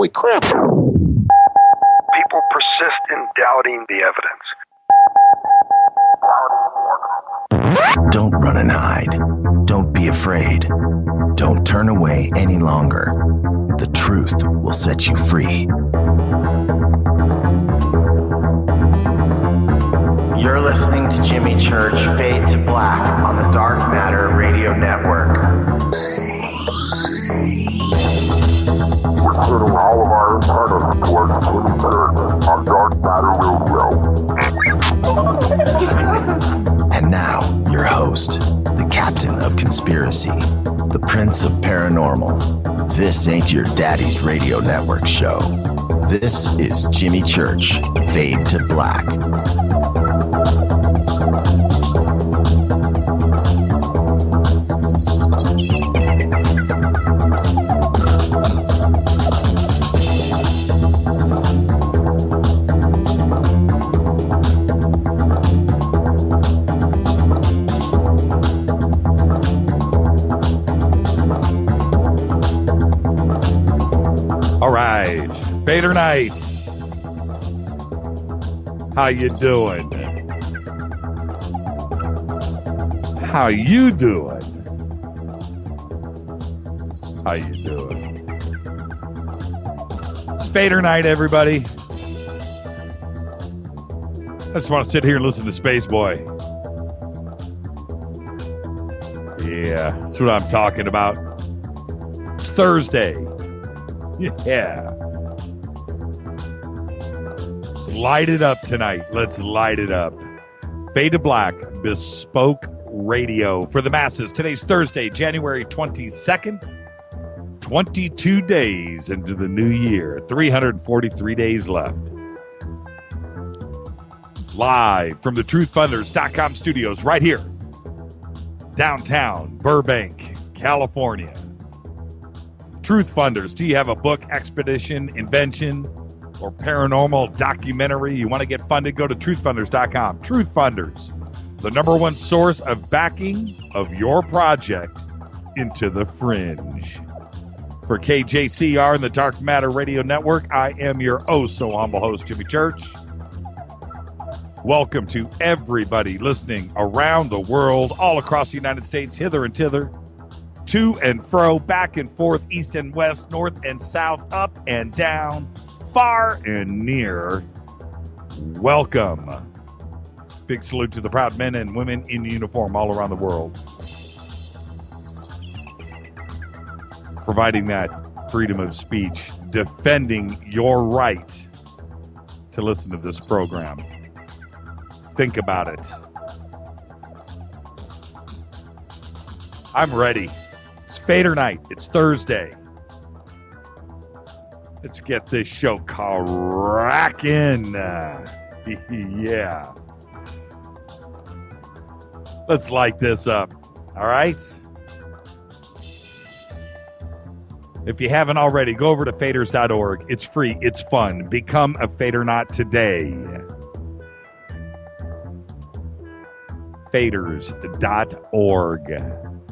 Holy crap. People persist in doubting the evidence. Don't run and hide. Don't be afraid. Don't turn away any longer. The truth will set you free. You're listening to Jimmy Church Fade to Black on the Dark Matter Radio Network. We're turning all of our antennas towards Jimmy Church on Dark Matter Radio. And now, your host, the captain of conspiracy, the prince of paranormal. This ain't your daddy's radio network show. This is Jimmy Church, Fade to Black. FADERNIGHT. How you doing? How you doing? How you doing? It's FADERNIGHT, everybody. I just want to sit here and listen to Space Boy. Yeah, that's what I'm talking about. It's Thursday. Yeah. Light it up tonight. Let's light it up. Fade to Black, bespoke radio for the masses. Today's Thursday, January 22nd. 22 days into the new year. 343 days left. Live from the Truthfinders.com studios right here. Downtown Burbank, California. Truthfinders. Do you have a book, expedition, invention, or paranormal documentary you want to get funded? Go to truthfinders.com. Truthfinders, the number one source of backing of your project into the fringe. For KJCR and the Dark Matter Radio Network, I am your oh-so-humble host, Jimmy Church. Welcome to everybody listening around the world, all across the United States, hither and thither, to and fro, back and forth, east and west, north and south, up and down, far and near. Welcome. Big salute to the proud men and women in uniform all around the world, providing that freedom of speech, defending your right to listen to this program. Think about it. I'm ready. It's FADERNIGHT. It's Thursday. Let's get this show cracking. Yeah. Let's light this up. All right? If you haven't already, go over to faders.org. It's free. It's fun. Become a FADERNOT today. Faders.org.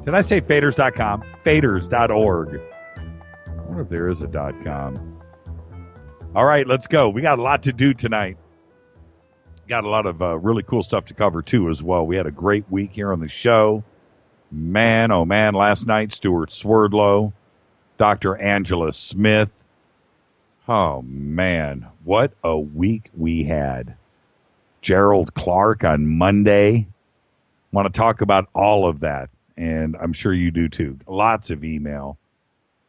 Did I say faders.com? Faders.org. I wonder if there is a .com. All right, let's go. We got a lot to do tonight. Got a lot of really cool stuff to cover, too, as well. We had a great week here on the show. Man, oh, man, last night, Stuart Swerdlow, Dr. Angela Smith. Oh, man, what a week we had. Gerald Clark on Monday. Want to talk about all of that, and I'm sure you do, too. Lots of email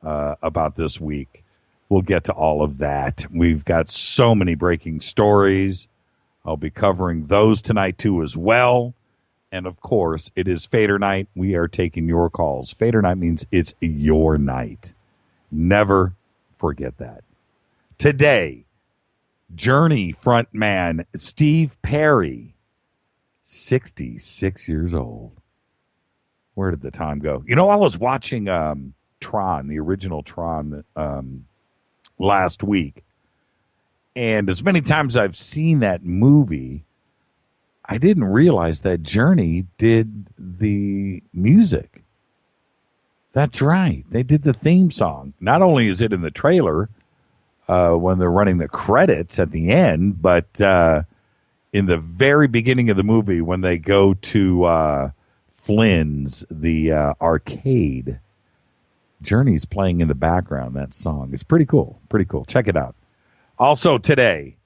about this week. We'll get to all of that. We've got so many breaking stories. I'll be covering those tonight, too, as well. And, of course, it is FADERNIGHT. We are taking your calls. FADERNIGHT means it's your night. Never forget that. Today, Journey frontman Steve Perry, 66 years old. Where did the time go? You know, I was watching Tron, the original Tron, last week. And as many times I've seen that movie, I didn't realize that Journey did the music. That's right. They did the theme song. Not only is it in the trailer, when they're running the credits at the end, but in the very beginning of the movie, when they go to Flynn's, the arcade, Journey's playing in the background, that song. It's pretty cool. Pretty cool. Check it out. Also today,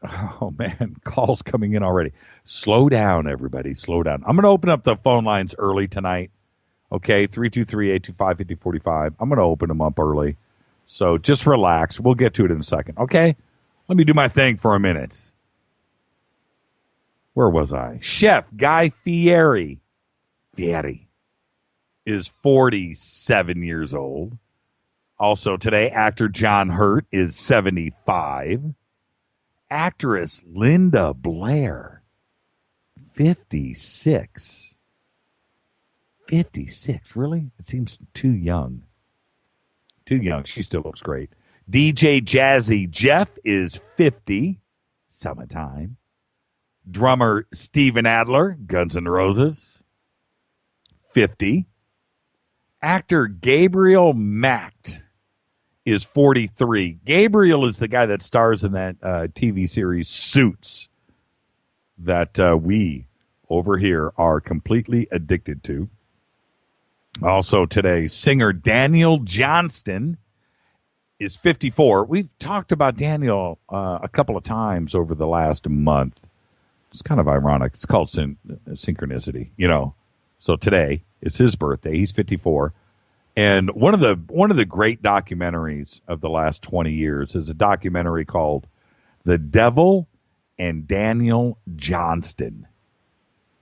oh man, calls coming in already. Slow down, everybody. Slow down. I'm going to open up the phone lines early tonight. Okay, 323-825-5045. I'm going to open them up early. So just relax. We'll get to it in a second. Okay? Let me do my thing for a minute. Where was I? Chef Guy Fieri is 47 years old. Also today, actor John Hurt is 75. Actress Linda Blair, 56. 56, really? It seems too young. Too young. She still looks great. DJ Jazzy Jeff is 50. Summertime. Drummer Steven Adler, Guns N' Roses, 50. Actor Gabriel Macht is 43. Gabriel is the guy that stars in that TV series Suits that we over here are completely addicted to. Also today, singer Daniel Johnston is 54. We've talked about Daniel a couple of times over the last month. It's kind of ironic. It's called synchronicity, you know. So today, it's his birthday. He's 54. And one of the great documentaries of the last 20 years is a documentary called The Devil and Daniel Johnston.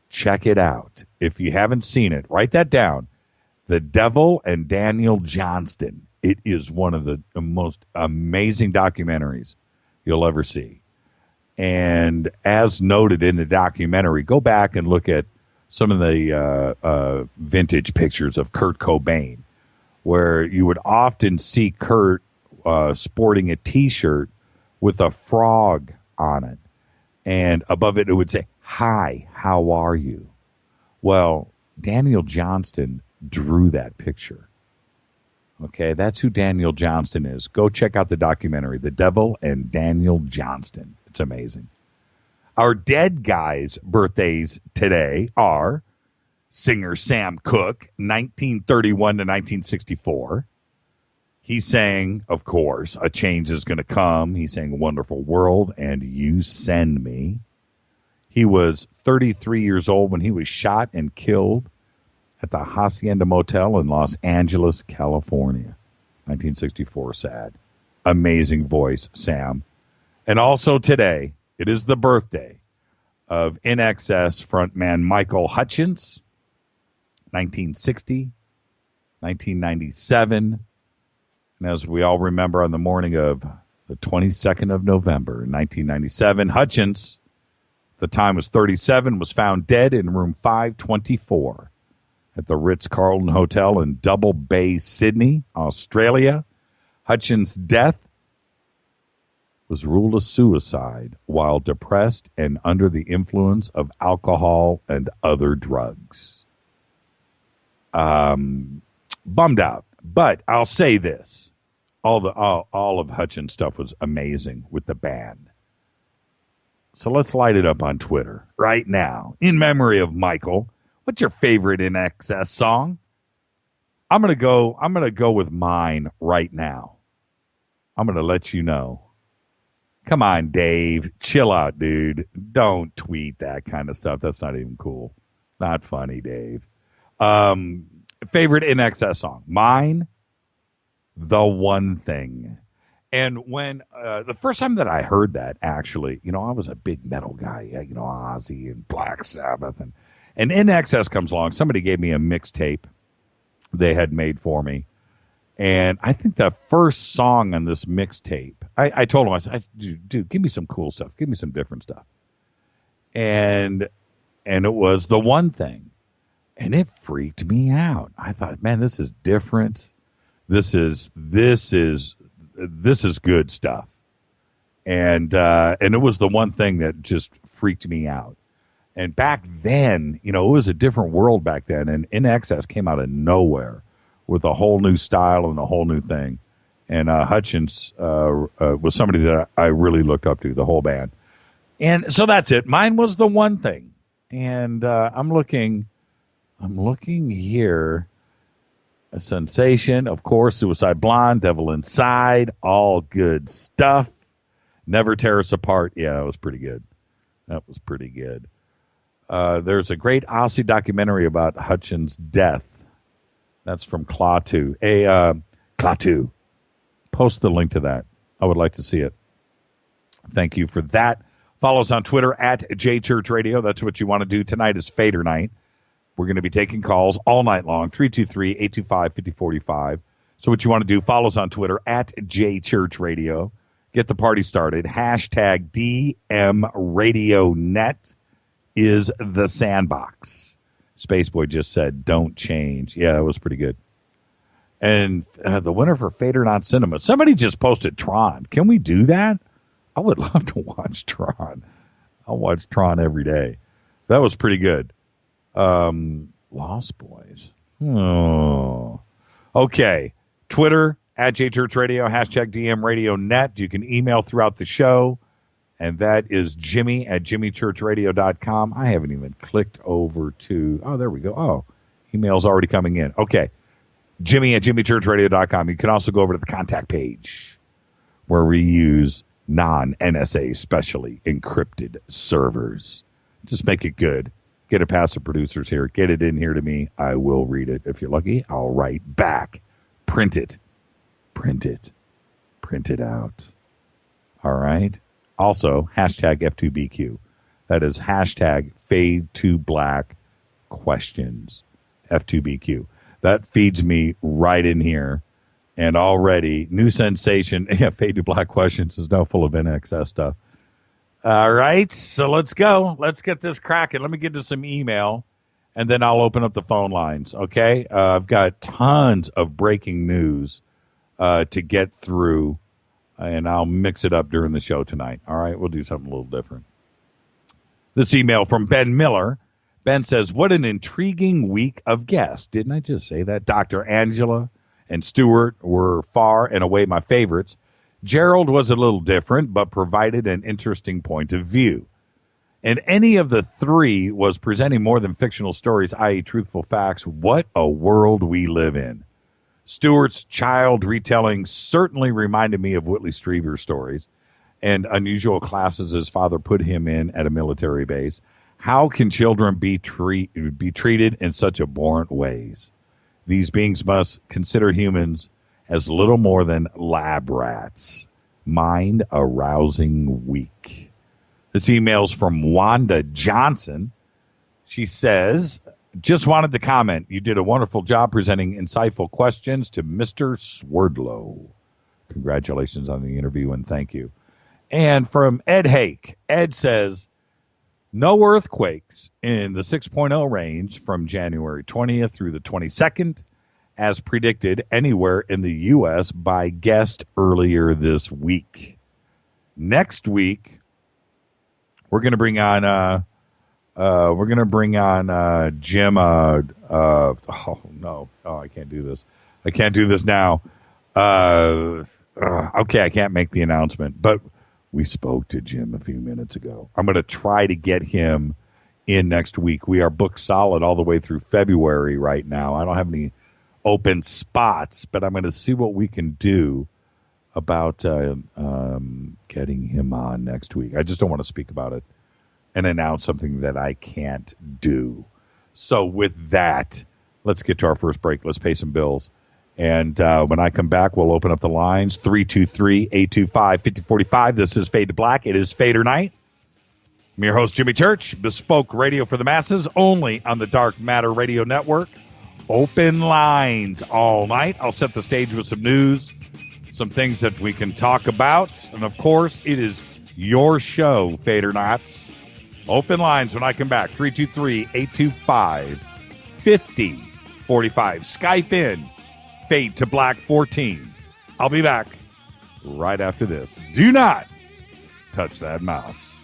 Check it out. If you haven't seen it, write that down. The Devil and Daniel Johnston. It is one of the most amazing documentaries you'll ever see. And as noted in the documentary, go back and look at some of the vintage pictures of Kurt Cobain, where you would often see Kurt sporting a T-shirt with a frog on it. And above it, it would say, "Hi, how are you?" Well, Daniel Johnston drew that picture. Okay, that's who Daniel Johnston is. Go check out the documentary, The Devil and Daniel Johnston. It's amazing. Our dead guys' birthdays today are singer Sam Cooke, 1931 to 1964. He sang, of course, A Change Is Gonna Come. He sang Wonderful World and You Send Me. He was 33 years old when he was shot and killed at the Hacienda Motel in Los Angeles, California. 1964, sad. Amazing voice, Sam. And also today, it is the birthday of INXS frontman Michael Hutchence, 1960, 1997. And as we all remember, on the morning of the 22nd of November, 1997, Hutchence, the time was 37, was found dead in room 524 at the Ritz-Carlton Hotel in Double Bay, Sydney, Australia. Hutchins' death was ruled a suicide while depressed and under the influence of alcohol and other drugs. Bummed out. But I'll say this. All of Hutchins' stuff was amazing with the band. So let's light it up on Twitter right now. In memory of Michael, what's your favorite INXS song? I'm gonna go with mine right now. I'm gonna let you know. Come on, Dave. Chill out, dude. Don't tweet that kind of stuff. That's not even cool. Not funny, Dave. Favorite INXS song? Mine, The One Thing. And when the first time that I heard that, actually, you know, I was a big metal guy. Yeah, you know, Ozzy and Black Sabbath. And INXS comes along. Somebody gave me a mixtape they had made for me. And I think the first song on this mixtape, I told him, I said, dude, give me some cool stuff. Give me some different stuff. And it was The One Thing. And it freaked me out. I thought, man, this is different. This is good stuff. And it was the one thing that just freaked me out. And back then, you know, it was a different world back then. And INXS came out of nowhere with a whole new style and a whole new thing. And Hutchins was somebody that I really looked up to, the whole band. And so that's it. Mine was the one thing. And I'm looking here. A Sensation, of course, Suicide Blonde, Devil Inside, all good stuff. Never Tear Us Apart. Yeah, that was pretty good. There's a great Aussie documentary about Hutchins' death. That's from Klaatu. Klaatu. Post the link to that. I would like to see it. Thank you for that. Follow us on Twitter at JChurchRadio. That's what you want to do. Tonight is Fader Night. We're going to be taking calls all night long, 323-825-5045. So what you want to do, follow us on Twitter at JChurchRadio. Get the party started. Hashtag DMRadioNet is the sandbox. Spaceboy just said, don't change. Yeah, that was pretty good. And the winner for Fader Not Cinema. Somebody just posted Tron. Can we do that? I would love to watch Tron. I'll watch Tron every day. That was pretty good. Lost Boys. Oh. Okay. Twitter, at JChurchRadio, hashtag DMRadioNet. You can email throughout the show, and that is Jimmy at jimmychurchradio.com. I haven't even clicked over to, oh, there we go. Oh, email's already coming in. Okay. Jimmy at jimmychurchradio.com. You can also go over to the contact page where we use non-NSA specially encrypted servers. Just make it good. Get it past the producers here. Get it in here to me. I will read it. If you're lucky, I'll write back. Print it. Print it. Print it out. All right. Also, hashtag F2BQ. That is hashtag fade to black questions. F2BQ. That feeds me right in here. And already, new sensation. Yeah, fade to black questions is now full of INXS stuff. All right, so let's go. Let's get this cracking. Let me get to some email, and then I'll open up the phone lines, okay? I've got tons of breaking news to get through, and I'll mix it up during the show tonight. All right, we'll do something a little different. This email from Ben Miller. Ben says, what an intriguing week of guests. Didn't I just say that? Dr. Angela and Stuart were far and away my favorites. Gerald was a little different, but provided an interesting point of view. And any of the three was presenting more than fictional stories, i.e. truthful facts. What a world we live in. Stewart's child retelling certainly reminded me of Whitley Strieber's stories and unusual classes his father put him in at a military base. How can children be treated in such abhorrent ways? These beings must consider humans as little more than lab rats. Mind-arousing week. This email's from Wanda Johnson. She says, just wanted to comment. You did a wonderful job presenting insightful questions to Mr. Swerdlow. Congratulations on the interview, and thank you. And from Ed Hake. Ed says, no earthquakes in the 6.0 range from January 20th through the 22nd. As predicted anywhere in the U.S. by guest earlier this week. Next week, we're going to bring on Jim. Oh no! Oh, I can't do this. I can't do this now. Okay, I can't make the announcement, but we spoke to Jim a few minutes ago. I'm going to try to get him in next week. We are booked solid all the way through February right now. I don't have any open spots, but I'm going to see what we can do about getting him on next week. I just don't want to speak about it and announce something that I can't do. So with that, let's get to our first break. Let's pay some bills. And when I come back, we'll open up the lines, 323-825-5045. This is Fade to Black. It is Fader Night. I'm your host, Jimmy Church, bespoke radio for the masses, only on the Dark Matter Radio Network. Open lines all night. I'll set the stage with some news, some things that we can talk about. And, of course, it is your show, Fader Knots. Open lines when I come back, 323-825-5045. Skype in, Fade to Black 14. I'll be back right after this. Do not touch that mouse.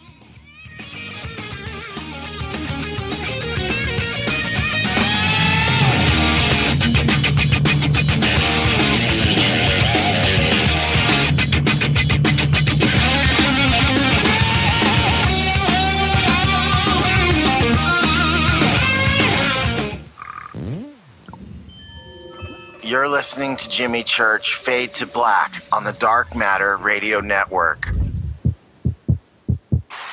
You're listening to Jimmy Church Fade to Black on the Dark Matter Radio Network.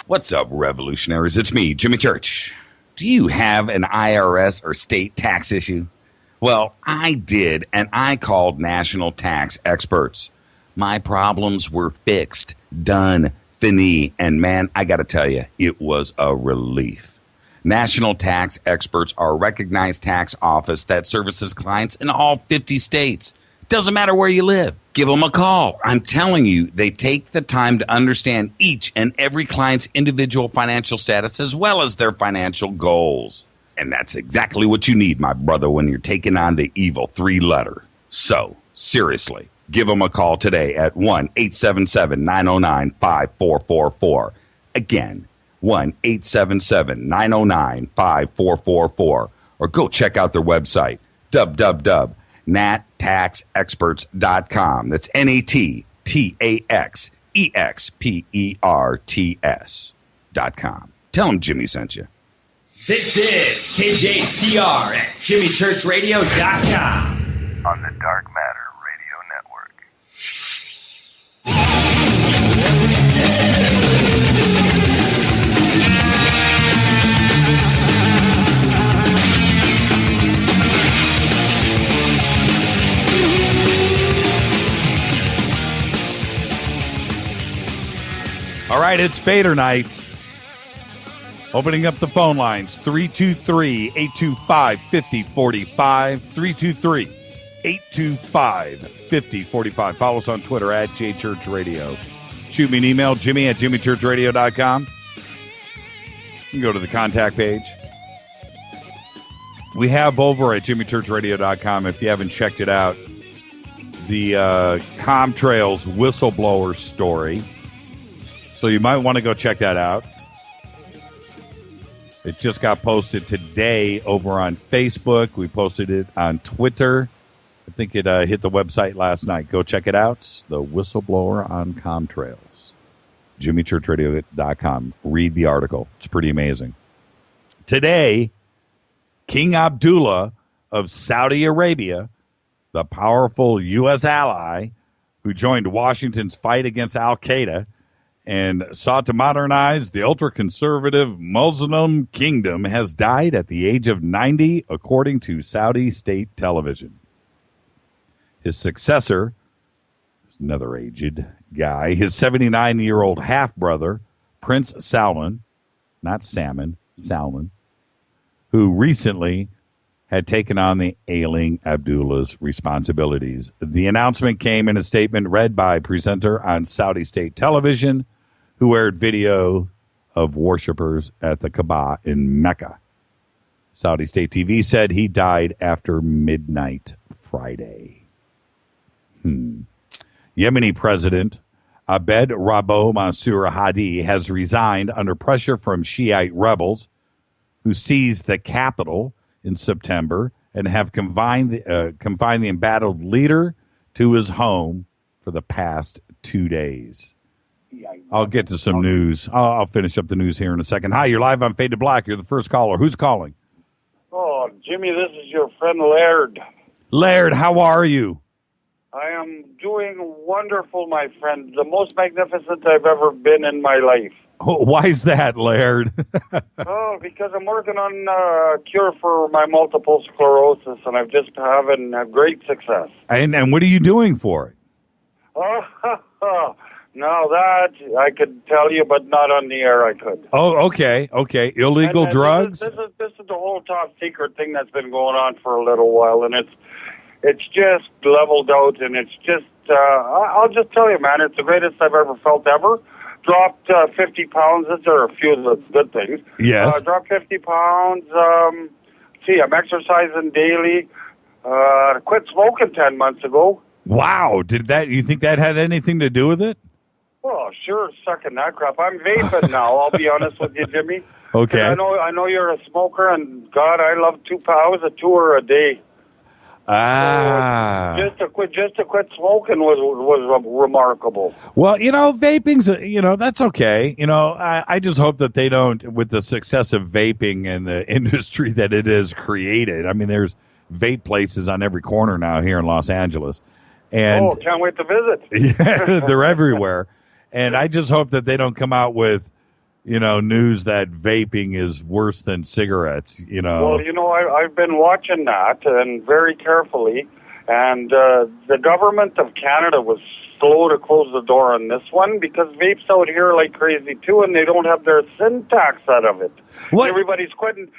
What's up, revolutionaries? It's me, Jimmy Church. Do you have an IRS or state tax issue? Well, I did, and I called national tax experts. My problems were fixed, done, fini, and man, I got to tell you, it was a relief. National Tax Experts are a recognized tax office that services clients in all 50 states. Doesn't matter where you live. Give them a call. I'm telling you, they take the time to understand each and every client's individual financial status as well as their financial goals. And that's exactly what you need, my brother, when you're taking on the evil 3-letter. So, seriously, give them a call today at 1-877-909-5444. Again, 1-877-909-5444. Or go check out their website, www.nattaxexperts.com. That's NATTAXEXPERTS.com. Tell them Jimmy sent you. This is KJCR at JimmyChurchRadio.com. On the Dark Matter Radio Network. All right, it's Fader Nights. Opening up the phone lines, 323-825-5045, 323-825-5045. Follow us on Twitter at JChurchRadio. Shoot me an email, Jimmy at JimmyChurchRadio.com. You can go to the contact page. We have over at JimmyChurchRadio.com, if you haven't checked it out, the Comtrails whistleblower story. So you might want to go check that out. It just got posted today over on Facebook. We posted it on Twitter. I think it hit the website last night. Go check it out. The whistleblower on Comtrails. JimmyChurchRadio.com. Read the article. It's pretty amazing. Today, King Abdullah of Saudi Arabia, the powerful U.S. ally who joined Washington's fight against al-Qaeda and sought to modernize the ultra-conservative Muslim kingdom, has died at the age of 90, according to Saudi state television. His successor, another aged guy, his 79-year-old half-brother, Prince Salman, not Salmon, Salman, who recently had taken on the ailing Abdullah's responsibilities. The announcement came in a statement read by a presenter on Saudi state television who aired video of worshippers at the Kaaba in Mecca. Saudi state TV said he died after midnight Friday. Yemeni President Abed Rabo Mansour Hadi has resigned under pressure from Shiite rebels who seized the capital in September and have confined the embattled leader to his home for the past 2 days. I'll get to some news. I'll finish up the news here in a second. Hi, you're live on Fade to Black. You're the first caller. Who's calling? Oh, Jimmy, this is your friend Laird. Laird, how are you? I am doing wonderful, my friend. The most magnificent I've ever been in my life. Oh, why is that, Laird? Oh, because I'm working on a cure for my multiple sclerosis, and I've just been having great success. And what are you doing for it? Oh, no, that I could tell you, but not on the air I could. Oh, okay. Illegal drugs? This is the whole top secret thing that's been going on for a little while, and it's just leveled out, and it's just, I'll just tell you, man, it's the greatest I've ever felt ever. Dropped 50 pounds. There are a few of the good things. Yes. Dropped 50 pounds. I'm exercising daily. Quit smoking 10 months ago. Wow. You think that had anything to do with it? Oh, sure, sucking that crap. I'm vaping now, I'll be honest with you, Jimmy. Okay. I know you're a smoker, and God, I love 2 pounds, a tour a day. So just to quit smoking was remarkable. Well, vaping's, that's okay. I just hope that they don't, with the success of vaping and the industry that it has created. I mean, there's vape places on every corner now here in Los Angeles. And can't wait to visit. yeah, they're everywhere. And I just hope that they don't come out with, news that vaping is worse than cigarettes, Well, I've been watching that and very carefully, and the government of Canada was slow to close the door on this one because vapes out here like crazy too, and they don't have their sin tax out of it. What? Everybody's quitting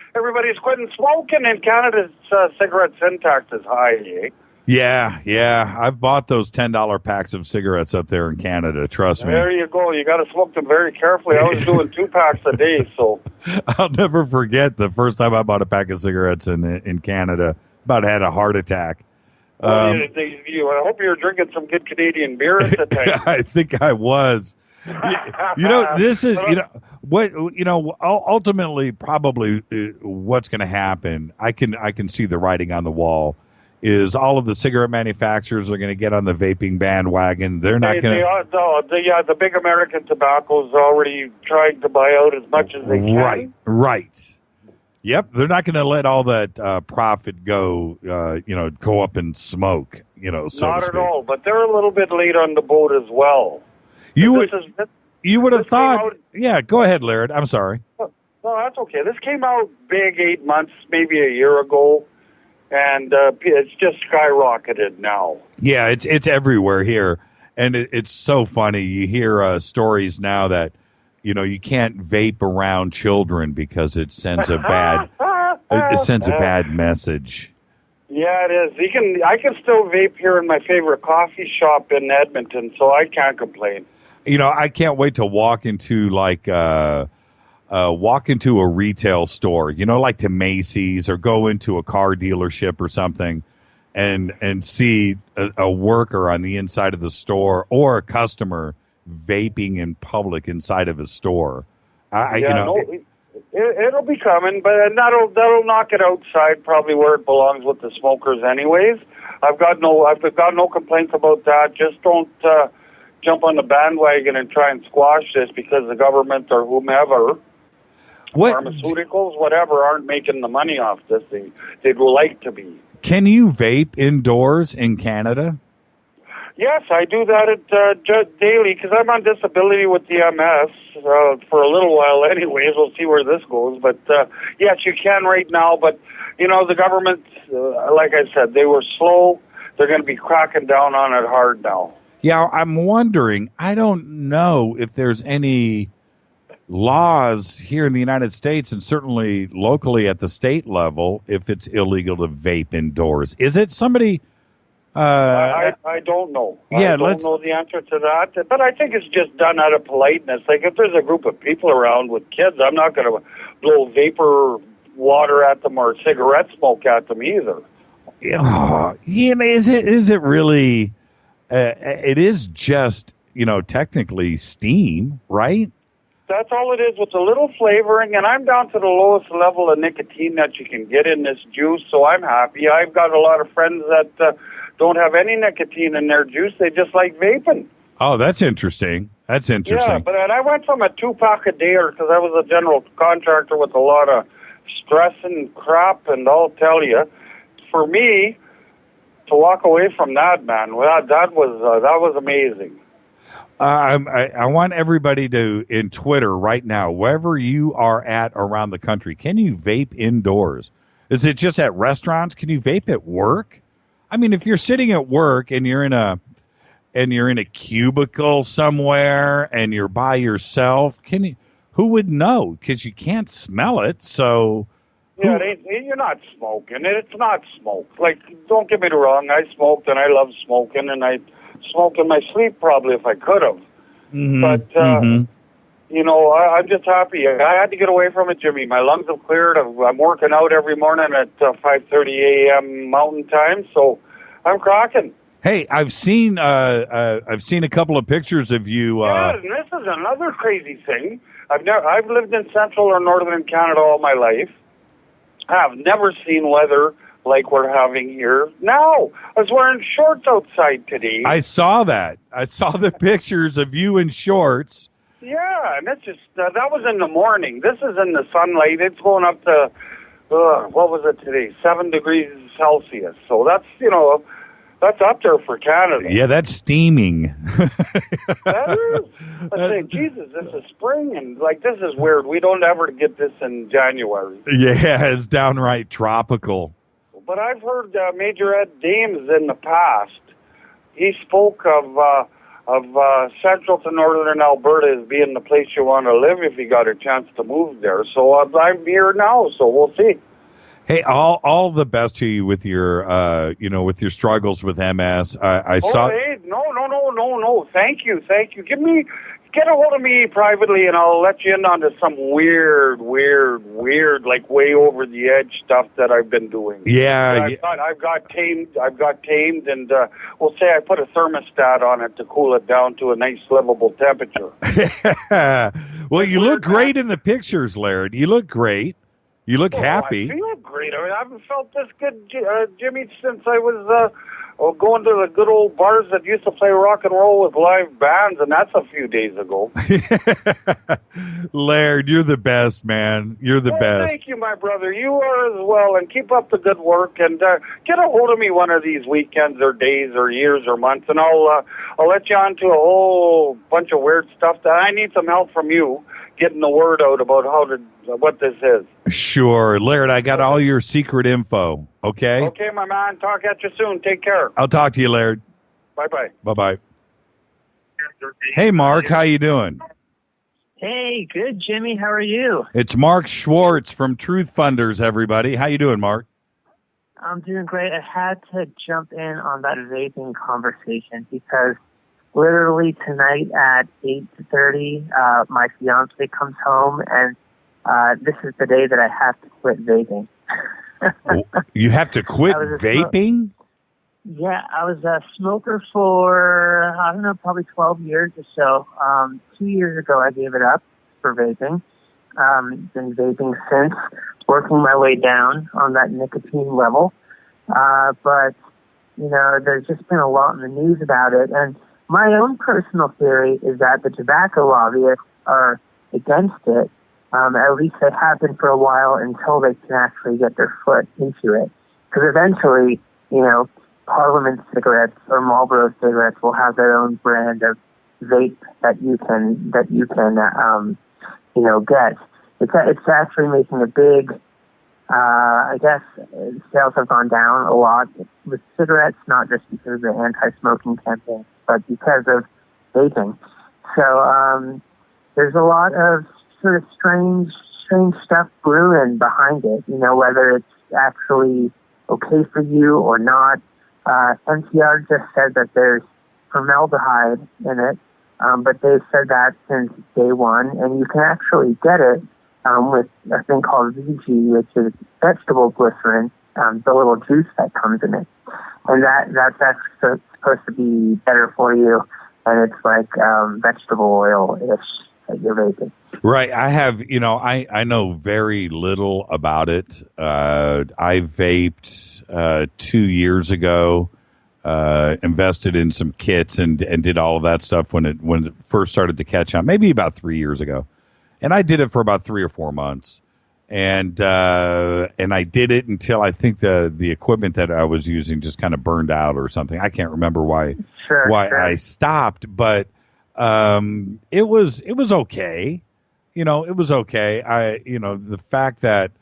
smoking, and Canada's cigarette sin tax is high, eh? Yeah. I've bought those $10 packs of cigarettes up there in Canada. Trust me. There you go. You got to smoke them very carefully. I was doing 2 packs a day, so. I'll never forget the first time I bought a pack of cigarettes in Canada. About had a heart attack. I hope you're drinking some good Canadian beer at the time. I think I was. This is ultimately probably what's going to happen. I can see the writing on the wall. Is all of the cigarette manufacturers are going to get on the vaping bandwagon. They're not going to. The big American tobacco's already trying to buy out as much as they can. Right. Yep, they're not going to let all that profit go. Go up in smoke. So not at all. But they're a little bit late on the boat as well. You would have thought. Yeah, go ahead, Laird. I'm sorry. No, that's okay. This came out big 8 months, maybe a year ago. And it's just skyrocketed now. Yeah, it's everywhere here, and it's so funny. You hear stories now that you can't vape around children because it sends a bad message. Yeah, it is. I can still vape here in my favorite coffee shop in Edmonton, so I can't complain. I can't wait to walk into a retail store, like to Macy's, or go into a car dealership or something and see a worker on the inside of the store or a customer vaping in public inside of a store. It'll be coming, but that'll knock it outside probably where it belongs with the smokers anyways. I've got no complaints about that. Just don't jump on the bandwagon and try and squash this because the government or whomever, pharmaceuticals, whatever, aren't making the money off this thing. They'd like to be. Can you vape indoors in Canada? Yes, I do that daily because I'm on disability with the MS for a little while anyways. We'll see where this goes. But, yes, you can right now. But, the government, like I said, they were slow. They're going to be cracking down on it hard now. Yeah, I'm wondering, I don't know if there's any laws here in the United States and certainly locally at the state level if it's illegal to vape indoors. Is it somebody... I don't know. Yeah, I don't know the answer to that, but I think it's just done out of politeness. Like if there's a group of people around with kids, I'm not going to blow vapor water at them or cigarette smoke at them either. Yeah, is it really... it is just, technically steam, right? That's all it is with a little flavoring, and I'm down to the lowest level of nicotine that you can get in this juice, so I'm happy. I've got a lot of friends that don't have any nicotine in their juice. They just like vaping. Oh, that's interesting. Yeah, but I went from a 2-pack a day because I was a general contractor with a lot of stress and crap, and I'll tell you, for me, to walk away from that, man, that was amazing. I want everybody to, in Twitter right now, wherever you are at around the country, can you vape indoors? Is it just at restaurants? Can you vape at work? I mean, if you're sitting at work and you're in a cubicle somewhere and you're by yourself, who would know? Because you can't smell it, so... Yeah, you're not smoking. It's not smoke. Like, don't get me wrong. I smoked, and I love smoking, and I smoke in my sleep probably if I could have. Mm-hmm. But, I'm just happy. I had to get away from it, Jimmy. My lungs have cleared. I'm working out every morning at 5:30 a.m. Mountain Time, so I'm cracking. Hey, I've seen a couple of pictures of you. Yeah, and this is another crazy thing. I've lived in central or northern Canada all my life. I've never seen weather like we're having here now. I was wearing shorts outside today. I saw that. I saw the pictures of you in shorts. Yeah, and it's just that was in the morning. This is in the sunlight. It's going up to what was it today? 7 degrees Celsius. So that's, that's up there for Canada. Yeah, that's steaming. That is. I say, Jesus, this is spring, and this is weird. We don't ever get this in January. Yeah, it's downright tropical. But I've heard Major Ed Dames in the past. He spoke of central to northern Alberta as being the place you want to live if you got a chance to move there. So I'm here now, so we'll see. Hey, all the best to you with your with your struggles with MS. I saw. Hey, no. Thank you. Get a hold of me privately, and I'll let you in onto some weird, like way over the edge stuff that I've been doing. Yeah, I've got tamed, and we'll say I put a thermostat on it to cool it down to a nice livable temperature. Well, you look great in the pictures, Laird. You look great. You look happy. I feel great. I haven't felt this good, Jimmy, since I was going to the good old bars that used to play rock and roll with live bands, and that's a few days ago. Laird, you're the best, man. You're the best. Thank you, my brother. You are as well, and keep up the good work. And get a hold of me one of these weekends or days or years or months, and I'll let you on to a whole bunch of weird stuff that I need some help from you getting the word out about what this is. Sure. Laird, I got all your secret info, okay? Okay, my man. Talk at you soon. Take care. I'll talk to you, Laird. Bye-bye. Bye-bye. Hey, Mark, how you doing? Hey, good, Jimmy. How are you? It's Mark Schwartz from Truthfinders, everybody. How you doing, Mark? I'm doing great. I had to jump in on that vaping conversation because literally tonight at 8:30, my fiance comes home, and this is the day that I have to quit vaping. You have to quit vaping? Yeah, I was a smoker for, I don't know, probably 12 years or so. 2 years ago, I gave it up for vaping. Been vaping since, working my way down on that nicotine level. But, there's just been a lot in the news about it, and my own personal theory is that the tobacco lobbyists are against it. At least they have been for a while until they can actually get their foot into it. Because eventually, Parliament cigarettes or Marlboro cigarettes will have their own brand of vape that you can get. It's actually making a big. I guess sales have gone down a lot with cigarettes, not just because of the anti-smoking campaign, but because of vaping. So there's a lot of sort of strange stuff brewing behind it, whether it's actually okay for you or not. NCR just said that there's formaldehyde in it, but they've said that since day one, and you can actually get it with a thing called Ziggy, which is vegetable glycerin, the little juice that comes in it. And that's actually supposed to be better for you, and it's like vegetable oil-ish that you're vaping. Right. I have, I know very little about it. I vaped 2 years ago, invested in some kits and did all of that stuff when it first started to catch on, maybe about 3 years ago. And I did it for about 3 or 4 months. And I did it until I think the equipment that I was using just kind of burned out or something. I can't remember why I stopped, but it was okay. It was okay. The fact that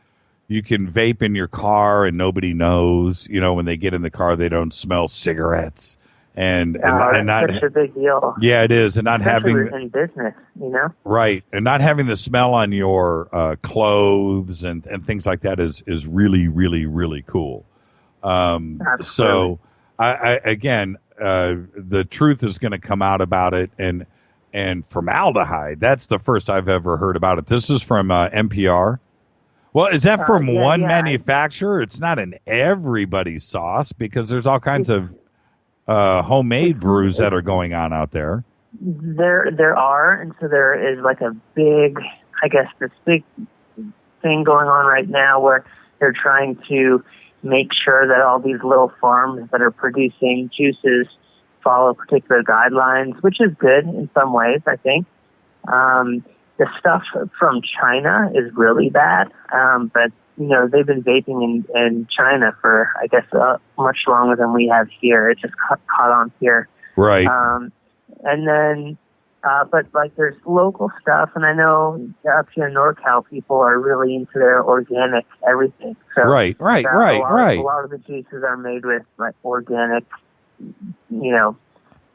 you can vape in your car and nobody knows, when they get in the car, they don't smell cigarettes. And not such a big deal. Yeah, it is. And not especially having in business, right. And not having the smell on your clothes and things like that is really, really, really cool. So I again, the truth is going to come out about it. And formaldehyde, that's the first I've ever heard about it. This is from NPR. Well, is that from one manufacturer? It's not in everybody's sauce because there's all kinds of homemade brews that are going on out there. There are, and so there is like a big, this big thing going on right now where they're trying to make sure that all these little farms that are producing juices follow particular guidelines, which is good in some ways, I think. The stuff from China is really bad, but they've been vaping in China for, I guess, much longer than we have here. It just caught on here. Right. And then, but like there's local stuff, and I know up here in NorCal, people are really into their organic everything. So right. A lot of the juices are made with like organic,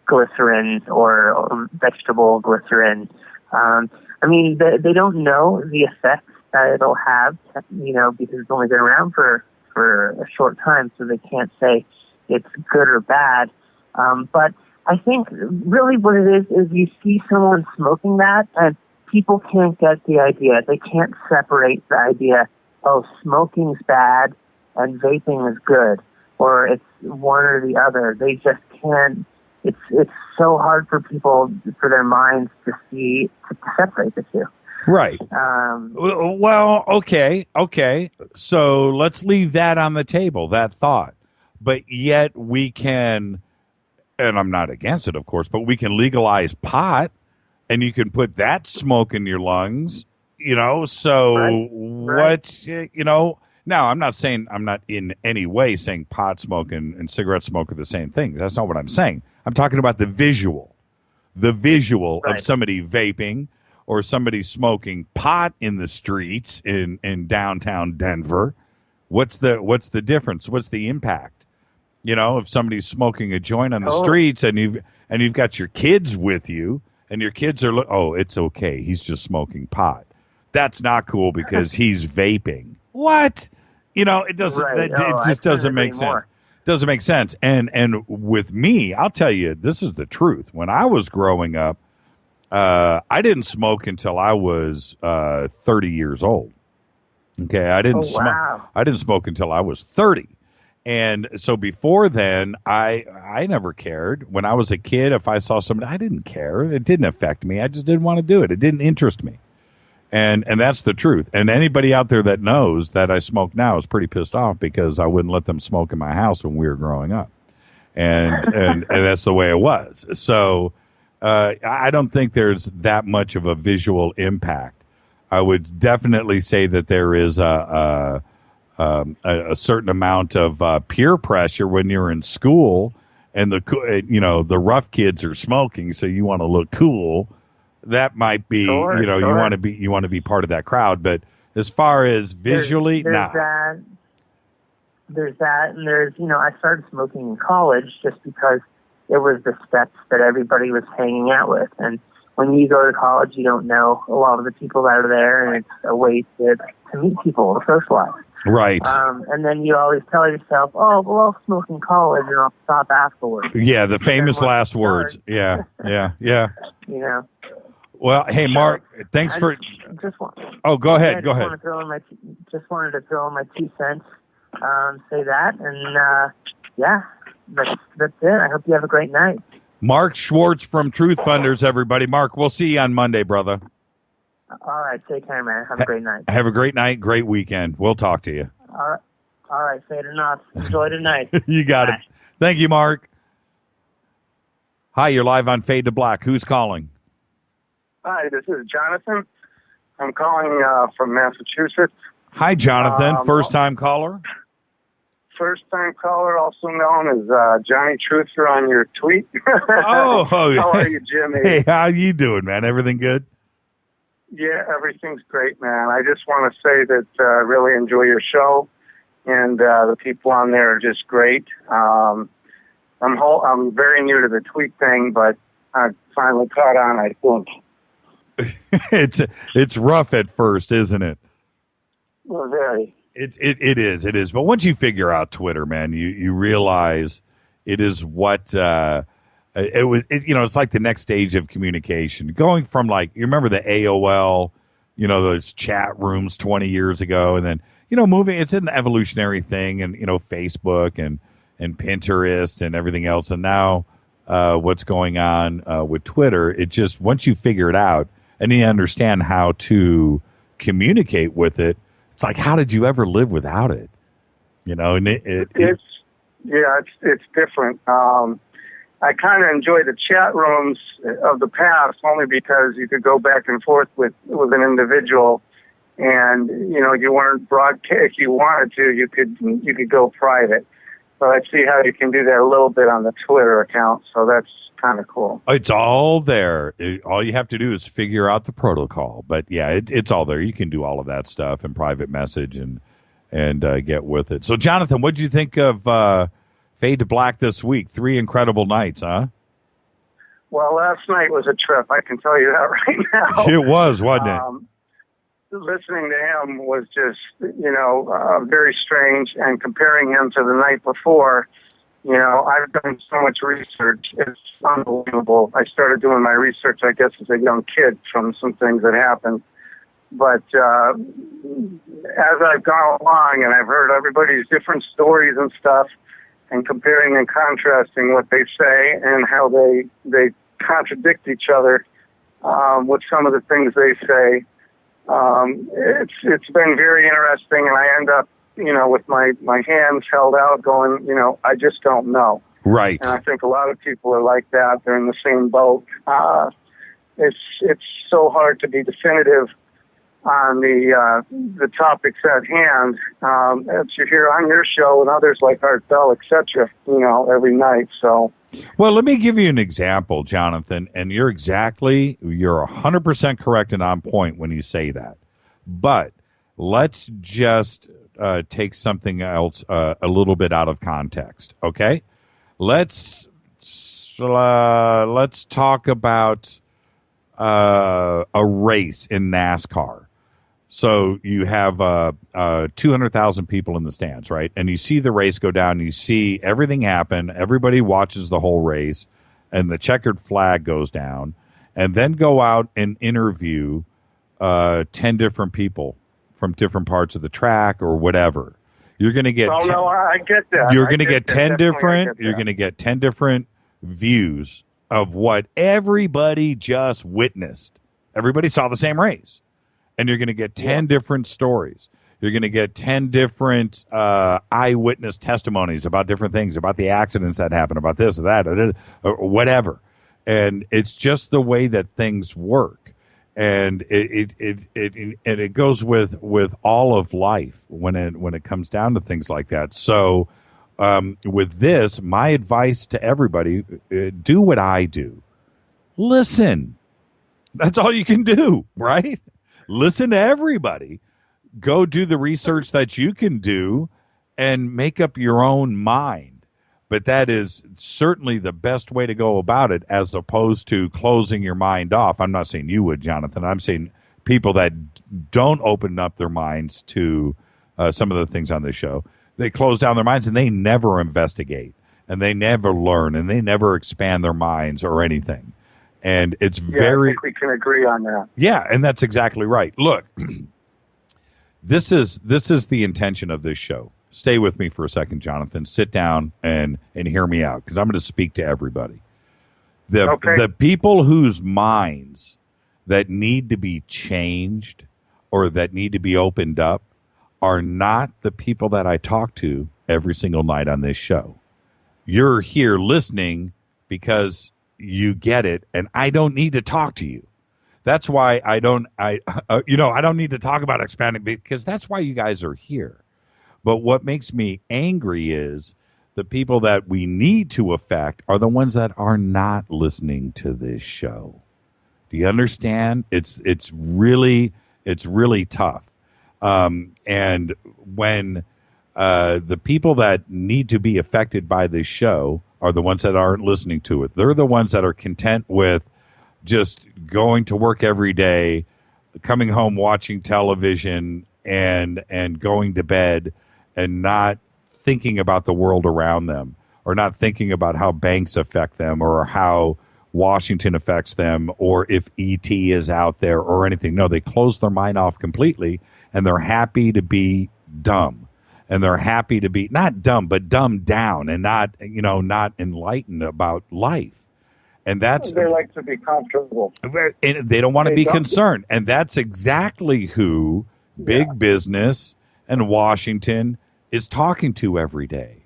glycerin or vegetable glycerin. They don't know the effects that it'll have, because it's only been around for a short time, so they can't say it's good or bad. But I think really what it is you see someone smoking that, and people can't get the idea. They can't separate the idea, smoking's bad and vaping is good, or it's one or the other. They just can't. It's so hard for people, for their minds to separate the two. Right. Well, okay. So let's leave that on the table, that thought. But yet we can, and I'm not against it, of course, but we can legalize pot, and you can put that smoke in your lungs, so Right. now I'm not in any way saying pot smoke and cigarette smoke are the same thing. That's not what I'm saying. I'm talking about the visual Right. of somebody vaping or somebody smoking pot in the streets in downtown Denver. What's the difference? What's the impact? If somebody's smoking a joint on the streets and you've got your kids with you and your kids are it's okay, he's just smoking pot. That's not cool because he's vaping. What? It doesn't. Right. It just doesn't make sense. More. Doesn't make sense. And with me, I'll tell you, this is the truth. When I was growing up, I didn't smoke until I was 30 years old. Okay, I didn't smoke. Wow. I didn't smoke until I was 30. And so before then, I never cared. When I was a kid, if I saw somebody, I didn't care. It didn't affect me. I just didn't want to do it. It didn't interest me. And that's the truth. And anybody out there that knows that I smoke now is pretty pissed off because I wouldn't let them smoke in my house when we were growing up. And that's the way it was. So I don't think there's that much of a visual impact. I would definitely say that there is a certain amount of peer pressure when you're in school and the rough kids are smoking, so you want to look cool. That might be, Sure. you want to be part of that crowd. But as far as visually, there's nah. There's that, and there's, I started smoking in college just because it was the steps that everybody was hanging out with. And when you go to college, you don't know a lot of the people that are there, and it's a way to meet people, to socialize. Right. And then you always tell yourself, I'll smoke in college and I'll stop afterwards. Yeah, the famous last words. Yeah. Well, hey, Mark, thanks for. Go ahead. Go ahead. Just wanted to throw in my 2 cents, say that, and that's it. I hope you have a great night. Mark Schwartz from Truthfinders, everybody. Mark, we'll see you on Monday, brother. All right, take care, man. Have a great night. Have a great night, great weekend. We'll talk to you. All right, FADERNIGHT. Enjoy tonight. You got it. Thank you, Mark. Hi, you're live on Fade to Black. Who's calling? Hi, this is Jonathan. I'm calling from Massachusetts. Hi, Jonathan. First-time caller? First-time caller, also known as Johnny Truther on your tweet. Oh, how are you, Jimmy? Hey, how you doing, man? Everything good? Yeah, everything's great, man. I just want to say that I really enjoy your show, and the people on there are just great. I'm very new to the tweet thing, but I finally caught on, I think. It's rough at first, isn't it? Well, very. It is. But once you figure out Twitter, man, you realize it is what it's like the next stage of communication. Going from, like, you remember the AOL, those chat rooms 20 years ago, and then moving. It's an evolutionary thing, and Facebook and Pinterest and everything else, and now what's going on with Twitter. It just, once you figure it out and you understand how to communicate with it, it's like, how did you ever live without it? And it's different. I kind of enjoy the chat rooms of the past only because you could go back and forth with an individual and you weren't broadcast. If you wanted to, you could go private. But I see how you can do that a little bit on the Twitter account, so that's kind of cool. It's all there. All you have to do is figure out the protocol. But yeah, it's all there. You can do all of that stuff and private message and get with it. So, Jonathan, what did you think of Fade to Black this week? 3 incredible nights, huh? Well, last night was a trip. I can tell you that right now. It was, wasn't it? Listening to him was just, very strange. And comparing him to the night before, I've done so much research. It's unbelievable. I started doing my research, I guess, as a young kid from some things that happened. But as I've gone along and I've heard everybody's different stories and stuff, and comparing and contrasting what they say and how they contradict each other with some of the things they say, it's been very interesting, and I end up, with my hands held out going, I just don't know. Right. And I think a lot of people are like that. They're in the same boat. It's so hard to be definitive on the topics at hand, as you hear on your show and others like Art Bell, etc., every night. So, well, let me give you an example, Jonathan, and you're 100% correct and on point when you say that. But let's just take something else a little bit out of context, okay? Let's talk about a race in NASCAR. So you have 200,000 people in the stands, right? And you see the race go down. You see everything happen. Everybody watches the whole race, and the checkered flag goes down. And then go out and interview 10 different people from different parts of the track or whatever. You're going to get. Well, no, I get that. You're going to get 10 different. You're going to get 10 different views of what everybody just witnessed. Everybody saw the same race. And you're going to get 10 different stories. You're going to get 10 different eyewitness testimonies about different things, about the accidents that happened, about this or that, or whatever. And it's just the way that things work. And it goes with all of life when it comes down to things like that. So with this, my advice to everybody, do what I do. Listen. That's all you can do, right? Listen to everybody. Go do the research that you can do and make up your own mind. But that is certainly the best way to go about it, as opposed to closing your mind off. I'm not saying you would, Jonathan. I'm saying people that don't open up their minds to some of the things on this show. They close down their minds and they never investigate and they never learn and they never expand their minds or anything. And it's I think we can agree on that. Yeah, and that's exactly right. Look, this is the intention of this show. Stay with me for a second, Jonathan. Sit down and hear me out, because I'm going to speak to everybody. The people whose minds that need to be changed or that need to be opened up are not the people that I talk to every single night on this show. You're here listening because you get it, and I don't need to talk to you. That's why I don't need to talk about expanding, because that's why you guys are here. But what makes me angry is the people that we need to affect are the ones that are not listening to this show. Do you understand? It's really tough. And when the people that need to be affected by this show are the ones that aren't listening to it. They're the ones that are content with just going to work every day, coming home, watching television, and going to bed, and not thinking about the world around them, or not thinking about how banks affect them, or how Washington affects them, or if ET is out there or anything. No, they close their mind off completely, and they're happy to be dumb. And they're happy to be not dumb, but dumbed down, and not enlightened about life. And that's, they like to be comfortable. And they don't want to be concerned. And that's exactly who big business and Washington is talking to every day.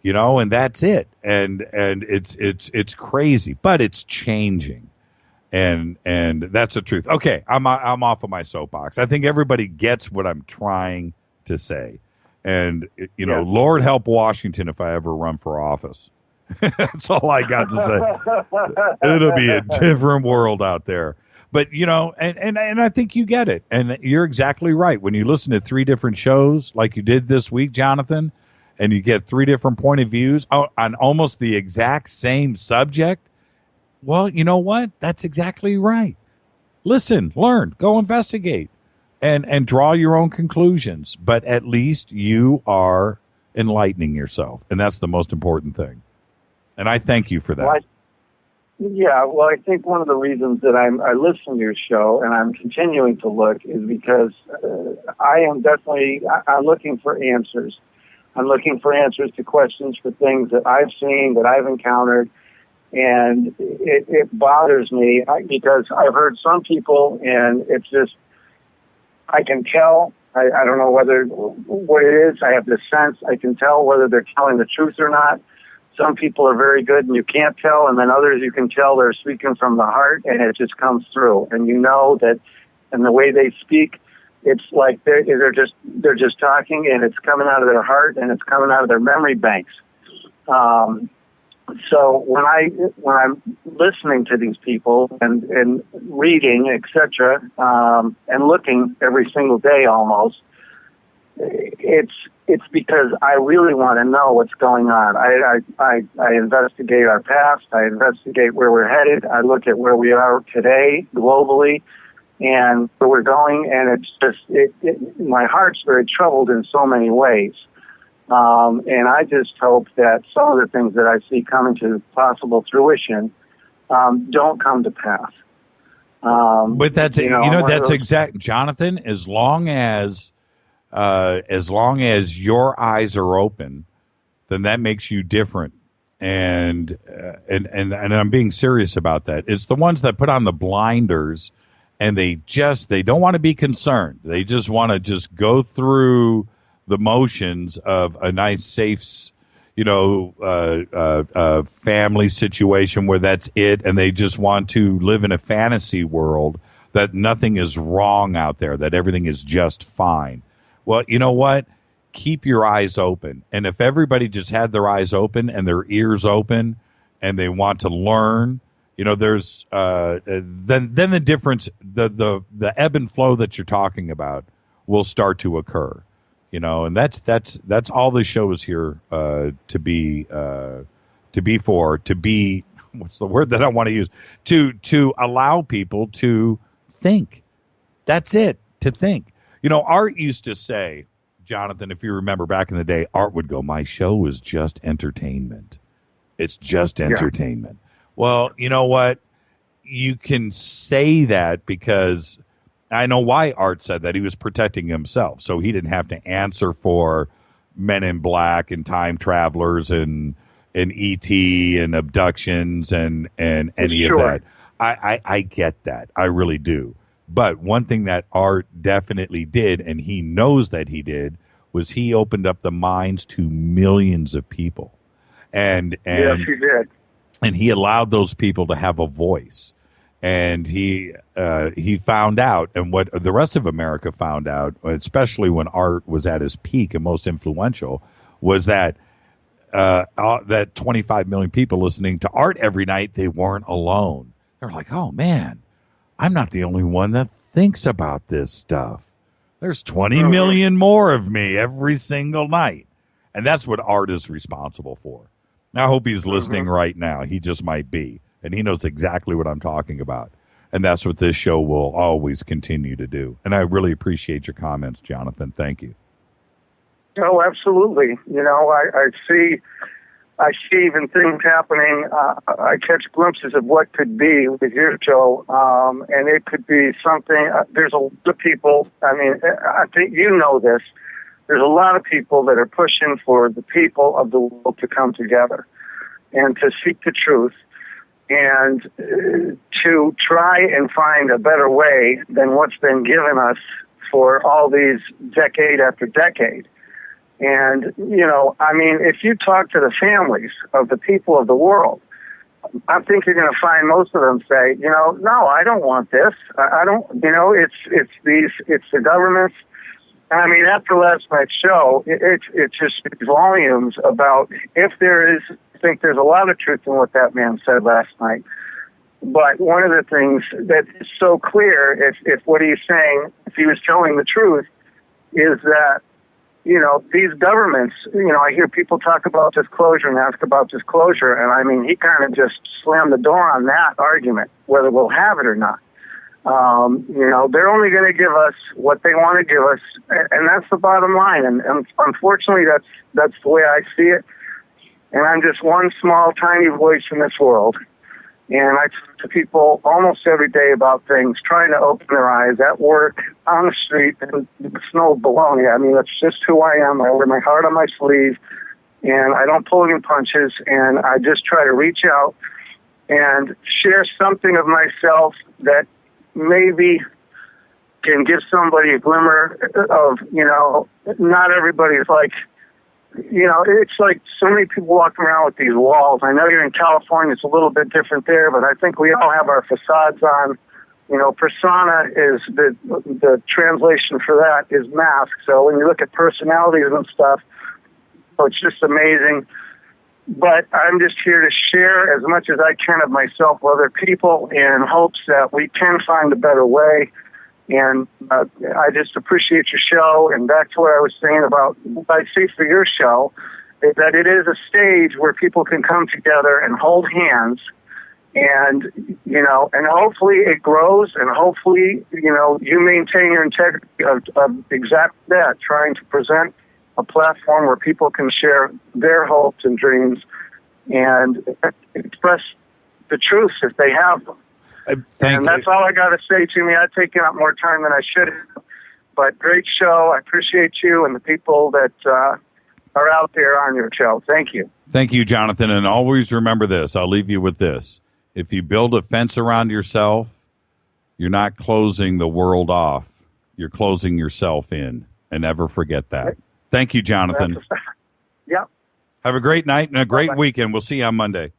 And that's it. And it's crazy, but it's changing. and that's the truth. Okay, I'm off of my soapbox. I think everybody gets what I'm trying to say, and Lord help Washington if I ever run for office. That's all I got to say. It'll be a different world out there. But, and I think you get it. And you're exactly right. When you listen to 3 different shows like you did this week, Jonathan, and you get 3 different point of views on almost the exact same subject, well, you know what? That's exactly right. Listen, learn, go investigate, and draw your own conclusions. But at least you are enlightening yourself. And that's the most important thing. And I thank you for that. Well, I think one of the reasons that I listen to your show and I'm continuing to look is because I'm looking for answers. I'm looking for answers to questions for things that I've seen, that I've encountered, and it bothers me because I've heard some people, and it's just, I can tell, I don't know what it is, I have this sense, I can tell whether they're telling the truth or not. Some people are very good and you can't tell, and then others you can tell they're speaking from the heart, and it just comes through. And you know that, and the way they speak, it's like they're just talking, and it's coming out of their heart, and it's coming out of their memory banks. So when I'm listening to these people and reading, etc., and looking every single day almost, it's because I really want to know what's going on. I investigate our past. I investigate where we're headed. I look at where we are today globally and where we're going. And it's just, my heart's very troubled in so many ways. And I just hope that some of the things that I see coming to possible fruition don't come to pass. But that's that's exact, Jonathan. As long as your eyes are open, then that makes you different. And I'm being serious about that. It's the ones that put on the blinders and they don't want to be concerned. They just want to just go through the motions of a nice, safe, family situation where that's it. And they just want to live in a fantasy world that nothing is wrong out there, that everything is just fine. Well, you know what? Keep your eyes open. And if everybody just had their eyes open and their ears open and they want to learn, there's then the difference, the ebb and flow that you're talking about will start to occur. And that's all the show is here to be what's the word that I want to use, to allow people to think. That's it, to think. Art used to say, Jonathan, if you remember back in the day, Art would go, my show is just entertainment. It's just entertainment. Yeah. Well, you know what? You can say that because I know why Art said that. He was protecting himself, so he didn't have to answer for Men in Black and time travelers and E.T. and abductions and any of that. I get that. I really do. But one thing that Art definitely did, and he knows that he did, was he opened up the minds to millions of people. And yes, he did. And he allowed those people to have a voice. And he found out, and what the rest of America found out, especially when Art was at his peak and most influential, was that that 25 million people listening to Art every night, they weren't alone. They're like, oh, man, I'm not the only one that thinks about this stuff. There's 20 million more of me every single night. And that's what Art is responsible for. I hope he's listening right now. He just might be. And he knows exactly what I'm talking about. And that's what this show will always continue to do. And I really appreciate your comments, Jonathan. Thank you. Oh, absolutely. I see even things happening. I catch glimpses of what could be with your show, and it could be something. There's a lot of people. I mean, I think you know this. There's a lot of people that are pushing for the people of the world to come together and to seek the truth and to try and find a better way than what's been given us for all these decade after decade. And, if you talk to the families of the people of the world, I think you're going to find most of them say, no, I don't want this. I don't, it's the government's. I mean, after last night's show, it just speaks volumes about I think there's a lot of truth in what that man said last night. But one of the things that is so clear, if what he's saying, if he was telling the truth, is that, these governments, I hear people talk about disclosure and ask about disclosure, and I mean, he kind of just slammed the door on that argument, whether we'll have it or not. They're only going to give us what they want to give us, and that's the bottom line. And unfortunately, that's the way I see it. And I'm just one small, tiny voice in this world. And I talk to people almost every day about things, trying to open their eyes at work, on the street, and it's no baloney. I mean, that's just who I am. I wear my heart on my sleeve, and I don't pull any punches, and I just try to reach out and share something of myself that maybe can give somebody a glimmer of, not everybody's like, it's like so many people walking around with these walls. I know you're in California, it's a little bit different there, but I think we all have our facades on. Persona is the translation for that is mask. So when you look at personalities and stuff, it's just amazing. But I'm just here to share as much as I can of myself with other people in hopes that we can find a better way. And I just appreciate your show. And back to what I was saying about what I see for your show, is that it is a stage where people can come together and hold hands. And, and hopefully it grows. And hopefully, you maintain your integrity of exactly that, trying to present a platform where people can share their hopes and dreams and express the truths if they have them. That's all I got to say, Jimmy. I've taken up more time than I should have. But great show. I appreciate you and the people that are out there on your show. Thank you. Thank you, Jonathan. And always remember this. I'll leave you with this. If you build a fence around yourself, you're not closing the world off. You're closing yourself in. And never forget that. Thank you, Jonathan. Yep. Have a great night and a great weekend. We'll see you on Monday.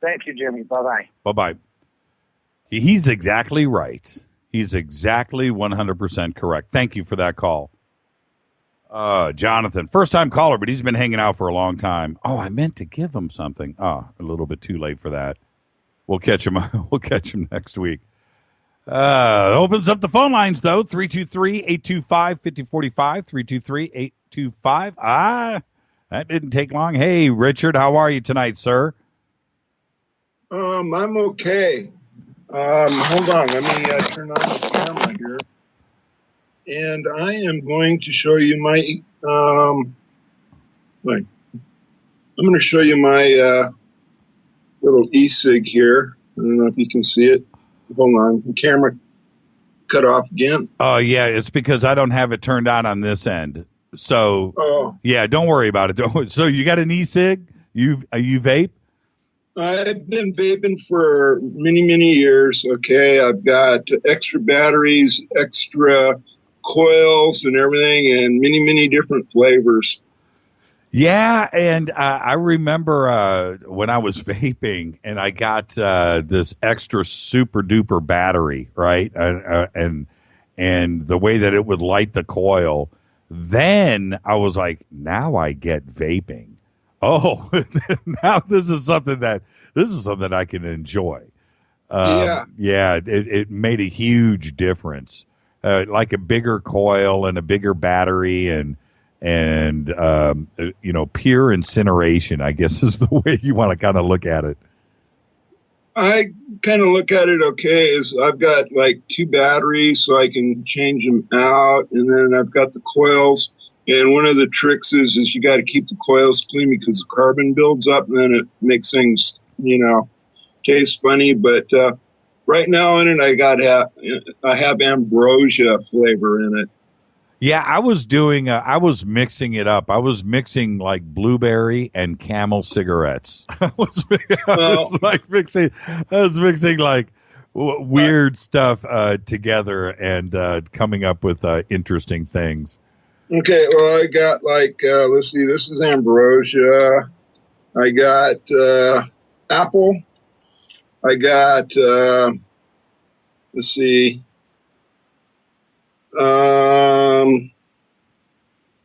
Thank you, Jimmy. Bye-bye. Bye-bye. He's exactly right. He's exactly 100% correct. Thank you for that call. Jonathan, first-time caller, but he's been hanging out for a long time. Oh, I meant to give him something. A little bit too late for that. We'll catch him. We'll catch him next week. Opens up the phone lines, though. 323-825-5045. 323-825. That didn't take long. Hey, Richard, how are you tonight, sir? I'm okay. Hold on. Let me turn on the camera here. And I am going to show you my, I'm going to show you my little e-cig here. I don't know if you can see it. Hold on. The camera cut off again. Oh, yeah. It's because I don't have it turned on this end. So, yeah, don't worry about it. So you got an e-cig? You vape? I've been vaping for many, many years. Okay, I've got extra batteries, extra coils and everything, and many, many different flavors. Yeah, and I remember when I was vaping, and I got this extra super duper battery, right? And the way that it would light the coil. Then I was like, now I get vaping. Oh, now this is something I can enjoy. Yeah, it made a huge difference. Like a bigger coil and a bigger battery and pure incineration, I guess, is the way you want to kind of look at it. I kind of look at it, is I've got like 2 batteries so I can change them out, and then I've got the coils. And one of the tricks is you got to keep the coils clean because the carbon builds up, and then it makes things, taste funny. But right now in it, I have ambrosia flavor in it. Yeah, I was mixing it up. I was mixing like blueberry and Camel cigarettes. I was mixing like weird stuff together and coming up with interesting things. Okay, well, I got let's see, this is ambrosia. I got apple. I got, let's see,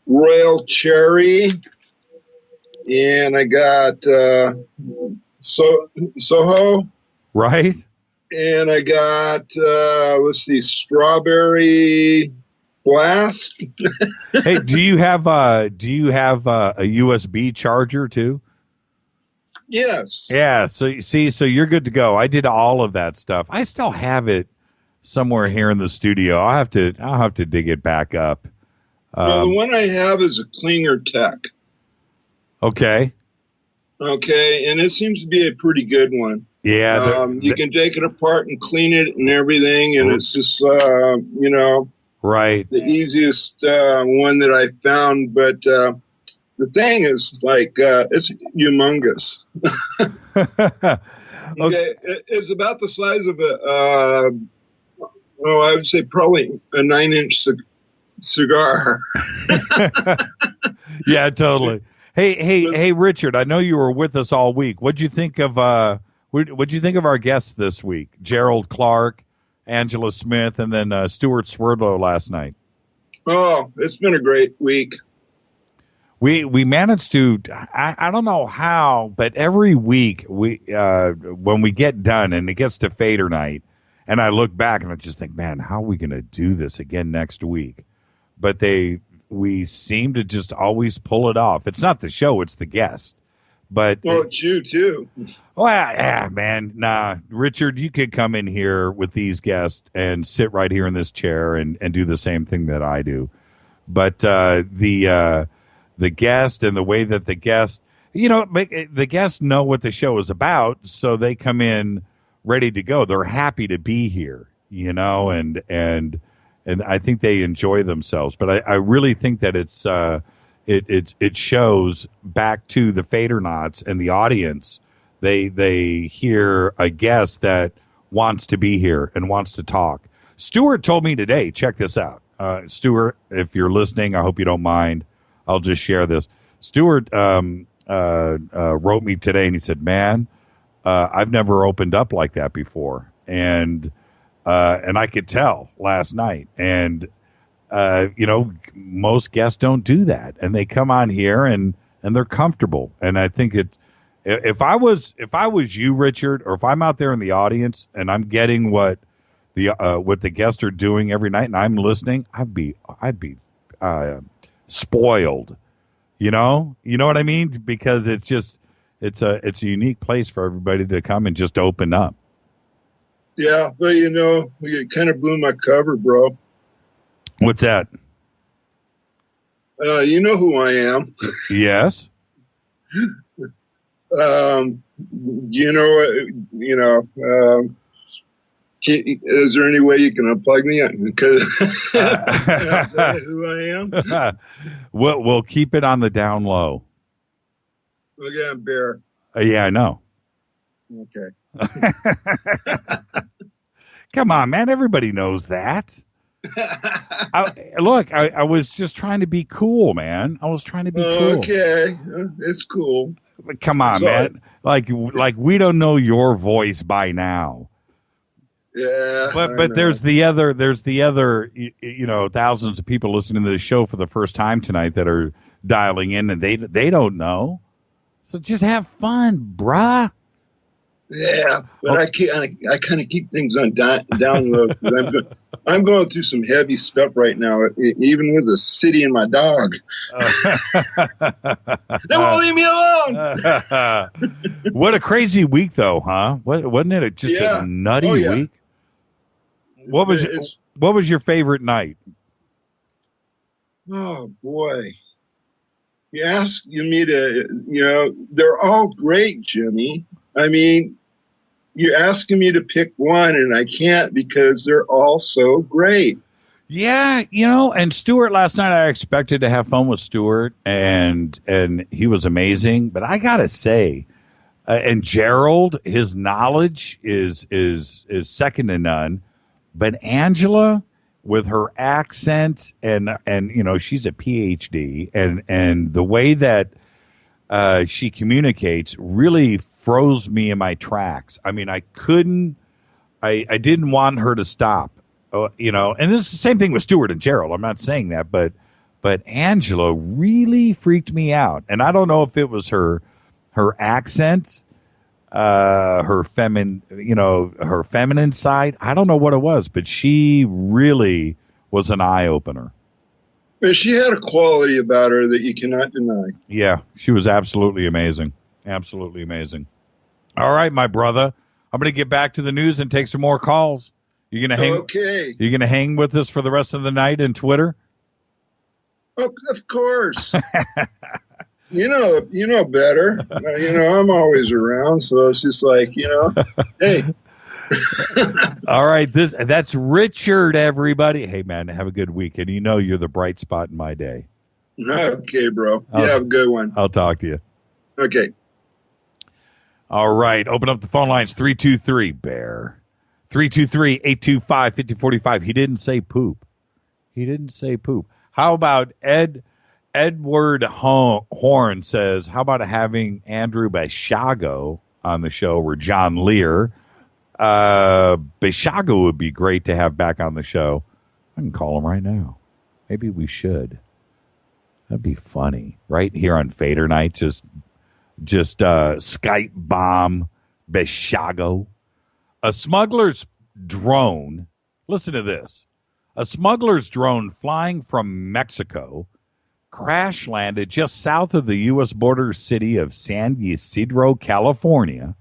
royal cherry, and I got Soho, Right? and I got let's see, strawberry blast. Hey, do you have a USB charger too? Yes. Yeah, so you see, so you're good to go. I did all of that stuff. I still have it somewhere here in the studio. I'll have to dig it back up. Well, the one I have is a Klinger Tech. Okay. Okay, and it seems to be a pretty good one. Yeah. You can take it apart and clean it and everything, and it's just right. the easiest one that I found. But the thing is, like, it's humongous. Okay, it's about the size of I would say probably a 9-inch cigar. Yeah, totally. Hey, Richard, I know you were with us all week. What'd you think of what'd you think of our guests this week? Gerald Clark, Angela Smith, and then Stuart Swerdlow last night. Oh, it's been a great week. We managed to, I don't know how, but every week we when we get done and it gets to Fader night, and I look back and I just think, man, how are we going to do this again next week? But we seem to just always pull it off. It's not the show, it's the guest. But it's you too. Well, yeah, man. Nah, Richard, you could come in here with these guests and sit right here in this chair and do the same thing that I do. But the guest and the way that the guest, the guests know what the show is about, so they come in ready to go. They're happy to be here, and I think they enjoy themselves. But I really think that it shows back to the Fadernauts and the audience. They hear a guest that wants to be here and wants to talk. Stuart told me today, check this out. Stuart, if you're listening, I hope you don't mind. I'll just share this. Stuart wrote me today, and he said, "Man, I've never opened up like that before," and I could tell last night. And most guests don't do that, and they come on here and they're comfortable. And I think if I was you, Richard, or if I'm out there in the audience and I'm getting what the guests are doing every night, and I'm listening, I'd be spoiled, you know what I mean? Because it's a unique place for everybody to come and just open up. Yeah, but you kind of blew my cover, bro. What's that? You know who I am. Yes. Is there any way you can unplug me? Because who I am? We'll keep it on the down low. Okay, I'm Barrett. Yeah, I know. Okay. Come on, man. Everybody knows that. I was just trying to be cool, man. I was trying to be cool. Okay. It's cool. Come on, man. Like we don't know your voice by now. Yeah. But there's the other thousands of people listening to the show for the first time tonight that are dialing in, and they don't know. So just have fun, bruh. Yeah, but I kind of keep things on down low. I'm going through some heavy stuff right now, even with the city and my dog. They won't leave me alone. What a crazy week, though, huh? Wasn't it just a nutty week? What was your favorite night? Oh boy, you're asking me to. They're all great, Jimmy. I mean, you're asking me to pick one, and I can't because they're all so great. Yeah, and Stuart last night, I expected to have fun with Stuart, and he was amazing. But I gotta say, and Gerald, his knowledge is second to none. But Angela, with her accent, and she's a PhD, and the way that she communicates really froze me in my tracks. I mean, I couldn't. I didn't want her to stop. And this is the same thing with Stuart and Gerald. I'm not saying that, but Angela really freaked me out, and I don't know if it was her accent, her feminine side. I don't know what it was, but she really was an eye opener. But she had a quality about her that you cannot deny. Yeah, she was absolutely amazing. Absolutely amazing. All right, my brother. I'm going to get back to the news and take some more calls. You going to hang? Okay. You going to hang with us for the rest of the night in Twitter? Oh, of course. You know better. I'm always around, so it's just like, hey. All right, that's Richard, everybody. Hey, man, have a good week. And you're the bright spot in my day. Okay, bro. You have a good one. I'll talk to you. Okay. All right, open up the phone lines, 323-BEAR. 323-825-5045. He didn't say poop. How about Edward Horn says, how about having Andrew Bashago on the show, or John Lear? Bashago would be great to have back on the show. I can call him right now. Maybe we should. That'd be funny. Right here on Fader Night, just Skype bomb Bashago. A smuggler's drone, listen to this. A smuggler's drone flying from Mexico crash landed just south of the U.S. border city of San Ysidro, California,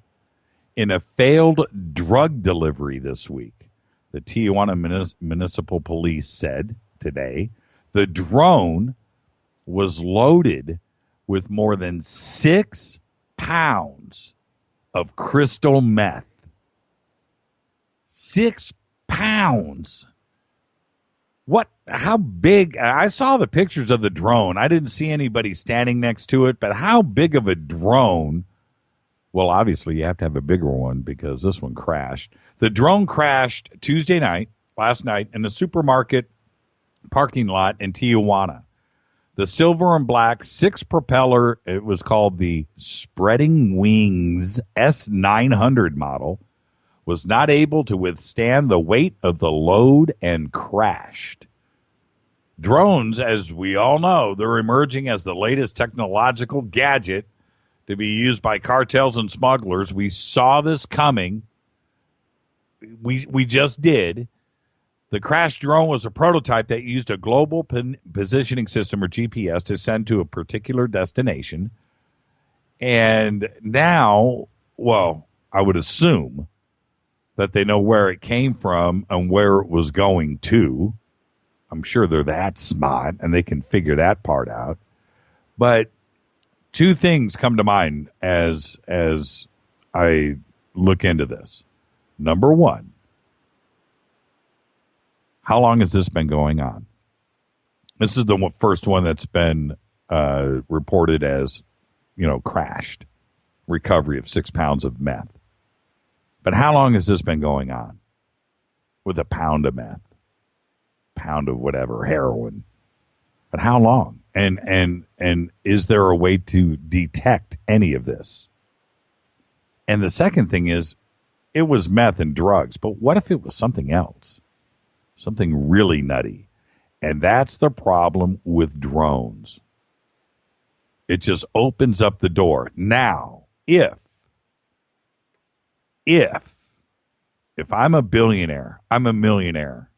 in a failed drug delivery this week. The Tijuana Municipal Police said today the drone was loaded with more than 6 pounds of crystal meth. 6 pounds. What? How big? I saw the pictures of the drone. I didn't see anybody standing next to it, but how big of a drone? Well, obviously, you have to have a bigger one because this one crashed. The drone crashed Tuesday night, last night, in a supermarket parking lot in Tijuana. The silver and black 6-propeller, it was called the Spreading Wings S900 model, was not able to withstand the weight of the load and crashed. Drones, as we all know, they're emerging as the latest technological gadget to be used by cartels and smugglers. We saw this coming. We just did. The crashed drone was a prototype that used a global positioning system, or GPS, to send to a particular destination. And now, well, I would assume that they know where it came from and where it was going to. I'm sure they're that smart and they can figure that part out. But two things come to mind as I look into this. Number one, how long has this been going on? This is the first one that's been reported as, crashed. Recovery of 6 pounds of meth. But how long has this been going on with a pound of meth, pound of whatever, heroin? But how long? And is there a way to detect any of this? And the second thing is, it was meth and drugs, but what if it was something else? Something really nutty. And that's the problem with drones. It just opens up the door. Now, if I'm a billionaire, I'm a millionaire.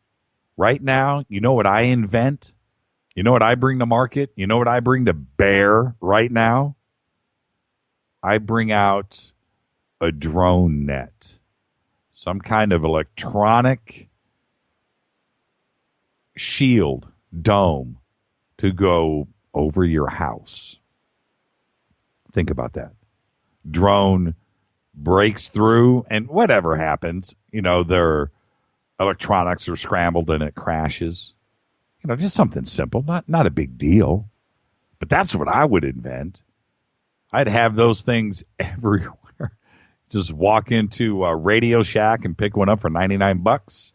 Right now, you know what I invent? You know what I bring to market? You know what I bring to bear right now? I bring out a drone net. Some kind of electronic shield, dome, to go over your house. Think about that. Drone breaks through, and whatever happens, their electronics are scrambled and it crashes. Just something simple, not a big deal. But that's what I would invent. I'd have those things everywhere. Just walk into a Radio Shack and pick one up for $99.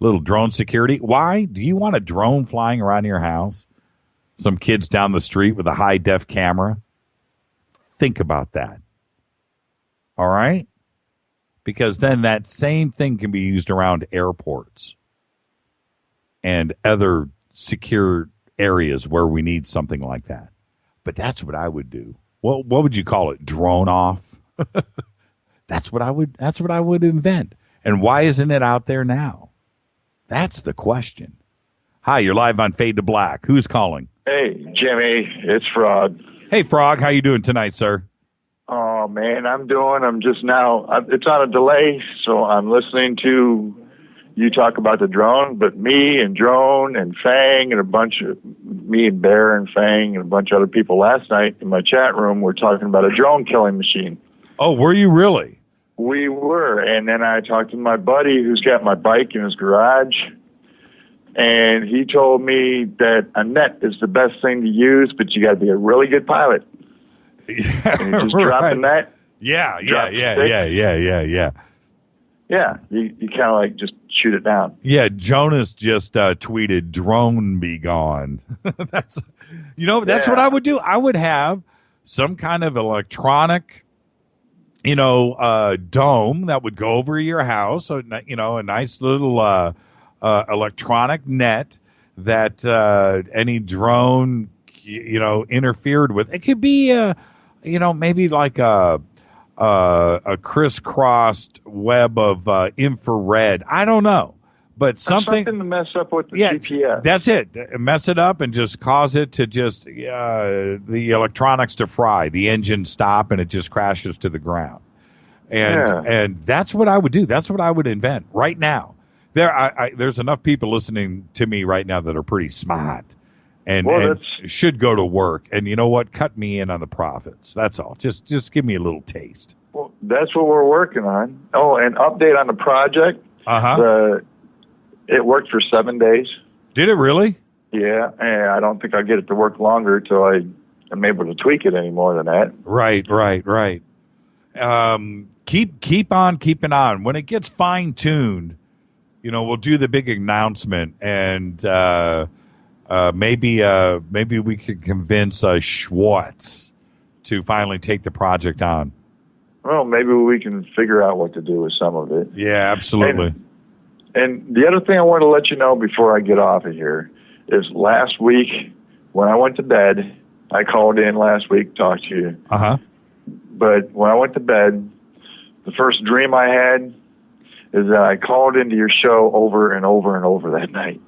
Little drone security. Why? Do you want a drone flying around your house? Some kids down the street with a high-def camera? Think about that. All right? Because then that same thing can be used around airports and other secure areas where we need something like that. But that's what I would do. What would you call it? Drone off? That's what I would invent. And why isn't it out there now? That's the question. Hi, you're live on Fade to Black. Who's calling? Hey, Jimmy, it's Frog. Hey, Frog, how you doing tonight, sir? Oh, man, I'm just now, it's on a delay, so I'm listening to you talk about the drone, but me and Drone and Fang and me and Bear and Fang and a bunch of other people last night in my chat room were talking about a drone killing machine. Oh, were you really? We were, and then I talked to my buddy who's got my bike in his garage, and he told me that a net is the best thing to use, but you got to be a really good pilot. Yeah, and you just drop the net. Yeah. Yeah, you kind of like just shoot it down. Yeah, Jonas just tweeted, "Drone be gone." That's what I would do. I would have some kind of electronic, dome that would go over your house. So, a nice little electronic net that any drone, interfered with. It could be, maybe like a crisscrossed web of infrared. I don't know, but something to mess up with the GPS. That's it. Mess it up and just cause it to just the electronics to fry, the engine stop, and it just crashes to the ground. And that's what I would do. That's what I would invent right now. There's enough people listening to me right now that are pretty smart. And should go to work. And you know what? Cut me in on the profits. That's all. Just give me a little taste. Well, that's what we're working on. Oh, and update on the project. It worked for 7 days. Did it really? Yeah, and I don't think I'll get it to work longer till I'm able to tweak it any more than that. Right. Keep on keeping on. When it gets fine-tuned, we'll do the big announcement and maybe we could convince Schwartz to finally take the project on. Well, maybe we can figure out what to do with some of it. Yeah, absolutely. And the other thing I want to let you know before I get off of here is last week when I went to bed, I called in last week, talked to you. But when I went to bed, the first dream I had is that I called into your show over and over and over that night.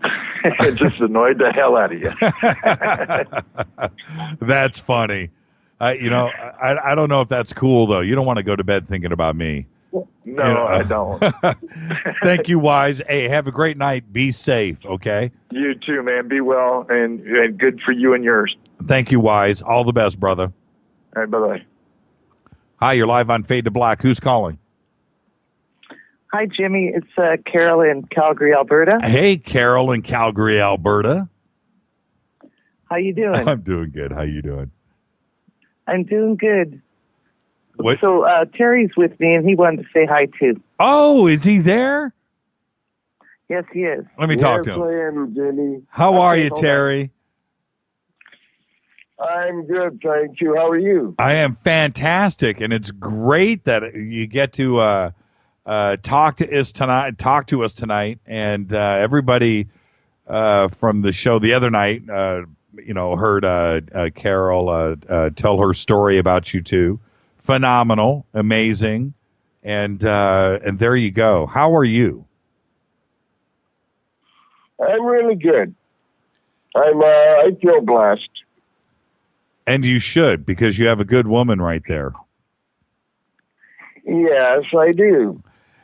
It just annoyed the hell out of you. That's funny. I don't know if that's cool, though. You don't want to go to bed thinking about me. No, I don't. Thank you, Wise. Hey, have a great night. Be safe, okay? You too, man. Be well, and good for you and yours. Thank you, Wise. All the best, brother. All right, bye-bye. Hi, you're live on Fade to Black. Who's calling? Hi, Jimmy. It's Carol in Calgary, Alberta. Hey, Carol in Calgary, Alberta. How you doing? I'm doing good. How you doing? I'm doing good. What? So Terry's with me, and he wanted to say hi, too. Oh, is he there? Yes, he is. Let me talk to him. I am, Jimmy. How are you, Terry? I'm good, thank you. How are you? I am fantastic, and it's great that you get to talk to us tonight, and everybody from the show the other night, heard Carol tell her story about you two. Phenomenal, amazing, and there you go. How are you? I'm really good. I feel blessed. And you should, because you have a good woman right there. Yes, I do.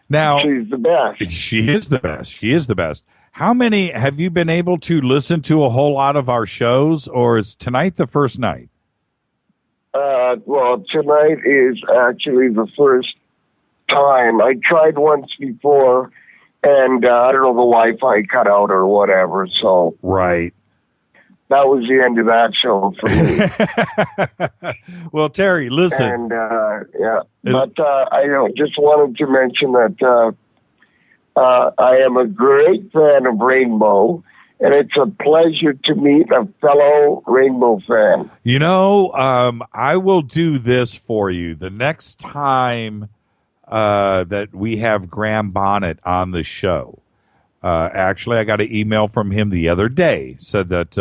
Now, she's the best. She is the best. She is the best. How many have you been able to listen to a whole lot of our shows, or is tonight the first night? Well, tonight is actually the first time. I tried once before, and I don't know, the Wi-Fi cut out or whatever, so. Right. That was the end of that show for me. Well, Terry, listen. And, but I just wanted to mention that I am a great fan of Rainbow, and it's a pleasure to meet a fellow Rainbow fan. You know, I will do this for you. The next time that we have Graham Bonnet on the show, actually, I got an email from him the other day, said that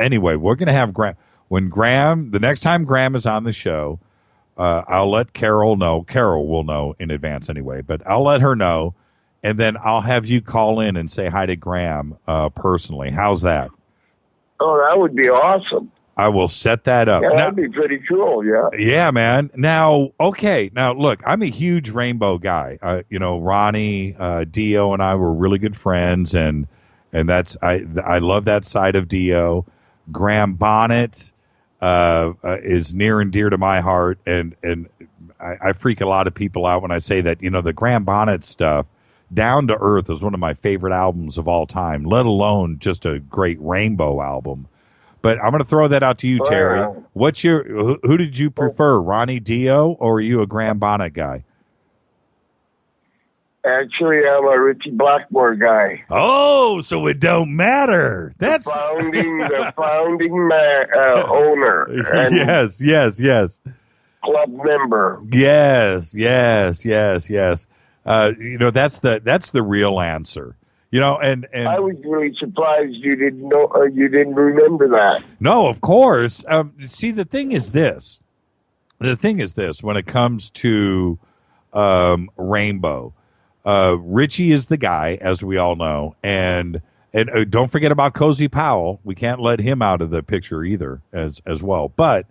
anyway, we're going to have Graham. The next time Graham is on the show, I'll let Carol know. Carol will know in advance anyway, but I'll let her know, and then I'll have you call in and say hi to Graham personally. How's that? Oh, that would be awesome. I will set that up. Yeah, that'd be pretty cool, yeah. Yeah, man. Now, okay. Now, look, I'm a huge Rainbow guy. Ronnie, Dio, and I were really good friends, and that's I love that side of Dio. Graham Bonnet is near and dear to my heart, and I freak a lot of people out when I say that. The Graham Bonnet stuff, Down to Earth, is one of my favorite albums of all time, let alone just a great Rainbow album. But I'm going to throw that out to you, Terry. Who did you prefer, Ronnie Dio, or are you a Graham Bonnet guy? Actually, I'm a Richie Blackmore guy. Oh, so it don't matter. That's the founding owner. And yes. Club member. Yes. That's the real answer. And I was really surprised you didn't know. You didn't remember that. No, of course. See, the thing is this. When it comes to Rainbow, Richie is the guy, as we all know, and don't forget about Cozy Powell. We can't let him out of the picture either, as well. But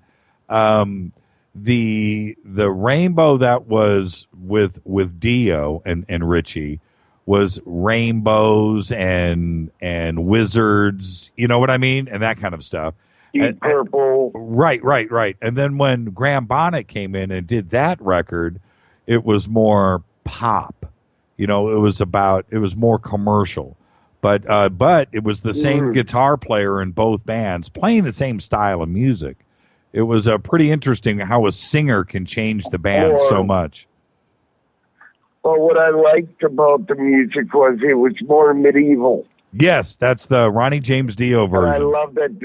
the Rainbow that was with Dio and Richie was rainbows and wizards, you know what I mean, and that kind of stuff. Deep Purple. Right. And then when Graham Bonnet came in and did that record, it was more pop. It was more commercial. But it was the same guitar player in both bands playing the same style of music. It was pretty interesting how a singer can change the band so much. Well, what I liked about the music was it was more medieval. Yes, that's the Ronnie James Dio version. And I love that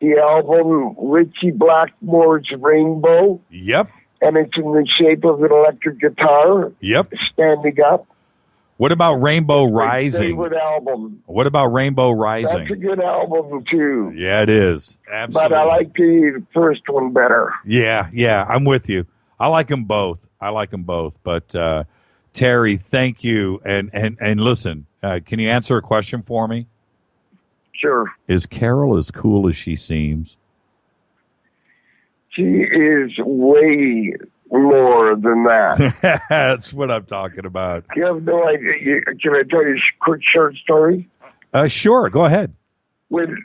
the album Richie Blackmore's Rainbow. Yep. And it's in the shape of an electric guitar. Yep. Standing up. What about Rainbow Rising? My favorite album. What about Rainbow Rising? That's a good album too. Yeah, it is. Absolutely. But I like the first one better. Yeah, I'm with you. I like them both. But Terry, thank you. And listen, can you answer a question for me? Sure. Is Carol as cool as she seems? She is way more than that. That's what I'm talking about. You have no idea. Can I tell you a quick short story? Sure. Go ahead. When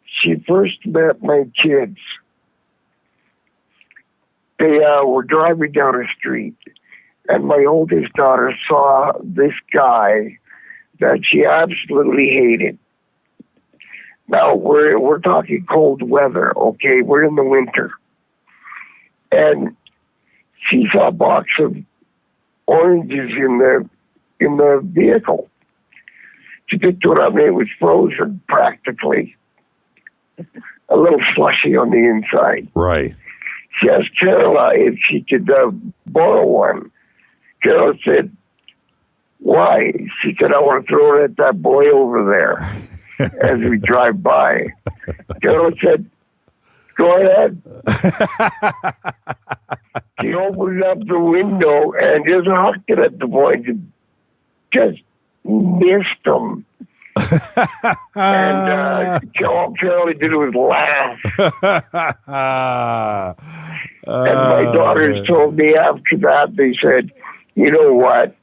she first met my kids, they were driving down a street, and my oldest daughter saw this guy that she absolutely hated. Now, we're talking cold weather, okay? We're in the winter. And she saw a box of oranges in the vehicle. She picked one up and it was frozen practically. A little slushy on the inside. Right. She asked Carola if she could borrow one. Carol said, why? She said, I want to throw it at that boy over there as we drive by. Carol said, go ahead. She opened up the window and just hucked it at the boy and just missed him. And all Charlie did was laugh. And my daughters told me after that, they said, you know what?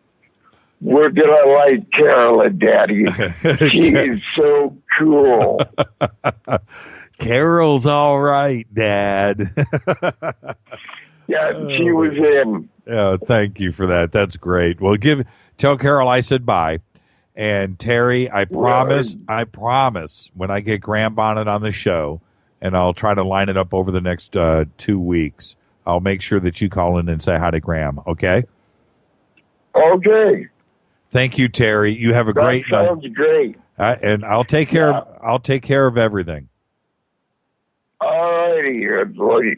We're going to like Carola, Daddy. She is so cool. Carol's all right, Dad. Yeah, she was in. Yeah, thank you for that. That's great. Well, tell Carol I said bye. And Terry, I promise, when I get Graham Bonnet on the show, and I'll try to line it up over the next 2 weeks, I'll make sure that you call in and say hi to Graham, okay? Okay. Thank you, Terry. You have a great night. That sounds great. And I'll take care of everything. All righty.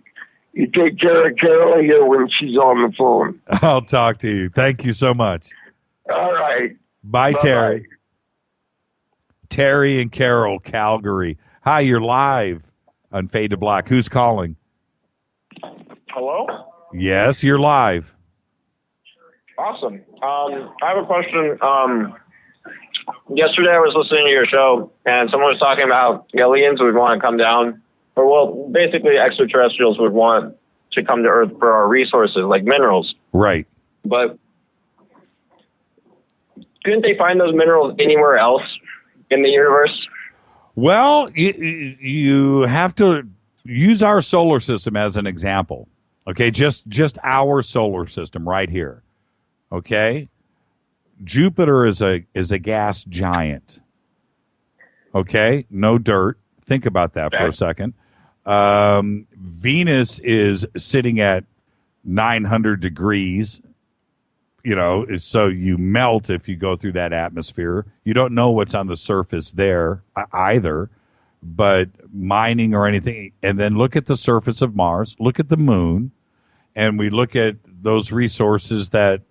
You take care of Carol here when she's on the phone. I'll talk to you. Thank you so much. All right. Bye, Bye-bye. Terry. Terry and Carol, Calgary. Hi, you're live on Fade to Black. Who's calling? Hello? Yes, you're live. Awesome. I have a question. Yesterday I was listening to your show, and someone was talking about aliens would want to come down, or well, basically extraterrestrials would want to come to Earth for our resources, like minerals. Right. But couldn't they find those minerals anywhere else in the universe? Well, you have to use our solar system as an example. Okay, just our solar system right here. Okay, Jupiter is a gas giant. Okay, no dirt. Think about that for a second. Venus is sitting at 900 degrees. You know, so you melt if you go through that atmosphere. You don't know what's on the surface there either, but mining or anything. And then look at the surface of Mars. Look at the moon, and we look at those resources that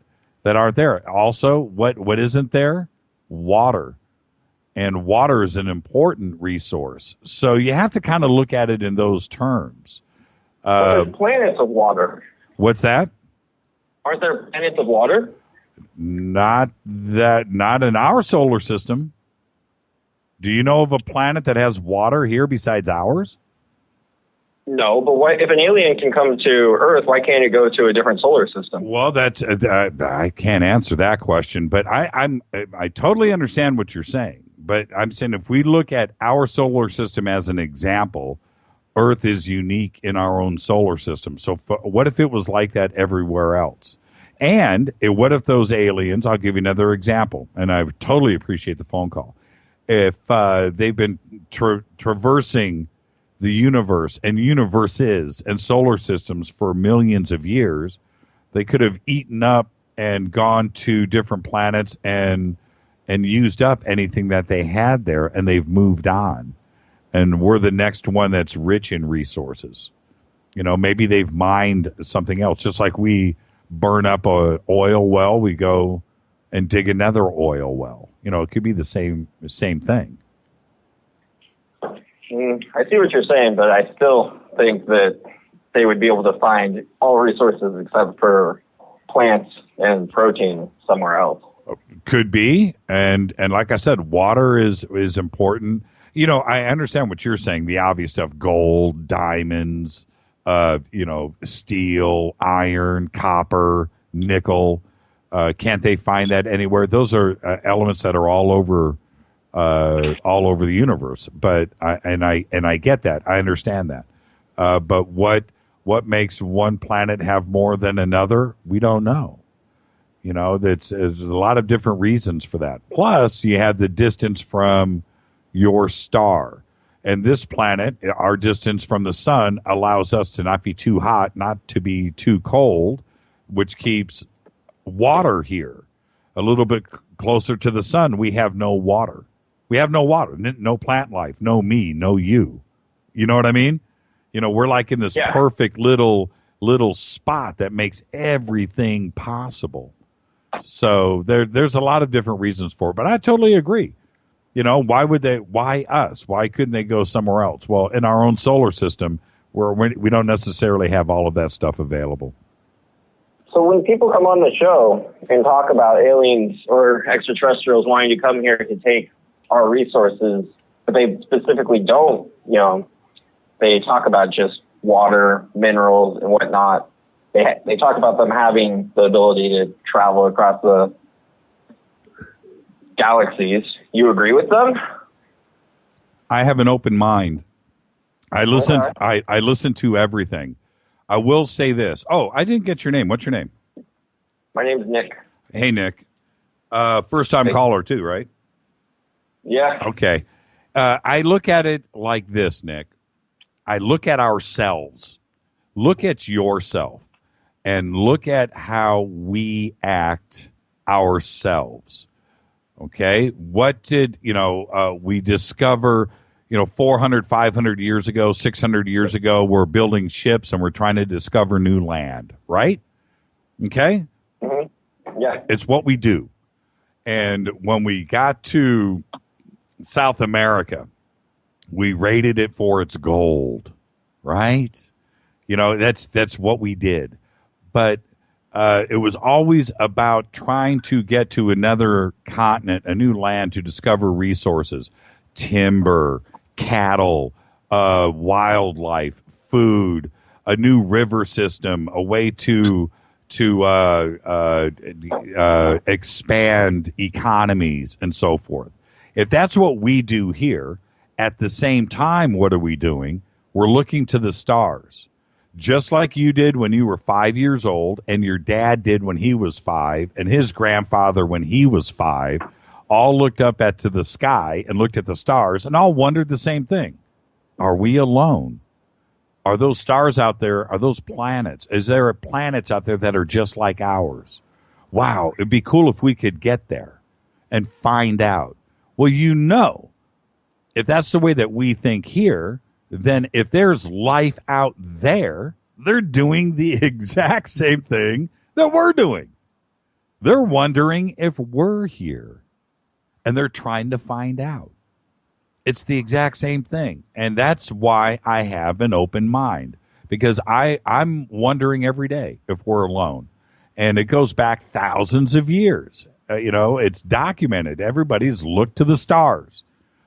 aren't there. Also, what isn't there? Water. And water is an important resource. So you have to kind of look at it in those terms. There's planets of water. What's that? Aren't there planets of water? Not in our solar system. Do you know of a planet that has water here besides ours? No, but what if an alien can come to Earth? Why can't it go to a different solar system? Well, that's I can't answer that question, but I totally understand what you're saying. But I'm saying if we look at our solar system as an example, Earth is unique in our own solar system. So what if it was like that everywhere else? And what if those aliens, I'll give you another example, and I totally appreciate the phone call. If they've been traversing the universe and universes and solar systems for millions of years, they could have eaten up and gone to different planets and used up anything that they had there, and they've moved on. And we're the next one that's rich in resources. You know, maybe they've mined something else. Just like we burn up a oil well, we go and dig another oil well. You know, it could be the same thing. I see what you're saying, but I still think that they would be able to find all resources except for plants and protein somewhere else. Could be, and like I said, water is important. You know, I understand what you're saying. The obvious stuff: gold, diamonds, steel, iron, copper, nickel. Can't they find that anywhere? Those are elements that are all over the universe. But I get that. I understand that. But what makes one planet have more than another? We don't know. You know, there's a lot of different reasons for that. Plus, you have the distance from your star. And this planet, our distance from the sun, allows us to not be too hot, not to be too cold, which keeps water here. A little bit closer to the sun, we have no water. We have no water, no plant life, no me, no you. You know what I mean? You know, we're like in this perfect little spot that makes everything possible. So there's a lot of different reasons for it, but I totally agree. You know, why us? Why couldn't they go somewhere else? Well, in our own solar system, where we don't necessarily have all of that stuff available. So when people come on the show and talk about aliens or extraterrestrials wanting to come here to take our resources, but they specifically don't, they talk about just water, minerals, and whatnot. They talk about them having the ability to travel across the galaxies. You agree with them? I have an open mind. I listen. I listen to everything. I will say this. Oh, I didn't get your name. What's your name? My name's Nick. Hey, Nick. First time caller too, right? Yeah. Okay. I look at it like this, Nick. I look at ourselves. Look at yourself. And look at how we act ourselves. Okay, what did we discover? 400, 500 years ago, 600 years ago, we're building ships and we're trying to discover new land, right? Okay? Mm-hmm. Yeah. It's what we do. And when we got to South America, we rated it for its gold, right? That's what we did. But it was always about trying to get to another continent, a new land, to discover resources, timber, cattle, wildlife, food, a new river system, a way to expand economies and so forth. If that's what we do here, at the same time, what are we doing? We're looking to the stars. Just like you did when you were 5 years old, and your dad did when he was 5, and his grandfather when he was 5, all looked up to the sky and looked at the stars and all wondered the same thing. Are we alone? Are those stars out there? Are those planets? Is there planets out there that are just like ours? Wow, it'd be cool if we could get there and find out. Well, if that's the way that we think here, then if there's life out there, they're doing the exact same thing that we're doing. They're wondering if we're here, and they're trying to find out. It's the exact same thing, and that's why I have an open mind, because I'm wondering every day if we're alone, and it goes back thousands of years. It's documented. Everybody's looked to the stars.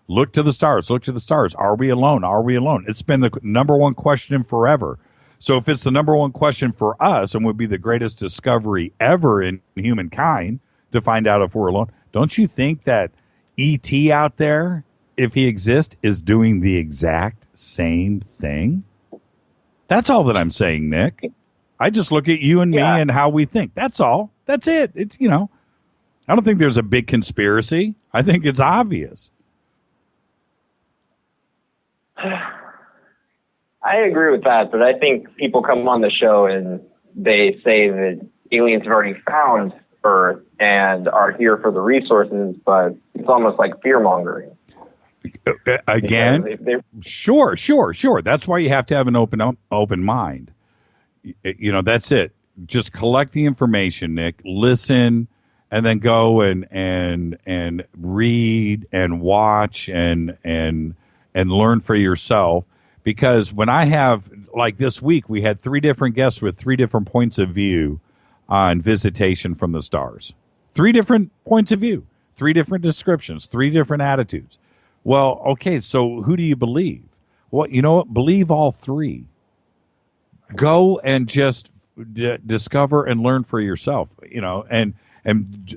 Look to the stars. Look to the stars. Are we alone? Are we alone? It's been the number one question forever. So if it's the number one question for us and would be the greatest discovery ever in humankind to find out if we're alone, don't you think that E.T. out there, if he exists, is doing the exact same thing? That's all that I'm saying, Nick. I just look at you and me and how we think. That's all. That's it. It's, I don't think there's a big conspiracy. I think it's obvious. I agree with that, but I think people come on the show and they say that aliens have already found Earth and are here for the resources, but it's almost like fear-mongering. Again, sure. That's why you have to have an open mind. That's it. Just collect the information, Nick. Listen, and then go and read and watch and learn for yourself. Because when I have, like this week, we had 3 different guests with 3 different points of view on visitation from the stars. 3 different points of view, 3 different descriptions, 3 different attitudes. Well, okay, so who do you believe? Well, you know what? Believe all 3. Go and just discover and learn for yourself, and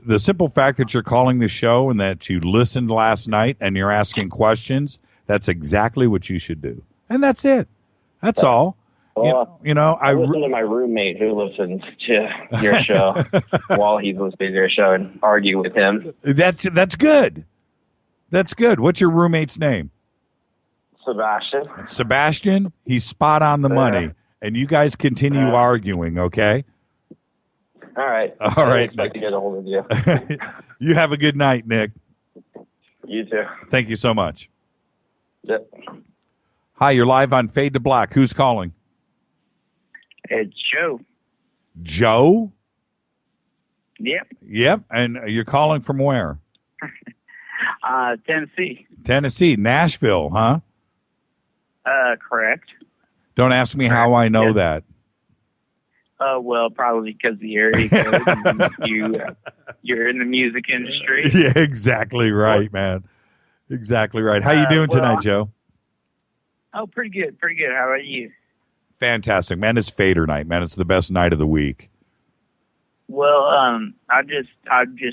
the simple fact that you're calling the show and that you listened last night and you're asking questions, that's exactly what you should do. And that's it. That's all. Well, I listen to my roommate who listens to your show while he's listening to your show and argue with him. That's good. That's good. What's your roommate's name? Sebastian, he's spot on the money. And you guys continue arguing, okay? All right. All right. I'd like to get a hold of you. You have a good night, Nick. You too. Thank you so much. Yep. Hi, you're live on Fade to Black. Who's calling? It's Joe. Joe? Yep. Yep. And you're calling from where? Tennessee. Tennessee. Nashville, huh? Correct. Don't ask me how I know that. Well, probably because of the area code. You're in the music industry. Yeah, exactly right, man. Exactly right. How you doing tonight, Joe? Oh, pretty good. Pretty good. How about you? Fantastic, man. It's Fader night, man. It's the best night of the week. Well, I'm just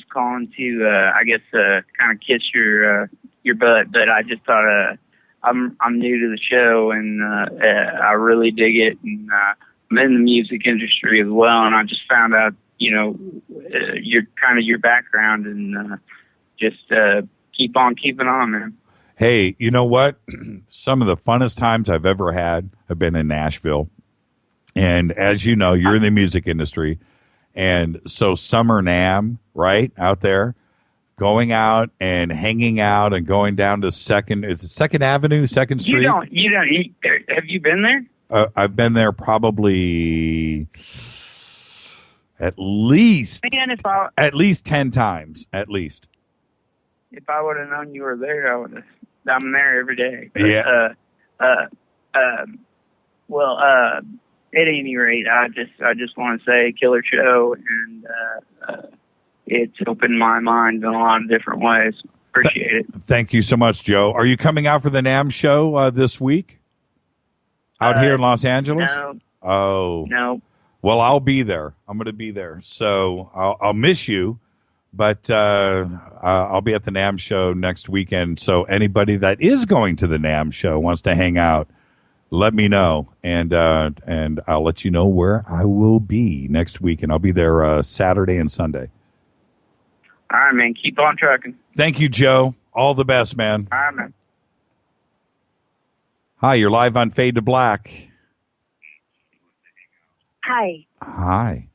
calling to, kind of kiss your butt, but I just thought, I'm new to the show and, I really dig it. And, I'm in the music industry as well. And I just found out, your background and, just, keep on keeping on, man. Hey, you know what? Some of the funnest times I've ever had have been in Nashville. And as you know, you're in the music industry. And so Summer Nam, right, out there, going out and hanging out and going down to Second Avenue, Second Street? Have you been there? I've been there probably at least 10 times, at least. If I would have known you were there, I'm there every day. But, Yeah. At any rate, I just want to say killer show, and it's opened my mind in a lot of different ways. Appreciate it. Thank you so much, Joe. Are you coming out for the NAM show this week? Out here in Los Angeles? No. Oh. No. Well, I'll be there. I'm going to be there. So I'll miss you, but I'll be at the NAM show next weekend. So anybody that is going to the NAM show wants to hang out, let me know, and I'll let you know where I will be next week, and I'll be there Saturday and Sunday. All right, man. Keep on trucking. Thank you, Joe. All the best, man. All right, man. Hi, you're live on Fade to Black. Hi. Hi,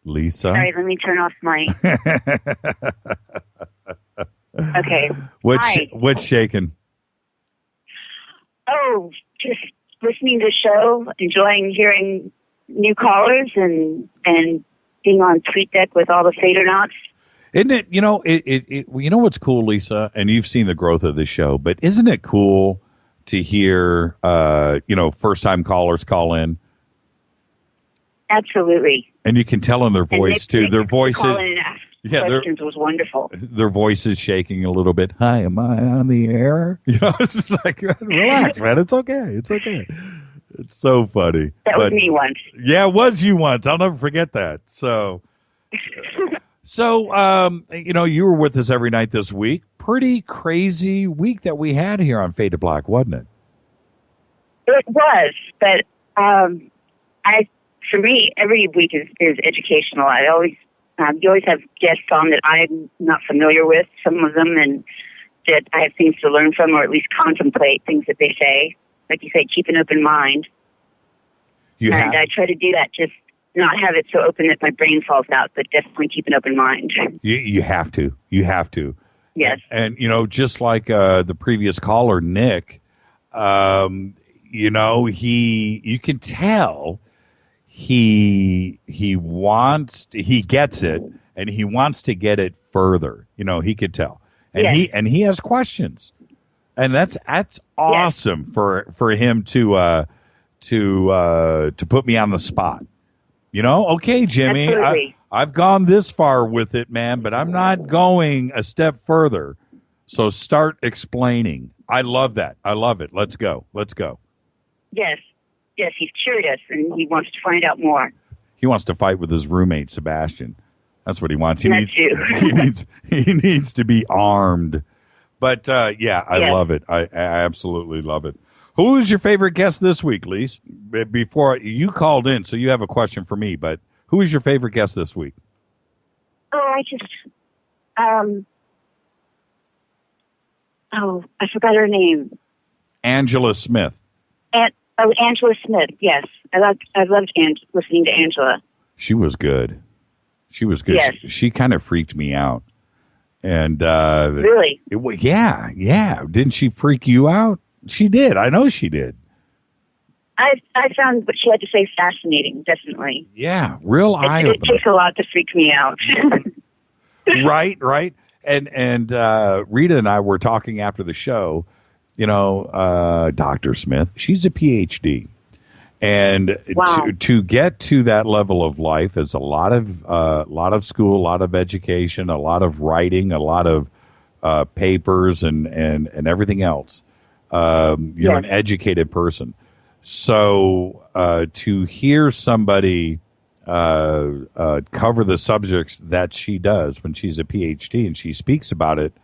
Lisa. Sorry, let me turn off my... Okay. What's shaking? Oh, just listening to the show, enjoying hearing new callers and being on TweetDeck with all the Fadernauts. Isn't it, you know what's cool, Lisa, and you've seen the growth of this show, but isn't it cool to hear, first-time callers call in? Absolutely. And you can tell in their voice, too. Their voices. Call in and ask questions was wonderful. Their voice is shaking a little bit. Hi, am I on the air? It's just like, relax, man. It's okay. It's okay. It's so funny. That was me once. Yeah, it was you once. I'll never forget that. So, you were with us every night this week. Pretty crazy week that we had here on Fade to Black, wasn't it? It was, but for me, every week is educational. You always have guests on that I'm not familiar with, some of them, and that I have things to learn from, or at least contemplate things that they say. Like you say, keep an open mind. I try to do that, just not have it so open that my brain falls out, but definitely keep an open mind. You have to. You have to. Yes. And just like the previous caller, Nick, you can tell he gets it, and he wants to get it further. He could tell. And he has questions. And that's awesome for him to put me on the spot. Okay, Jimmy, I've gone this far with it, man, but I'm not going a step further. So start explaining. I love that. I love it. Let's go. Yes, he's curious, and he wants to find out more. He wants to fight with his roommate, Sebastian. That's what he wants. He needs to be armed. But, I love it. I absolutely love it. Who is your favorite guest this week, Lise? Before you called in, so you have a question for me, but who is your favorite guest this week? I forgot her name. Angela Smith. Angela Smith, yes. I loved listening to Angela. She was good. Yes. She kind of freaked me out. And really? Yeah. Didn't she freak you out? She did. I know she did. I found what she had to say fascinating, definitely. Yeah, real eye-opener. It takes a lot to freak me out. Right. And Rita and I were talking after the show. Dr. Smith, she's a PhD. And to get to that level of life is a lot of school, a lot of education, a lot of writing, a lot of papers and everything else. You're an educated person. So to hear somebody cover the subjects that she does when she's a PhD and she speaks about it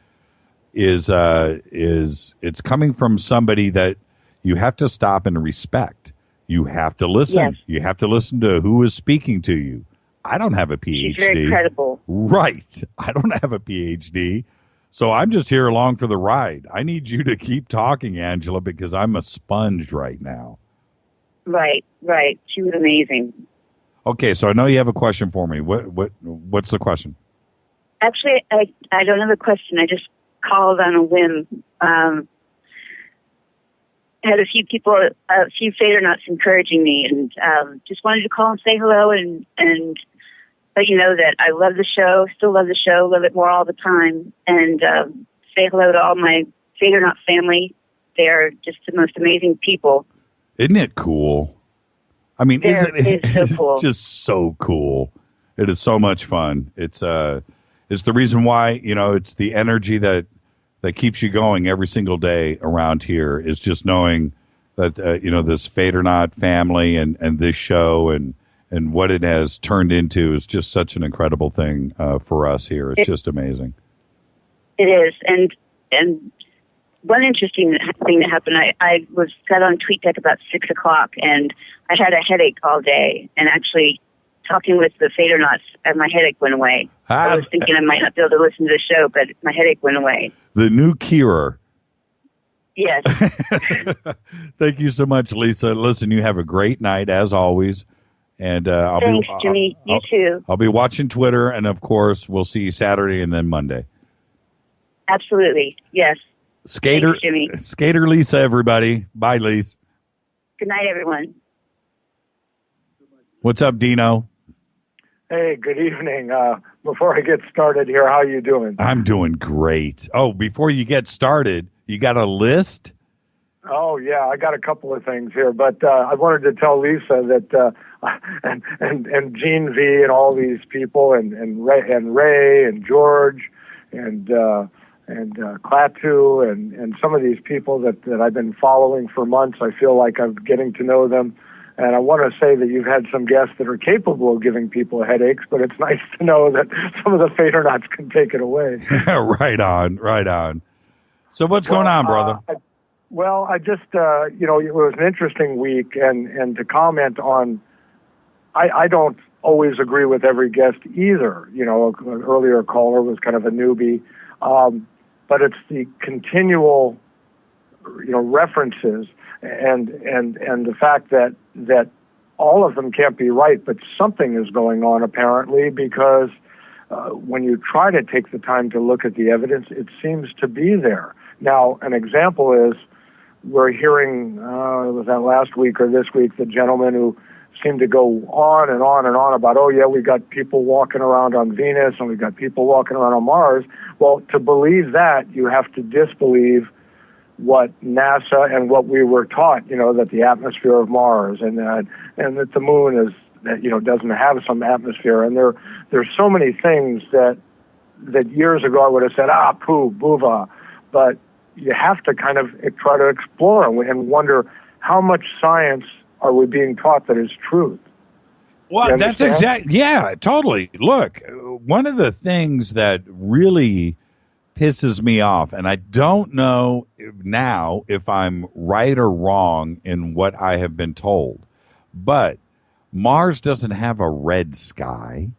is it's coming from somebody that you have to stop and respect. You have to listen. Yes. You have to listen to who is speaking to you. I don't have a PhD. She's very credible. Right. I don't have a PhD. So I'm just here along for the ride. I need you to keep talking, Angela, because I'm a sponge right now. Right. She was amazing. Okay, so I know you have a question for me. What's the question? Actually, I don't have a question. I just called on a whim. Had a few Fadernauts encouraging me, and just wanted to call and say hello and let you know that I love the show, still love the show, love it more all the time, and say hello to all my Fadernaut family. They are just the most amazing people. Isn't it cool? I mean, it's so cool. Just so cool. It is so much fun. It's the reason why, it's the energy that keeps you going every single day around here, is just knowing that, this Fadernaut family and this show and what it has turned into is just such an incredible thing for us here. It's just amazing. It is. And one interesting thing that happened, I got on TweetDeck about 6 o'clock, and I had a headache all day. And actually, talking with the Fadernauts, my headache went away. I was thinking I might not be able to listen to the show, but my headache went away. The new cure. Yes. Thank you so much, Lisa. Listen, you have a great night, as always. And Thanks, Jimmy. You too. I'll be watching Twitter, and, of course, we'll see you Saturday and then Monday. Absolutely. Yes. Skater, Thanks, Jimmy. Skater Lisa, everybody. Bye, Lisa. Good night, everyone. What's up, Dino? Hey, good evening. Before I get started here, how you doing? I'm doing great. Oh, before you get started, you got a list? Oh, yeah, I got a couple of things here, but I wanted to tell Lisa that and Gene V and all these people and Ray and George and Klaatu and some of these people that I've been following for months. I feel like I'm getting to know them. And I want to say that you've had some guests that are capable of giving people headaches, but it's nice to know that some of the Fadernauts can take it away. Right on. So what's going on, brother? I just, it was an interesting week, and to comment on, I don't always agree with every guest either. An earlier caller was kind of a newbie, but it's the continual, references and the fact that all of them can't be right, but something is going on apparently, because when you try to take the time to look at the evidence, it seems to be there. Now, an example is we're hearing, was that last week or this week, the gentleman who seemed to go on and on and on about, we got people walking around on Venus and we got people walking around on Mars. Well, to believe that, you have to disbelieve what NASA and what we were taught, that the atmosphere of Mars and that the moon is, doesn't have some atmosphere. And there's so many things that years ago I would have said, poo, boova. But you have to kind of try to explore and wonder how much science are we being taught that is truth. Well, that's exactly, yeah, totally. Look, one of the things that really pisses me off, and I don't know now if I'm right or wrong in what I have been told, but Mars doesn't have a red sky.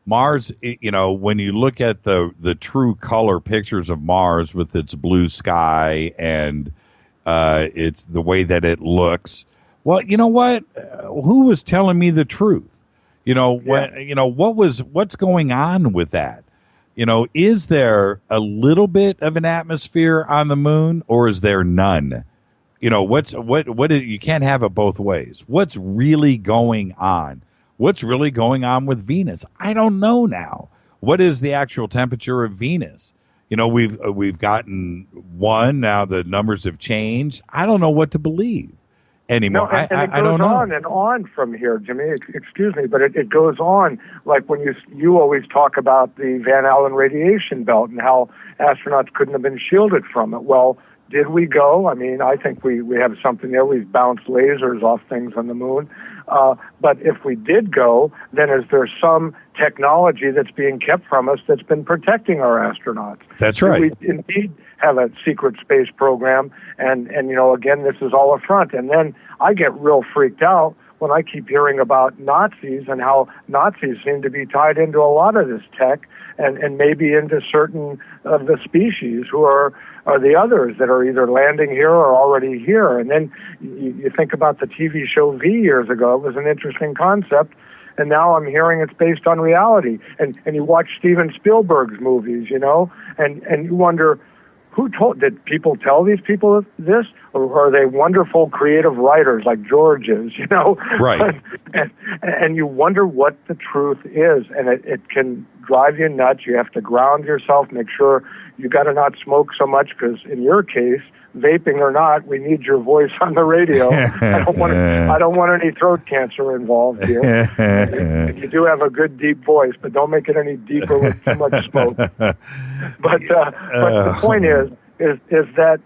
Mars, when you look at the true color pictures of Mars with its blue sky and it's the way that it looks, well, you know what? Who was telling me the truth? What's going on with that? Is there a little bit of an atmosphere on the moon, or is there none? You can't have it both ways. What's really going on? What's really going on with Venus? I don't know now. What is the actual temperature of Venus? We've gotten one, now the numbers have changed. I don't know what to believe anymore. No, and it goes on and on from here, Jimmy. Excuse me, but it goes on. Like when you always talk about the Van Allen radiation belt and how astronauts couldn't have been shielded from it. Well, did we go? I mean, I think we have something there. We've bounced lasers off things on the moon. But if we did go, then is there some technology that's being kept from us that's been protecting our astronauts? That's right. We indeed have a secret space program, and again, this is all a front. And then I get real freaked out when I keep hearing about Nazis and how Nazis seem to be tied into a lot of this tech and maybe into certain of the species who are the others that are either landing here or already here. And then you think about the TV show V years ago. It was an interesting concept. and now I'm hearing it's based on reality. And you watch Steven Spielberg's movies, you know, and you wonder, did people tell these people this, or are they wonderful creative writers like George is, you know? Right. and you wonder what the truth is, and it can drive you nuts. You have to ground yourself, make sure you got to not smoke so much, because in your case, vaping or not, we need your voice on the radio. I don't want any throat cancer involved here. You do have a good deep voice, but don't make it any deeper with too much smoke. But the point is that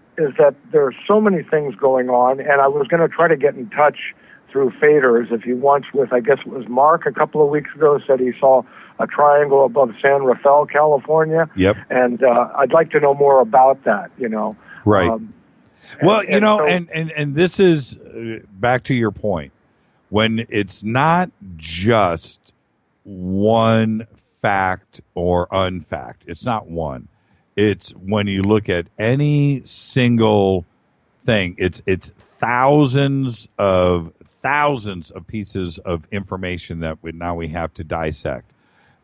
there are so many things going on, and I was going to try to get in touch through Faders. If he wants, with, I guess it was Mark a couple of weeks ago, said he saw a triangle above San Rafael, California. Yep. And I'd like to know more about that, you know. Right. Well, you know, and this is back to your point, when it's not just one fact or unfact. It's not one. It's when you look at any single thing, it's thousands of pieces of information that now we have to dissect.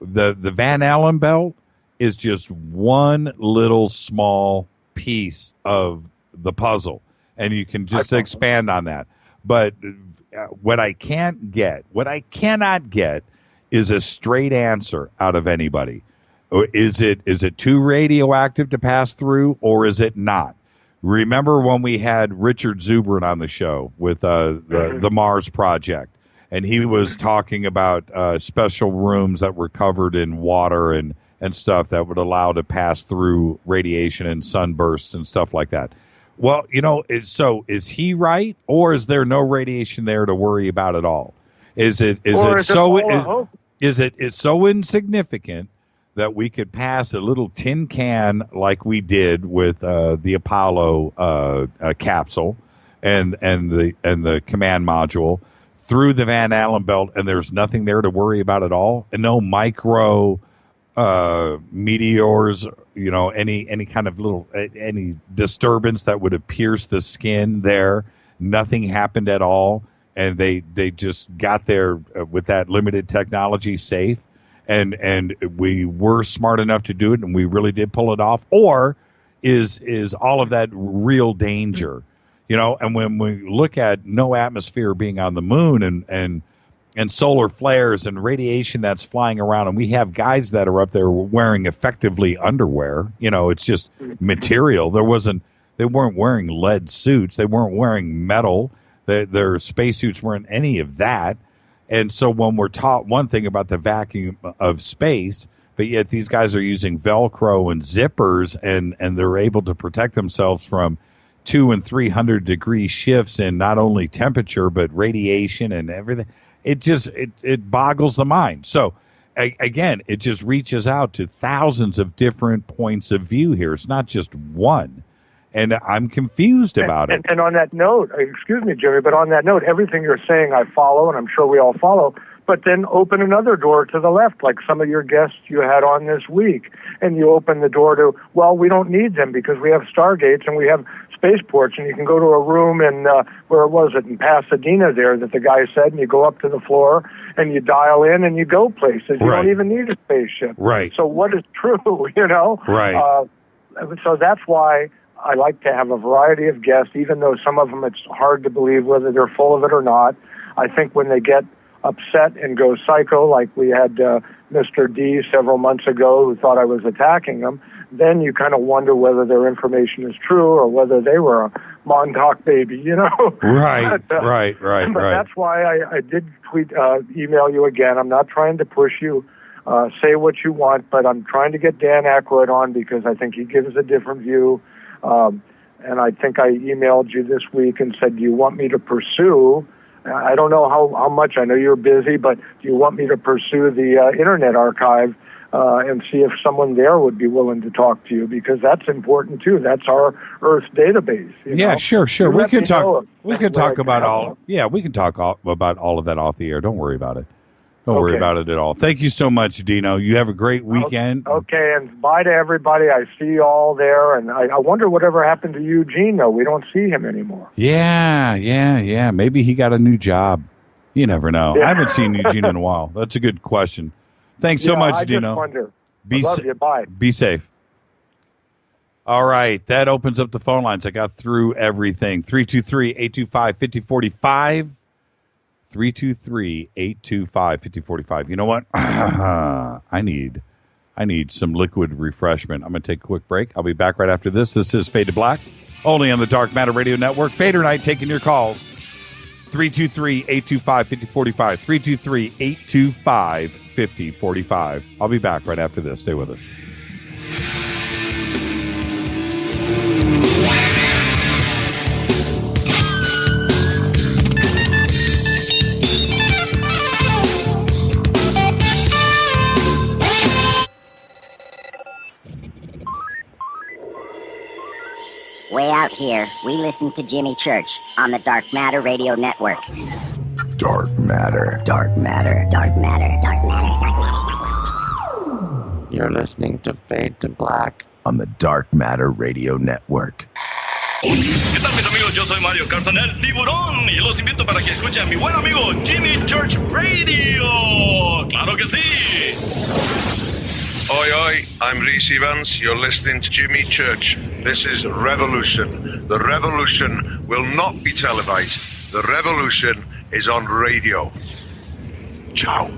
The Van Allen belt is just one little small piece of the puzzle, and you can just expand on that. But what I cannot get is a straight answer out of anybody. Is it too radioactive to pass through, or is it not? Remember when we had Richard Zubrin on the show with the Mars Project, and he was talking about special rooms that were covered in water and stuff that would allow to pass through radiation and sunbursts and stuff like that. Well, you know, so is he right, or is there no radiation there to worry about at all? Is it so insignificant that we could pass a little tin can like we did with the Apollo capsule and the command module through the Van Allen belt, and there's nothing there to worry about at all, and no micro meteors, you know, any kind of little any disturbance that would have pierced the skin there? Nothing happened at all, and they just got there with that limited technology safe, and we were smart enough to do it, and we really did pull it off. Or is all of that real danger? You know, and when we look at no atmosphere being on the moon and solar flares and radiation that's flying around, and we have guys that are up there wearing effectively underwear. You know, it's just material. They weren't wearing lead suits. They weren't wearing metal. Their spacesuits weren't any of that. And so when we're taught one thing about the vacuum of space, but yet these guys are using Velcro and zippers, and they're able to protect themselves from 200 and 300 degree shifts in not only temperature but radiation and everything. It just it boggles the mind. So again, it just reaches out to thousands of different points of view here. It's not just one, and I'm confused about it. And on that note, excuse me, Jerry, but on that note, everything you're saying I follow, and I'm sure we all follow. But then open another door to the left, like some of your guests you had on this week, and you open the door to, well, we don't need them because we have Stargates and we have spaceports, and you can go to a room in, where was it, in Pasadena there that the guy said, and you go up to the floor and you dial in and you go places. You don't even need a spaceship. Right. So what is true, you know? Right. So that's why I like to have a variety of guests, even though some of them it's hard to believe whether they're full of it or not. I think when they get upset and go psycho, like we had Mr. D several months ago who thought I was attacking him, then you kind of wonder whether their information is true or whether they were a Montauk baby, you know? Right, but, right. That's why I did email you again. I'm not trying to push you. Say what you want, but I'm trying to get Dan Aykroyd on because I think he gives a different view. And I think I emailed you this week and said, do you want me to pursue? I don't know how much. I know you're busy, but do you want me to pursue the Internet Archive and see if someone there would be willing to talk to you? Because that's important, too. That's our Earth database. You know? Sure. We can talk about all. Yeah, we can talk about all of that off the air. Don't worry about it. Don't worry about it at all. Thank you so much, Dino. You have a great weekend. Okay, and bye to everybody. I see you all there, and I wonder whatever happened to Eugene, though. We don't see him anymore. Yeah. Maybe he got a new job. You never know. I haven't seen Eugene in a while. That's a good question. Thanks so much, I Dino. just wonder. Be Love you. Bye. Be safe. All right. That opens up the phone lines. I got through everything. 323-825-5045. 323-825-5045. You know what? I need some liquid refreshment. I'm going to take a quick break. I'll be back right after this. This is Fade to Black, only on the Dark Matter Radio Network. Fader Night taking your calls. 323-825-5045. 323-825-5045. I'll be back right after this. Stay with us. Way out here, we listen to Jimmy Church on the Dark Matter Radio Network. Dark Matter. Dark Matter. Dark Matter. Dark Matter. Dark Matter. You're listening to Fade to Black on the Dark Matter Radio Network. ¿Qué tal, mis amigos? Yo soy Mario Carson, el tiburón, y los invito para que escuchen a mi buen amigo Jimmy Church Radio. ¡Claro que sí! Oi, oi, I'm Reese Evans. You're listening to Jimmy Church. This is Revolution. The revolution will not be televised. The revolution is on radio. Ciao.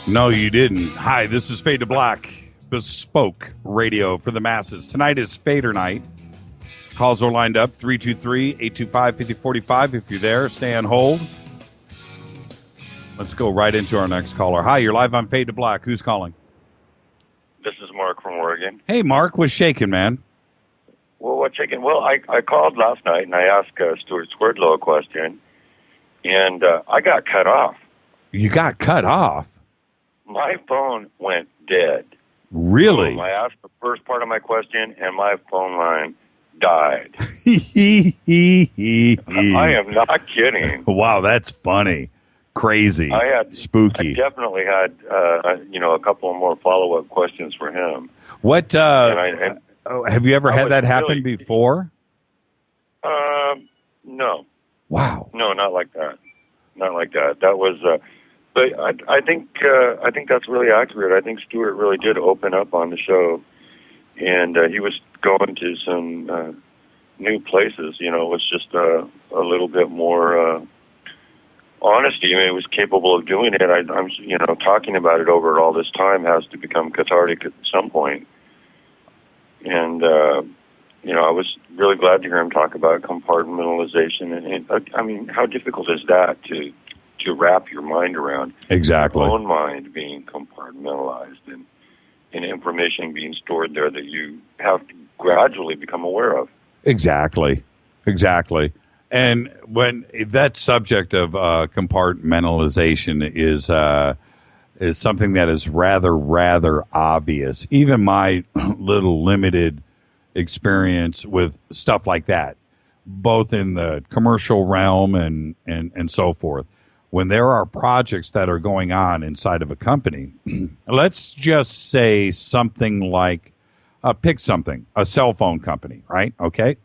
No, you didn't. Hi, this is Fade to Black, bespoke radio for the masses. Tonight is Fader Night. Calls are lined up, 323-825-5045. If you're there, stay on hold. Let's go right into our next caller. Hi, you're live on Fade to Black. Who's calling? This is Mark from Oregon. Hey, Mark, what's shaking, man? Well, what's shaking? Well, I called last night and I asked Stuart Swerdlow a question, and I got cut off. You got cut off? My phone went dead. Really? I asked the first part of my question, and my phone line died. I am not kidding. Wow, that's funny. Crazy. Spooky. I definitely had, a couple of more follow-up questions for him. What, have you ever had that happen before? No. Wow. No, not like that. Not like that. That was... But I think that's really accurate. I think Stuart really did open up on the show, and he was going to some new places. You know, it was just a little bit more honesty. I mean, it was capable of doing it. I'm talking about it over all this time has to become cathartic at some point. And I was really glad to hear him talk about compartmentalization. And I mean, how difficult is that to wrap your mind around? Exactly. Your own mind being compartmentalized and information being stored there that you have to gradually become aware of. Exactly. And when that subject of compartmentalization is something that is rather obvious, even my little limited experience with stuff like that, both in the commercial realm and so forth. When there are projects that are going on inside of a company, let's just say something like, pick something, a cell phone company, right? Okay.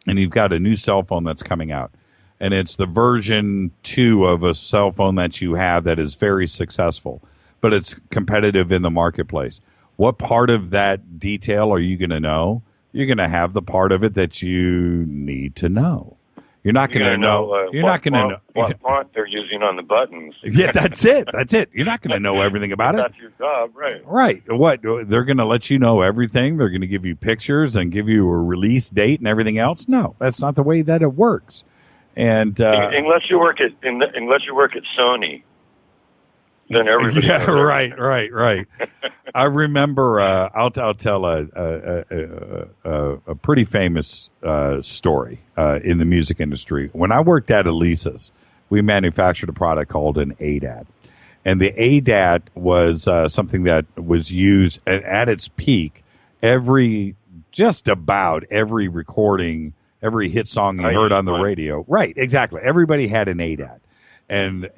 And you've got a new cell phone that's coming out, and it's the version 2 of a cell phone that you have that is very successful, but it's competitive in the marketplace. What part of that detail are you going to know? You're going to have the part of it that you need to know. You're not going to know. You're not going to know what font they're using on the buttons. Yeah, that's it. You're not going to know everything about it. That's your job, right? Right. What they're going to let you know everything. They're going to give you pictures and give you a release date and everything else. No, that's not the way that it works. And unless you work at Sony, then everybody. Yeah, knows right. I remember. I'll tell a pretty famous story in the music industry. When I worked at Elisa's, we manufactured a product called an ADAT, and the ADAT was something that was used at its peak. Just about every recording, every hit song you heard on the radio. Right, exactly. Everybody had an ADAT. And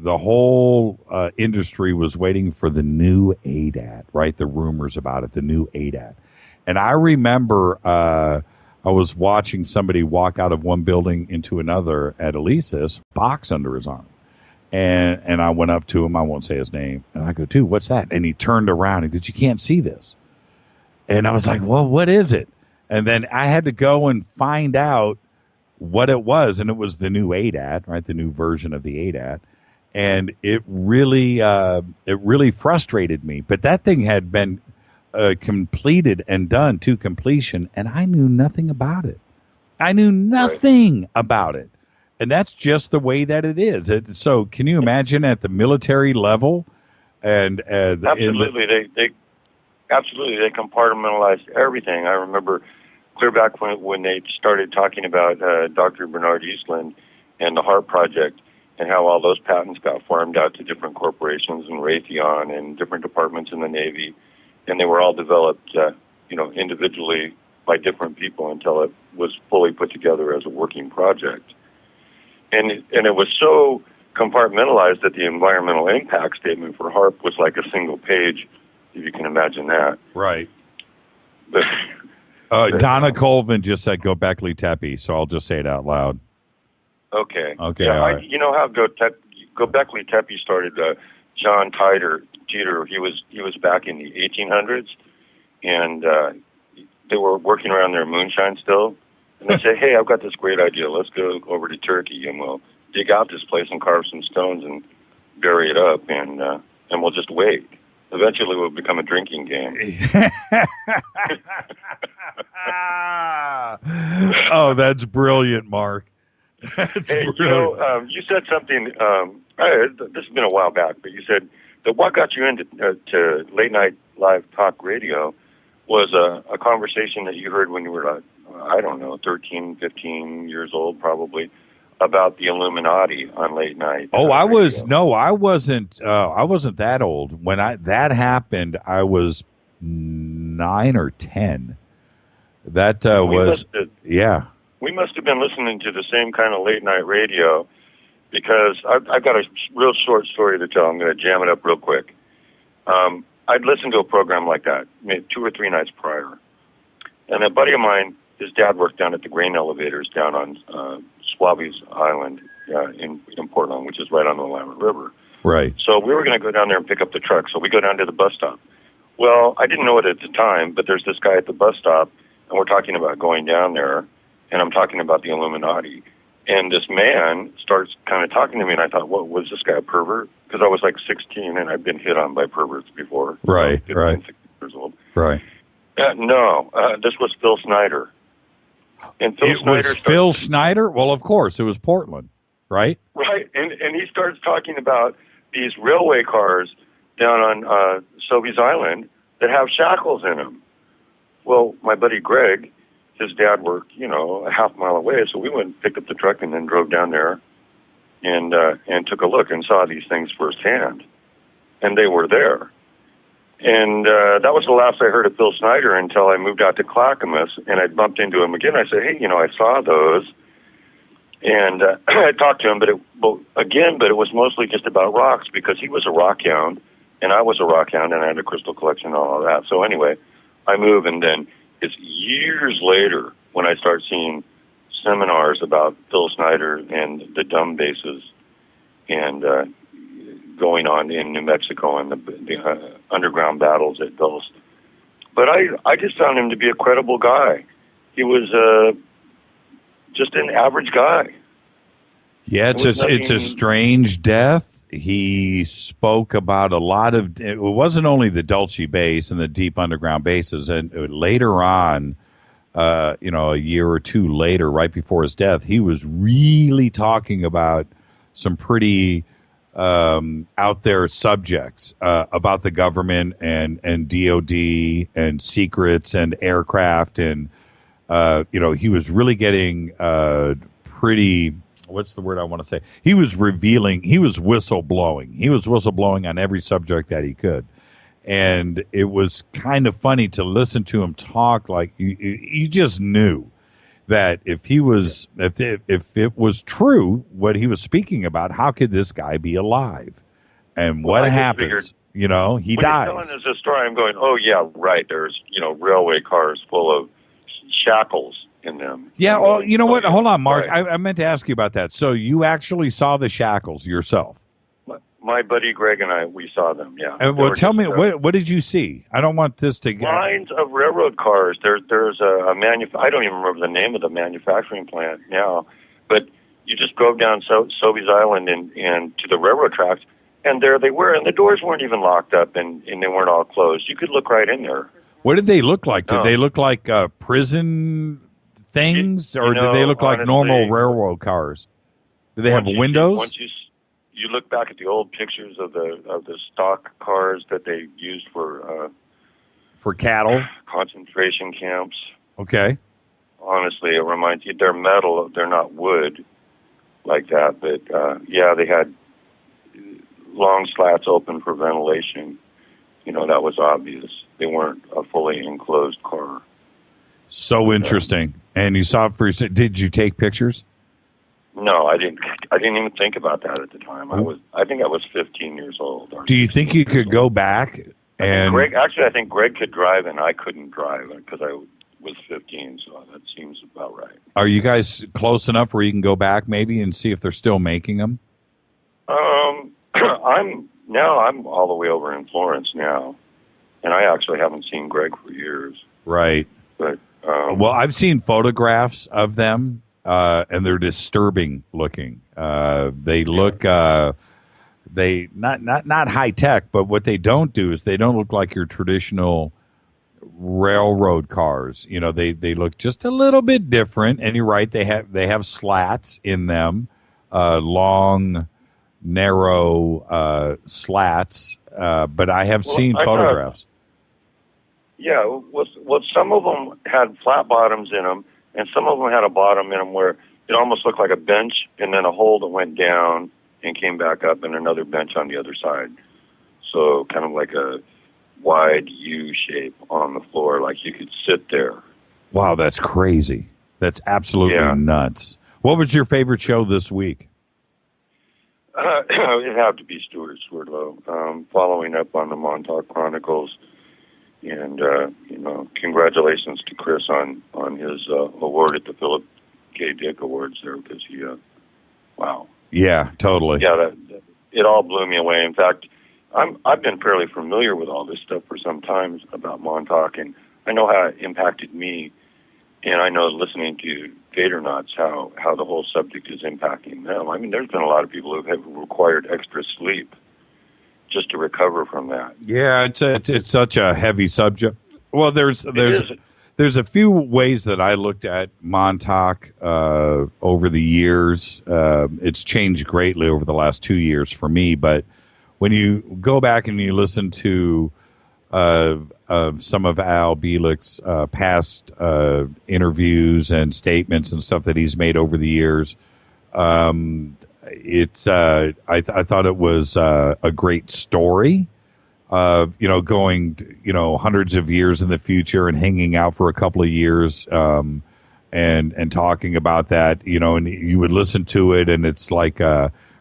the whole industry was waiting for the new ADAT, right? The rumors about it, the new ADAT. And I remember I was watching somebody walk out of one building into another at Elisa's, box under his arm. And I went up to him, I won't say his name, and I go, dude, what's that? And he turned around and goes, you can't see this. And I was like, well, what is it? And then I had to go and find out what it was, and it was the new ADAT, right? The new version of the ADAT. And it really frustrated me. But that thing had been completed and done to completion, and I knew nothing about it. About it. And that's just the way that it is. So can you imagine at the military level? And absolutely, they compartmentalized everything. I remember clear back when they started talking about Dr. Bernard Eastland and the HARP project and how all those patents got farmed out to different corporations and Raytheon and different departments in the Navy, and they were all developed, individually by different people until it was fully put together as a working project. And it was so compartmentalized that the environmental impact statement for HARP was like a single page, if you can imagine that. Right. Donna Colvin just said Göbekli Tepe, so I'll just say it out loud. Okay. Yeah, right. You know how Göbekli Tepe started? John Teeter, he was back in the 1800s, and they were working around their moonshine still. And they said, hey, I've got this great idea. Let's go over to Turkey, and we'll dig out this place and carve some stones and bury it up, and we'll just wait. Eventually, it will become a drinking game. Oh, that's brilliant, Mark. That's brilliant. You said something. This has been a while back, but you said that what got you into to late night live talk radio was a conversation that you heard when you were, 13, 15 years old, probably, about the Illuminati on late night. Oh, I wasn't that old. When that happened, I was 9 or 10. That yeah. We must have been listening to the same kind of late night radio, because I've got a real short story to tell. I'm going to jam it up real quick. I'd listened to a program like that maybe 2 or 3 nights prior, and a buddy of mine, his dad worked down at the grain elevators down on Swabies Island in Portland, which is right on the Willamette River. Right. So we were going to go down there and pick up the truck. So we go down to the bus stop. Well, I didn't know it at the time, but there's this guy at the bus stop, and we're talking about going down there, and I'm talking about the Illuminati. And this man starts kind of talking to me, and I thought, what, was this guy a pervert? Because I was like 16, and I'd been hit on by perverts before. Right, 16 years old. Right. No, this was Phil Snyder. And Phil Snyder? Well, of course, it was Portland, right? Right, and he starts talking about these railway cars down on Sobeys Island that have shackles in them. Well, my buddy Greg, his dad worked, a half mile away, so we went and picked up the truck and then drove down there and took a look and saw these things firsthand. And they were there. And that was the last I heard of Phil Snyder until I moved out to Clackamas, and I bumped into him again. I said, hey, I saw those. And I talked to him, but it was mostly just about rocks, because he was a rock hound, and I was a rock hound, and I had a crystal collection and all of that. So anyway, I move, and then it's years later when I start seeing seminars about Phil Snyder and the dumb bases and going on in New Mexico and the underground battles at Dulce. But I just found him to be a credible guy. He was just an average guy. Yeah, it's a strange death. He spoke about a lot of. It wasn't only the Dulce base and the deep underground bases, and later on, a year or two later, right before his death, he was really talking about some pretty out there subjects about the government and DOD and secrets and aircraft, and he was really getting pretty. What's the word I want to say? He was revealing. He was whistleblowing. He was whistleblowing on every subject that he could, and it was kind of funny to listen to him talk. Like you just knew that if it was true what he was speaking about, how could this guy be alive? And what happens? He dies. When you're telling us this story, I'm going, oh yeah, right. There's railway cars full of shackles in them. Yeah. Well, you know what? Hold on, Mark. Right. I meant to ask you about that. So you actually saw the shackles yourself? My buddy Greg and I, we saw them. Yeah. And well, tell me, what did you see? I don't want this to get lines of railroad cars. There's a I don't even remember the name of the manufacturing plant now, but you just drove down Sobeys Island and to the railroad tracks, and there they were, and the doors weren't even locked up, and they weren't all closed. You could look right in there. What did they look like? Did they look like prison things, or did they look like normal railroad cars? Did they have windows? Once you look back at the old pictures of the stock cars that they used for cattle concentration camps. Okay. Honestly, it reminds you they're metal; they're not wood like that. But they had long slats open for ventilation. That was obvious. They weren't a fully enclosed car. So interesting. And you saw it for yourself. Did you take pictures? No, I didn't even think about that at the time. I think I was 15 years old. Do you think you could go back and I think Greg could drive and I couldn't drive because I was 15, so that seems about right. Are you guys close enough where you can go back maybe and see if they're still making them? I'm all the way over in Florence now, and I actually haven't seen Greg for years. Right. But well, I've seen photographs of them. And they're disturbing looking. They look they not high tech, but what they don't do is they don't look like your traditional railroad cars. They look just a little bit different. And you're right, they have slats in them, long, narrow slats. But I have seen photographs. Some of them had flat bottoms in them. And some of them had a bottom in them where it almost looked like a bench and then a hole that went down and came back up and another bench on the other side. So kind of like a wide U shape on the floor, like you could sit there. Wow, that's crazy. That's absolutely nuts. What was your favorite show this week? It'd have to be Stuart Swerdlow, following up on the Montauk Chronicles. And, congratulations to Chris on his award at the Philip K. Dick Awards there, because he, wow. Yeah, totally. Yeah, it all blew me away. In fact, I've been fairly familiar with all this stuff for some time about Montauk, and I know how it impacted me, and I know listening to Fadernaughts how the whole subject is impacting them. I mean, there's been a lot of people who have required extra sleep just to recover from that. Yeah, it's such a heavy subject. Well, there's a few ways that I looked at Montauk over the years. It's changed greatly over the last 2 years for me. But when you go back and you listen to some of Al Bielek's past interviews and statements and stuff that he's made over the years, I thought it was a great story of going hundreds of years in the future and hanging out for a couple of years and talking about that, and you would listen to it, and it's like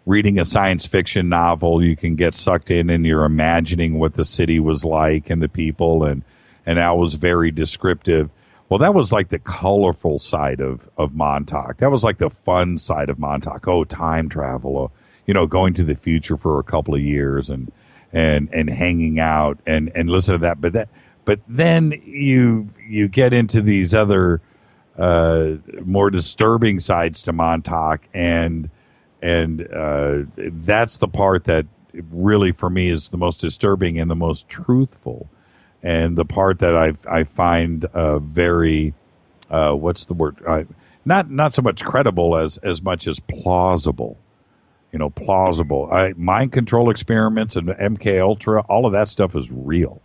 reading a science fiction novel. You can get sucked in and you're imagining what the city was like and the people, and Al was very descriptive. Well, that was like the colorful side of Montauk. That was like the fun side of Montauk. Oh, time travel, going to the future for a couple of years and hanging out and listen to that. But then you get into these other more disturbing sides to Montauk, and that's the part that really for me is the most disturbing and the most truthful. And the part that I find very, what's the word? Not so much credible as much as plausible. plausible. Mind control experiments and MK Ultra, all of that stuff is real,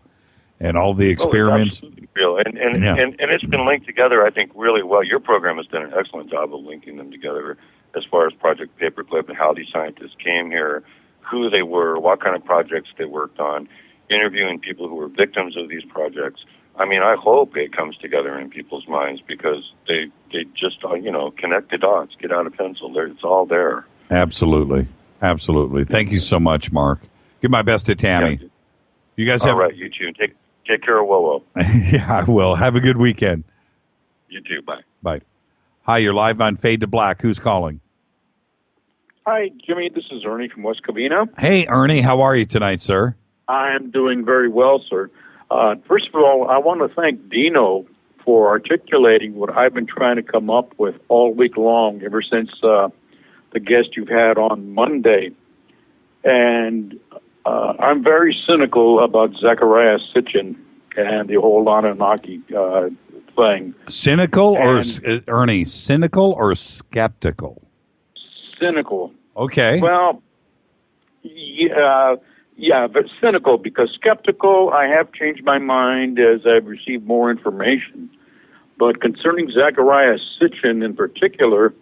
and all the experiments. Oh, it's absolutely real, and it's been linked together, I think, really well. Your program has done an excellent job of linking them together as far as Project Paperclip and how these scientists came here, who they were, what kind of projects they worked on, interviewing people who were victims of these projects. I mean, I hope it comes together in people's minds because they just, connect the dots, get out a pencil. It's all there. Absolutely. Absolutely. Thank you so much, Mark. Give my best to Tammy. Yeah. You guys all have... right, you too. Take care of Wowo. Yeah, I will. Have a good weekend. You too. Bye. Bye. Hi, you're live on Fade to Black. Who's calling? Hi, Jimmy. This is Ernie from West Covina. Hey, Ernie. How are you tonight, sir? I am doing very well, sir. First of all, I want to thank Dino for articulating what I've been trying to come up with all week long, ever since the guest you've had on Monday. And I'm very cynical about Zecharia Sitchin and the whole Anunnaki thing. Cynical or, Ernie, cynical or skeptical? Cynical. Okay. Well, yeah, but cynical, because skeptical, I have changed my mind as I've received more information. But concerning Zecharia Sitchin in particular,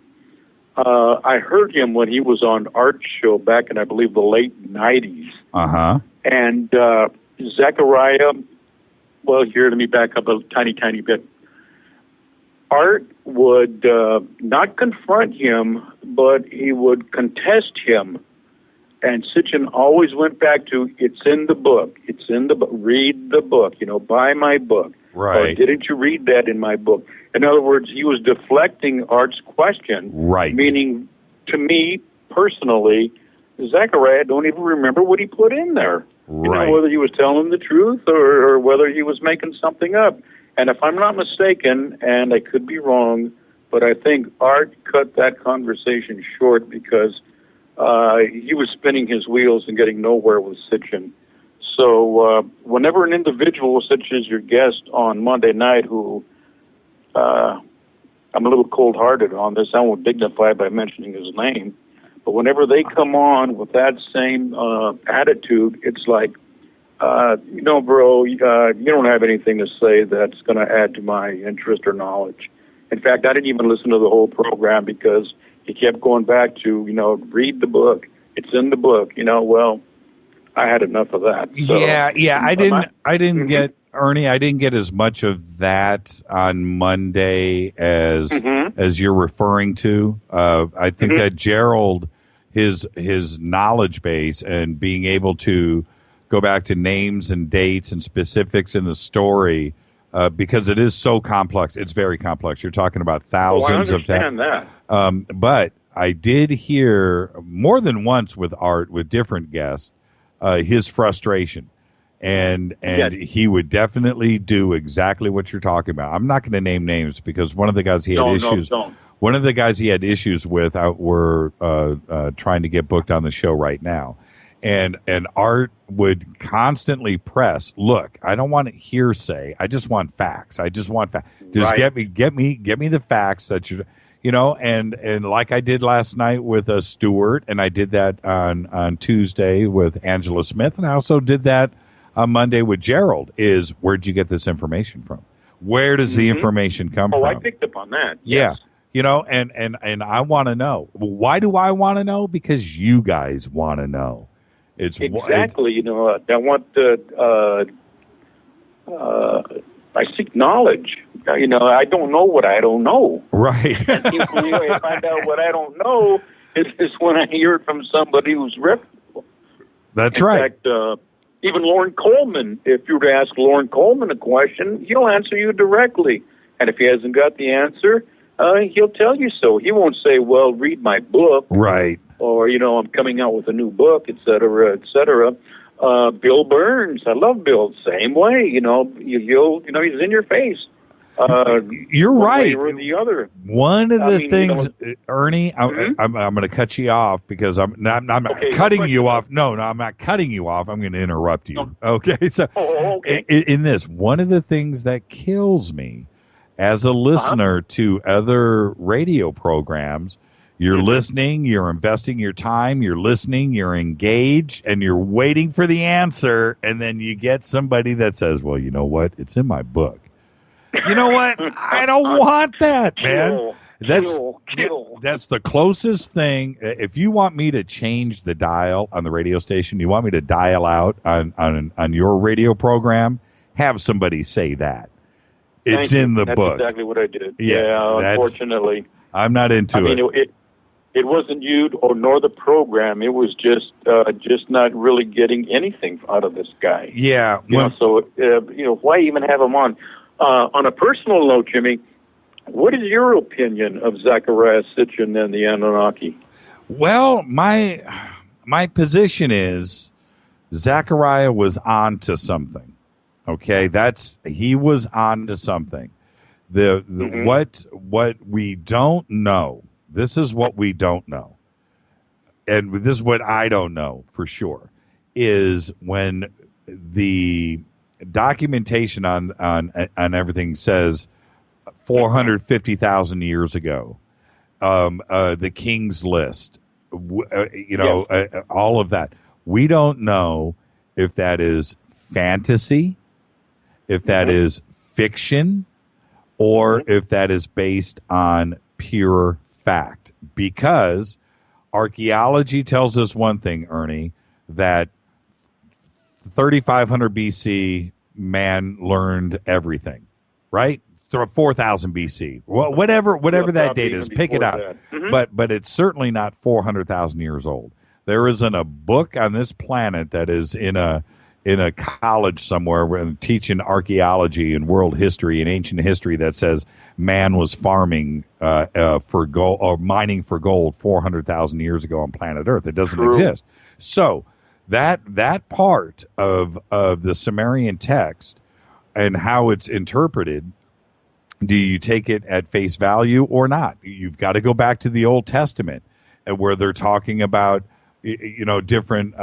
I heard him when he was on Art Show back in, I believe, the late 90s. Uh-huh. And Zecharia, well, here, let me back up a tiny bit. Art would not confront him, but he would contest him. And Sitchin always went back to, it's in the book. It's in the book. Read the book. Buy my book. Right. Or didn't you read that in my book? In other words, he was deflecting Art's question. Right. Meaning, to me, personally, Zecharia don't even remember what he put in there. Right. Whether he was telling the truth or whether he was making something up. And if I'm not mistaken, and I could be wrong, but I think Art cut that conversation short because he was spinning his wheels and getting nowhere with Sitchin. So whenever an individual such as your guest on Monday night, who I'm a little cold-hearted on this, I won't dignify by mentioning his name, but whenever they come on with that same attitude, it's like, bro, you don't have anything to say that's going to add to my interest or knowledge. In fact, I didn't even listen to the whole program because he kept going back to, read the book. It's in the book. Well, I had enough of that. So, yeah. I didn't get, Ernie, I didn't get as much of that on Monday as you're referring to. I think that Gerald, his knowledge base and being able to go back to names and dates and specifics in the story, because it is so complex. It's very complex. You're talking about thousands of times. I understand that. But I did hear more than once with Art, with different guests, his frustration. And he would definitely do exactly what you're talking about. I'm not going to name names because one of the guys he had issues. One of the guys he had issues with were trying to get booked on the show right now. And Art would constantly press, look, I don't want hearsay. I just want facts. Just get me the facts that and like I did last night with Stuart, and I did that on Tuesday with Angela Smith, and I also did that on Monday with Gerald, is where'd you get this information from? Where does the information come from? I picked up on that. Yeah. And I want to know. Why do I want to know? Because you guys want to know. It's exactly, I want I seek knowledge. I don't know what I don't know. Right. And the only way I find out what I don't know is when I hear it from somebody who's reputable. That's In right. fact, even Lauren Coleman, if you were to ask Lauren Coleman a question, he'll answer you directly. And if he hasn't got the answer, he'll tell you so. He won't say, well, read my book. Right. Or, I'm coming out with a new book, et cetera, et cetera. Bill Burns, I love Bill. Same way, he's in your face. You're right. Or the other. One of the things, Ernie, I'm going to cut you off because I'm not cutting you off. No, I'm not cutting you off. I'm going to interrupt you. No. Okay. So in this, one of the things that kills me as a listener to other radio programs You're listening, you're investing your time, you're listening, you're engaged, and you're waiting for the answer, and then you get somebody that says, well, you know what? It's in my book. You know what? I don't want that, man. That's the closest thing. If you want me to change the dial on the radio station, you want me to dial out on your radio program, have somebody say that. It's in the book. That's exactly what I did. Yeah, unfortunately. I'm not into it. It wasn't you nor the program. It was just not really getting anything out of this guy. Yeah. Why even have him on? On a personal note, Jimmy, what is your opinion of Zachariah Sitchin and the Anunnaki? Well, my position is Zachariah was on to something. Okay, he was on to something. What we don't know. This is what we don't know, and this is what I don't know for sure. Is when the documentation on everything says 450,000 years ago, the King's List, all of that. We don't know if that is fantasy, if that is fiction, or if that is based on pure fact. Because archaeology tells us one thing, Ernie, that 3,500 BC, man learned everything, right? 4,000 BC, whatever that date is, pick it out. But it's certainly not 400,000 years old. There isn't a book on this planet that is in a college somewhere where teaching archaeology and world history and ancient history that says man was farming for gold or mining for gold 400,000 years ago on planet Earth. It doesn't exist. So that part of the Sumerian text and how it's interpreted, do you take it at face value or not? You've got to go back to the Old Testament where they're talking about different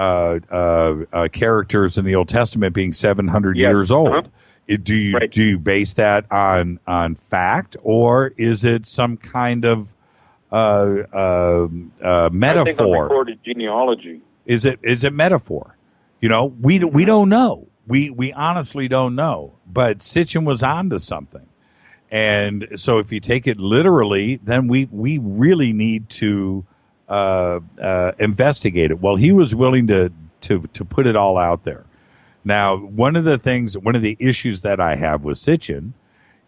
characters in the Old Testament being 700 years old. Do you base that on fact, or is it some kind of metaphor? I think on recorded genealogy. Is it metaphor? We don't know. We honestly don't know. But Sitchin was onto something, and so if you take it literally, then we really need to investigate it. Well, he was willing to put it all out there. Now, one of the issues that I have with Sitchin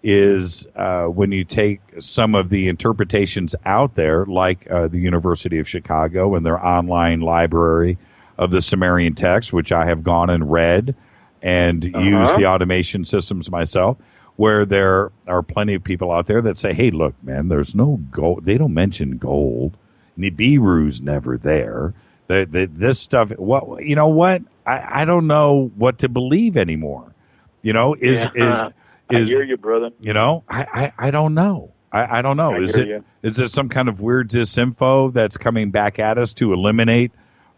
is when you take some of the interpretations out there, like the University of Chicago and their online library of the Sumerian text, which I have gone and read and used the automation systems myself, where there are plenty of people out there that say, hey, look, man, there's no gold. They don't mention gold. Nibiru's never there. This stuff. Well, you know what? I don't know what to believe anymore. I hear you, brother. I don't know. I don't know. Is it some kind of weird disinfo that's coming back at us to eliminate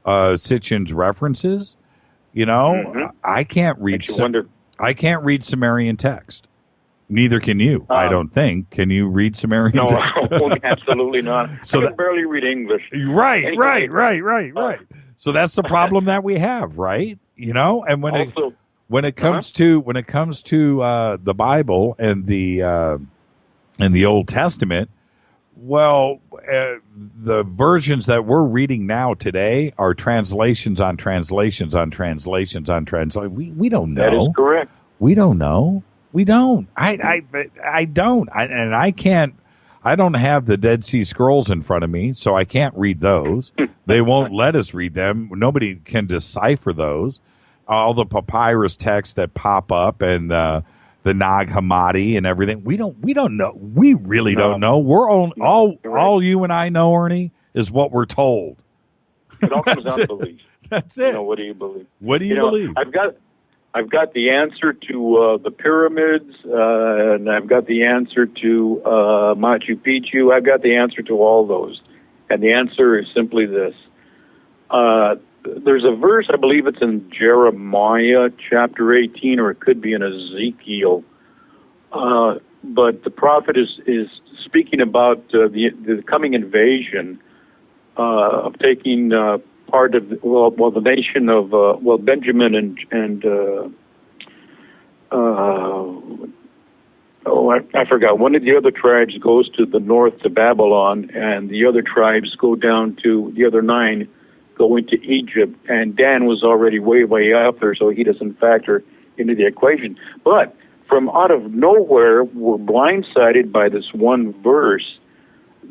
Sitchin's references? I can't read. I can't read Sumerian text. Neither can you, I don't think. Can you read Sumerian? No, absolutely not. So I can barely read English. Right. So that's the problem that we have, right? And when it comes to the Bible and the Old Testament, well, the versions that we're reading now today are translations on translations on translations on translations. We don't know. That is correct. We don't know. We don't. I don't. And I can't. I don't have the Dead Sea Scrolls in front of me, so I can't read those. They won't let us read them. Nobody can decipher those. All the papyrus texts that pop up and the Nag Hammadi and everything. We don't know. We really don't know. We're all you and I know, Ernie, is what we're told. It all comes down to belief. That's it. What do you believe? What do you believe? I've got the answer to the pyramids, and I've got the answer to Machu Picchu. I've got the answer to all those. And the answer is simply this. There's a verse, I believe it's in Jeremiah chapter 18, or it could be in Ezekiel, but the prophet is speaking about the coming invasion of taking part of the nation of Benjamin and I forgot. One of the other tribes goes to the north to Babylon, and the other tribes go down to the other 9 go into Egypt, and Dan was already way up there, so he doesn't factor into the equation. But from out of nowhere, we're blindsided by this one verse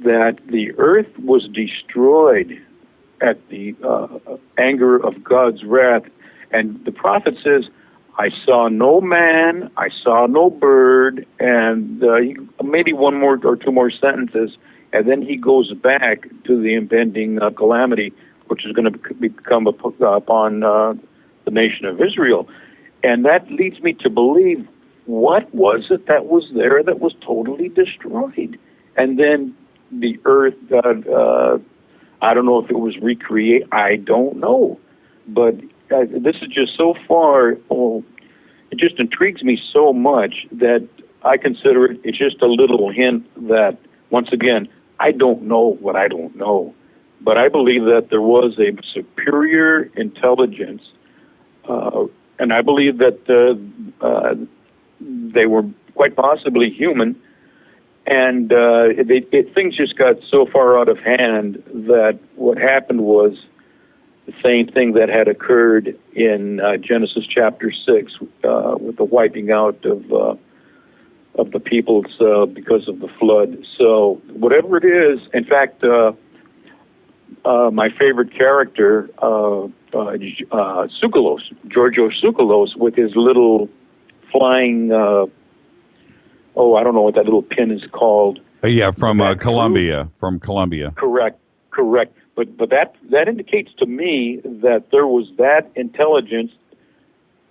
that the earth was destroyed at the anger of God's wrath. And the prophet says, I saw no man, I saw no bird, and maybe one more or two more sentences, and then he goes back to the impending calamity, which is going to come upon the nation of Israel. And that leads me to believe, what was it that was there that was totally destroyed? And then the earth, I don't know if it was recreated, I don't know. But this is just so far, it just intrigues me so much that I consider it's just a little hint that, once again, I don't know what I don't know. But I believe that there was a superior intelligence, and I believe that they were quite possibly human, and things just got so far out of hand that what happened was the same thing that had occurred in Genesis chapter 6 with the wiping out of the peoples because of the flood. So whatever it is, in fact, my favorite character, Tsoukalos, Giorgio Tsoukalos, with his little flying, I don't know what that little pin is called. Yeah, from Colombia. From Colombia. Correct. But that indicates to me that there was that intelligence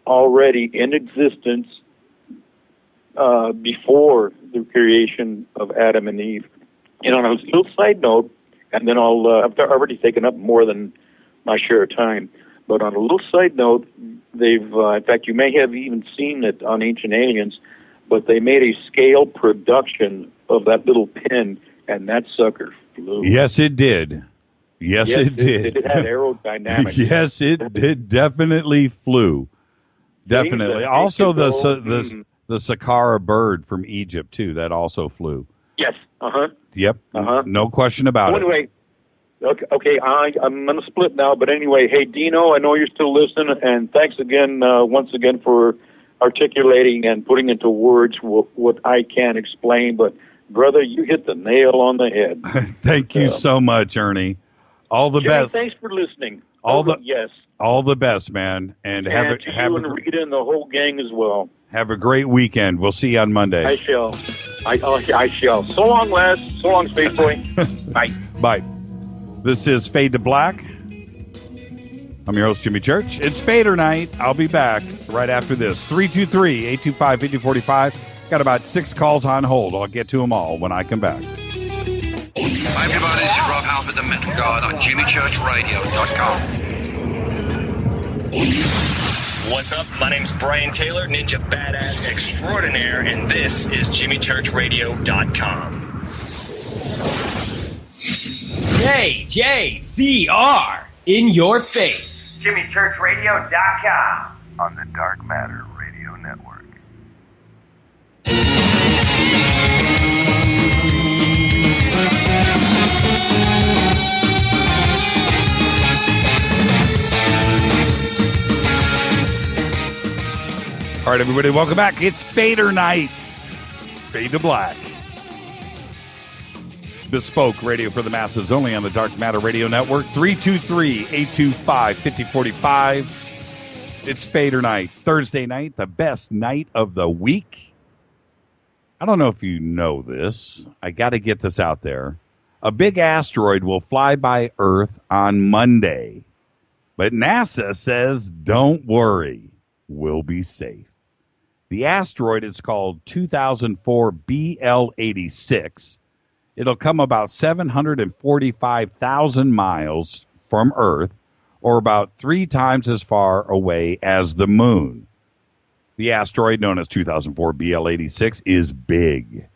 already in existence before the creation of Adam and Eve. And on a little side note, and then I've already taken up more than my share of time, but on a little side note, they've, in fact, you may have even seen it on Ancient Aliens, but they made a scale production of that little pin, and that sucker flew. Yes, it did. Yes, it did. It had aerodynamics. Yes, it definitely flew. Definitely. Also, the Saqqara bird from Egypt, too, that also flew. Yes. Yep. No question about it. Anyway, okay, I'm going to split now, but anyway, hey, Dino, I know you're still listening, and thanks again, once again, for articulating and putting into words what I can't explain, but brother, you hit the nail on the head. Thank you so much, Ernie. All the Jimmy, best. Thanks for listening. Yes. All the best, man. And have you and Rita and the whole gang as well. Have a great weekend. We'll see you on Monday. I shall. I shall. So long, Les. So long, Space Boy. Bye. Bye. This is Fade to Black. I'm your host, Jimmy Church. It's Fader Night. I'll be back right after this. 323-825-5045. Got about 6 calls on hold. I'll get to them all when I come back. Hi, everybody. This is Rob Halford, the Metal Guard, on JimmyChurchRadio.com. What's up? My name's Brian Taylor, Ninja Badass Extraordinaire, and this is JimmyChurchRadio.com. JJCR in your face. JimmyChurchRadio.com on the Dark Matter Radio Network. All right, everybody, welcome back. It's Fader Night. Fade to Black. Bespoke radio for the masses, only on the Dark Matter Radio Network. 323-825-5045. It's Fader Night. Thursday night, the best night of the week. I don't know if you know this. I got to get this out there. A big asteroid will fly by Earth on Monday. But NASA says, don't worry, we'll be safe. The asteroid is called 2004 BL86. It'll come about 745,000 miles from Earth, or about 3 times as far away as the moon. The asteroid, known as 2004 BL86, is big.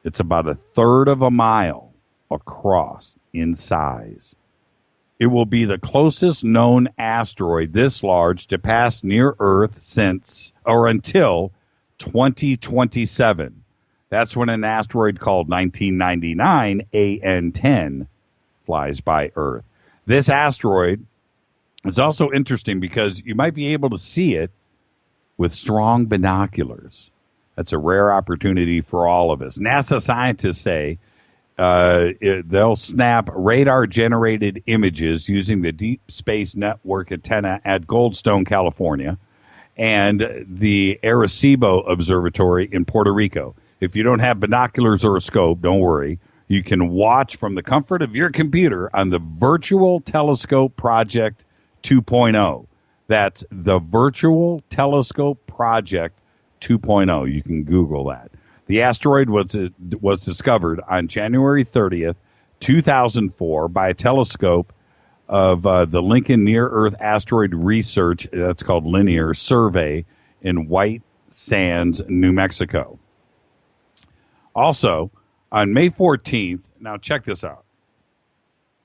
It's about a third of a mile across in size. It will be the closest known asteroid this large to pass near Earth until 2027. That's when an asteroid called 1999 AN10 flies by Earth. This asteroid is also interesting because you might be able to see it with strong binoculars. That's a rare opportunity for all of us. NASA scientists say they'll snap radar-generated images using the Deep Space Network antenna at Goldstone, California, and the Arecibo Observatory in Puerto Rico. If you don't have binoculars or a scope, don't worry. You can watch from the comfort of your computer on the Virtual Telescope Project 2.0. That's the Virtual Telescope Project 2.0. You can Google that. The asteroid was discovered on January 30th, 2004 by a telescope of the Lincoln Near-Earth Asteroid Research, that's called Linear Survey, in White Sands, New Mexico. Also, on May 14th, now check this out.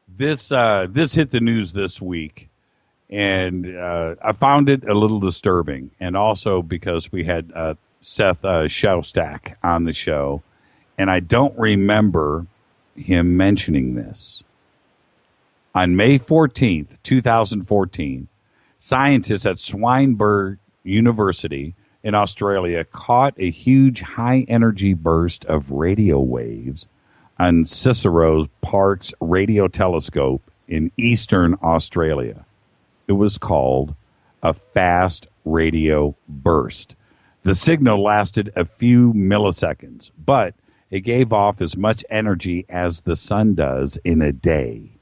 This hit the news this week, and I found it a little disturbing, and also because we had Seth Shostak on the show, and I don't remember him mentioning this. On May 14th, 2014, scientists at Swinburne University in Australia caught a huge high-energy burst of radio waves on Cicero Park's radio telescope in eastern Australia. It was called a fast radio burst. The signal lasted a few milliseconds, but it gave off as much energy as the sun does in a day.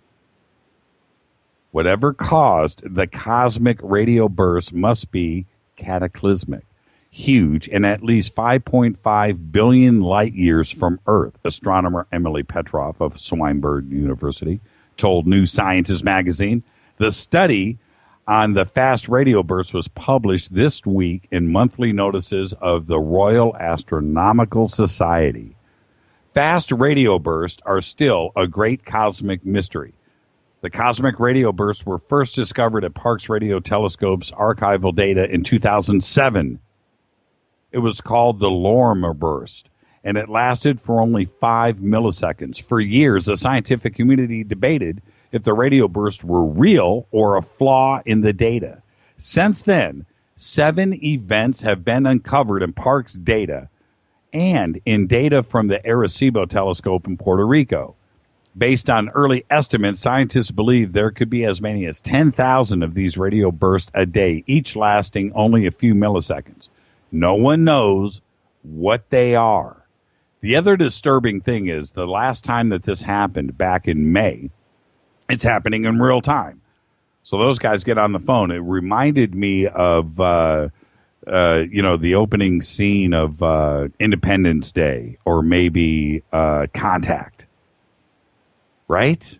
Whatever caused the cosmic radio burst must be cataclysmic, huge, and at least 5.5 billion light years from Earth, astronomer Emily Petroff of Swinburne University told New Scientist magazine. The study on the fast radio burst was published this week in monthly notices of the Royal Astronomical Society. Fast radio bursts are still a great cosmic mystery. The cosmic radio bursts were first discovered at Parkes Radio Telescope's archival data in 2007. It was called the Lorimer burst, and it lasted for only 5 milliseconds. For years, the scientific community debated if the radio bursts were real or a flaw in the data. Since then, 7 events have been uncovered in Parkes data and in data from the Arecibo telescope in Puerto Rico. Based on early estimates, scientists believe there could be as many as 10,000 of these radio bursts a day, each lasting only a few milliseconds. No one knows what they are. The other disturbing thing is the last time that this happened, back in May, it's happening in real time. So those guys get on the phone. It reminded me of, the opening scene of Independence Day, or maybe Contact. Right?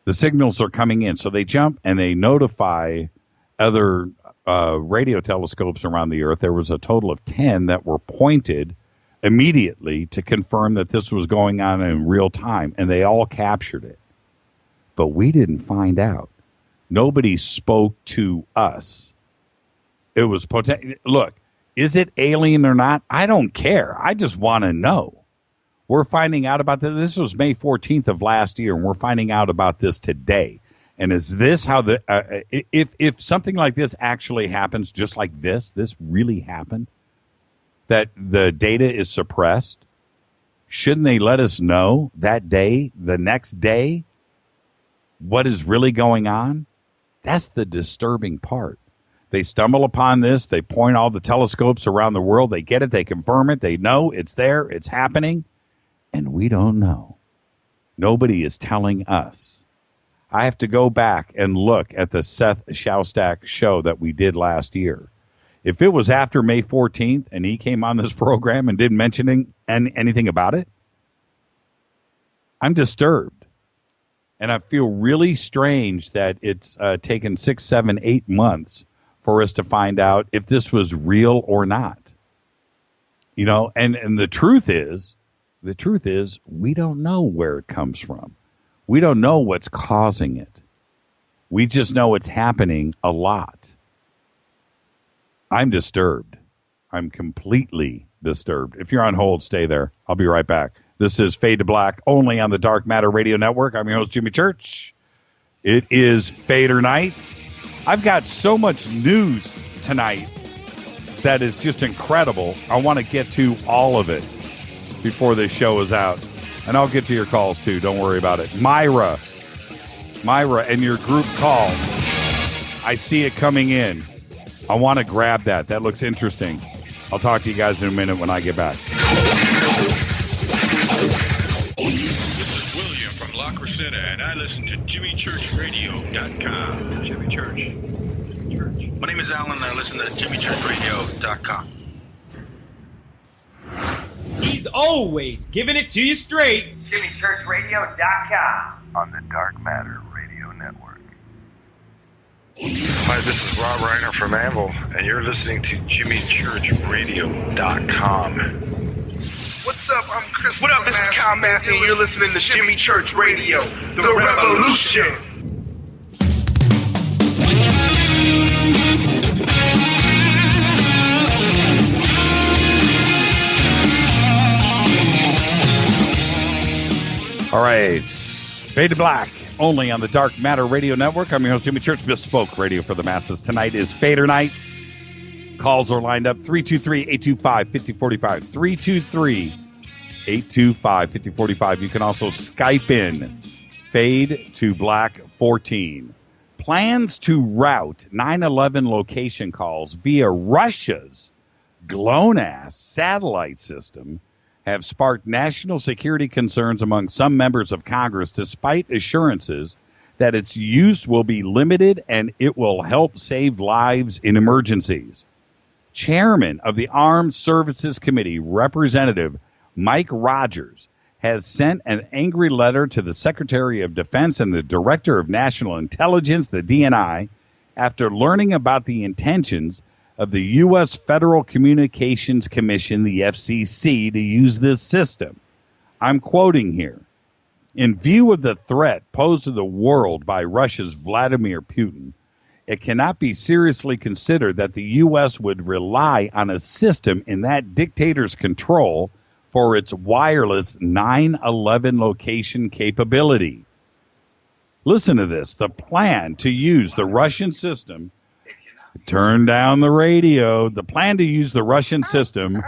The signals are coming in. So they jump and they notify other radio telescopes around the Earth. There was a total of 10 that were pointed immediately to confirm that this was going on in real time, and they all captured it. But we didn't find out. Nobody spoke to us. It was look, is it alien or not? I don't care. I just want to know. We're finding out about this. This was May 14th of last year, and we're finding out about this today. And is this how if something like this actually happens, just like this really happened, that the data is suppressed, shouldn't they let us know that day, the next day, what is really going on? That's the disturbing part. They stumble upon this. They point all the telescopes around the world. They get it. They confirm it. They know it's there. It's happening. And we don't know. Nobody is telling us. I have to go back and look at the Seth Shostak show that we did last year. If it was after May 14th and he came on this program and didn't mention anything about it, I'm disturbed. And I feel really strange that it's taken 6, 7, 8 months for us to find out if this was real or not. You know, and the truth is, we don't know where it comes from. We don't know what's causing it. We just know it's happening a lot. I'm disturbed. I'm completely disturbed. If you're on hold, stay there. I'll be right back. This is Fade to Black, only on the Dark Matter Radio Network. I'm your host, Jimmy Church. It is Fader Night. I've got so much news tonight that is just incredible. I want to get to all of it before this show is out. And I'll get to your calls, too. Don't worry about it. Myra, and your group call. I see it coming in. I want to grab that. That looks interesting. I'll talk to you guys in a minute when I get back. This is William from La Crescenta, and I listen to JimmyChurchRadio.com. Jimmy Church. My name is Alan, and I listen to JimmyChurchRadio.com. He's always giving it to you straight. JimmyChurchRadio.com on the Dark Matter Radio Network. Hi, this is Rob Reiner from Anvil, and you're listening to JimmyChurchRadio.com. What's up? I'm Chris. What up? This is Kyle Massey, and you're listening to Jimmy Church Radio, the Revolution. All right. Fade to Black, only on the Dark Matter Radio Network. I'm your host, Jimmy Church, bespoke radio for the masses. Tonight is Fader Night. Calls are lined up, 323-825-5045. 323-825-5045. You can also Skype in, Fade to Black 14. Plans to route 9/11 location calls via Russia's GLONASS satellite system have sparked national security concerns among some members of Congress, despite assurances that its use will be limited and it will help save lives in emergencies. Chairman of the Armed Services Committee, Representative Mike Rogers, has sent an angry letter to the Secretary of Defense and the Director of National Intelligence, the DNI, after learning about the intentions of the U.S. Federal Communications Commission, the FCC, to use this system. I'm quoting here. In view of the threat posed to the world by Russia's Vladimir Putin, it cannot be seriously considered that the U.S. would rely on a system in that dictator's control for its wireless 9/11 location capability. Listen to this. The plan to use the Russian system, turn down the radio, the plan to use the Russian system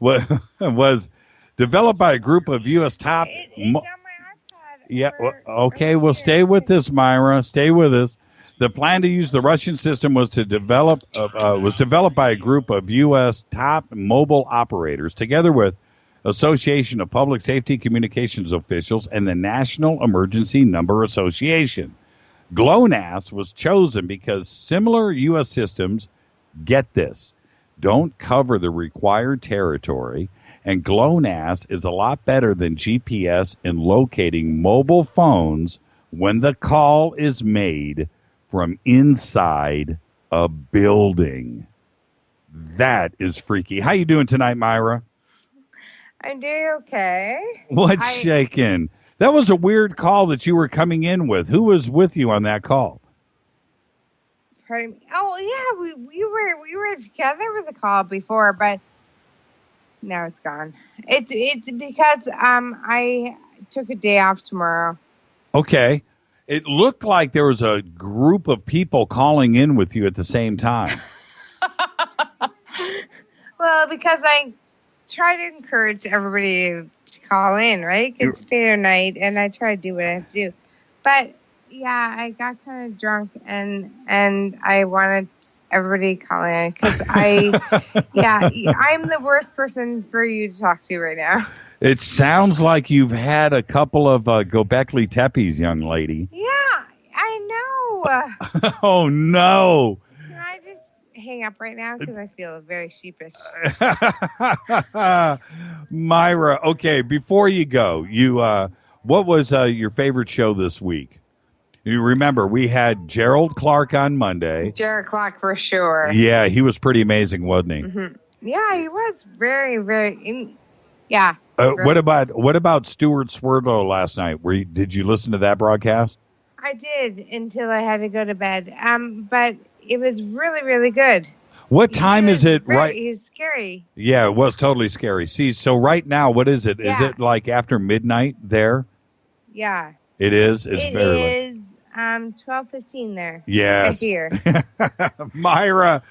was developed by a group of U.S. top... Okay, well, stay with this, Myra. Stay with us. The plan to use the Russian system was developed by a group of U.S. top mobile operators, together with Association of Public Safety Communications Officials and the National Emergency Number Association. GLONASS was chosen because similar U.S. systems, get this, don't cover the required territory, and GLONASS is a lot better than GPS in locating mobile phones when the call is made from inside a building. That is freaky. How you doing tonight, Myra? I'm doing okay. What's shaking? That was a weird call that you were coming in with. Who was with you on that call? Pardon me. Oh yeah, we were together with the call before, but now it's gone. It's because I took a day off tomorrow. Okay. It looked like there was a group of people calling in with you at the same time. Well, because I try to encourage everybody to call in, right? It's Fader Night, and I try to do what I have to do. But yeah, I got kind of drunk, and I wanted everybody to call in because I'm the worst person for you to talk to right now. It sounds like you've had a couple of Gobekli Tepes, young lady. Yeah, I know. Oh, no. Can I just hang up right now because I feel very sheepish? Myra, okay, before you go, what was your favorite show this week? You remember, we had Gerald Clark on Monday. Jared Clark for sure. Yeah, he was pretty amazing, wasn't he? Yeah, he was very, very. Yeah. What about Stuart Swerdlow last night? Did you listen to that broadcast? I did until I had to go to bed. But it was really, really good. What time is it? Right. He was scary. Yeah, it was totally scary. See, so right now, what is it? Is it like after midnight there? Yeah. It is. It's very late. It is 12:15 there. Yeah. Here. Myra,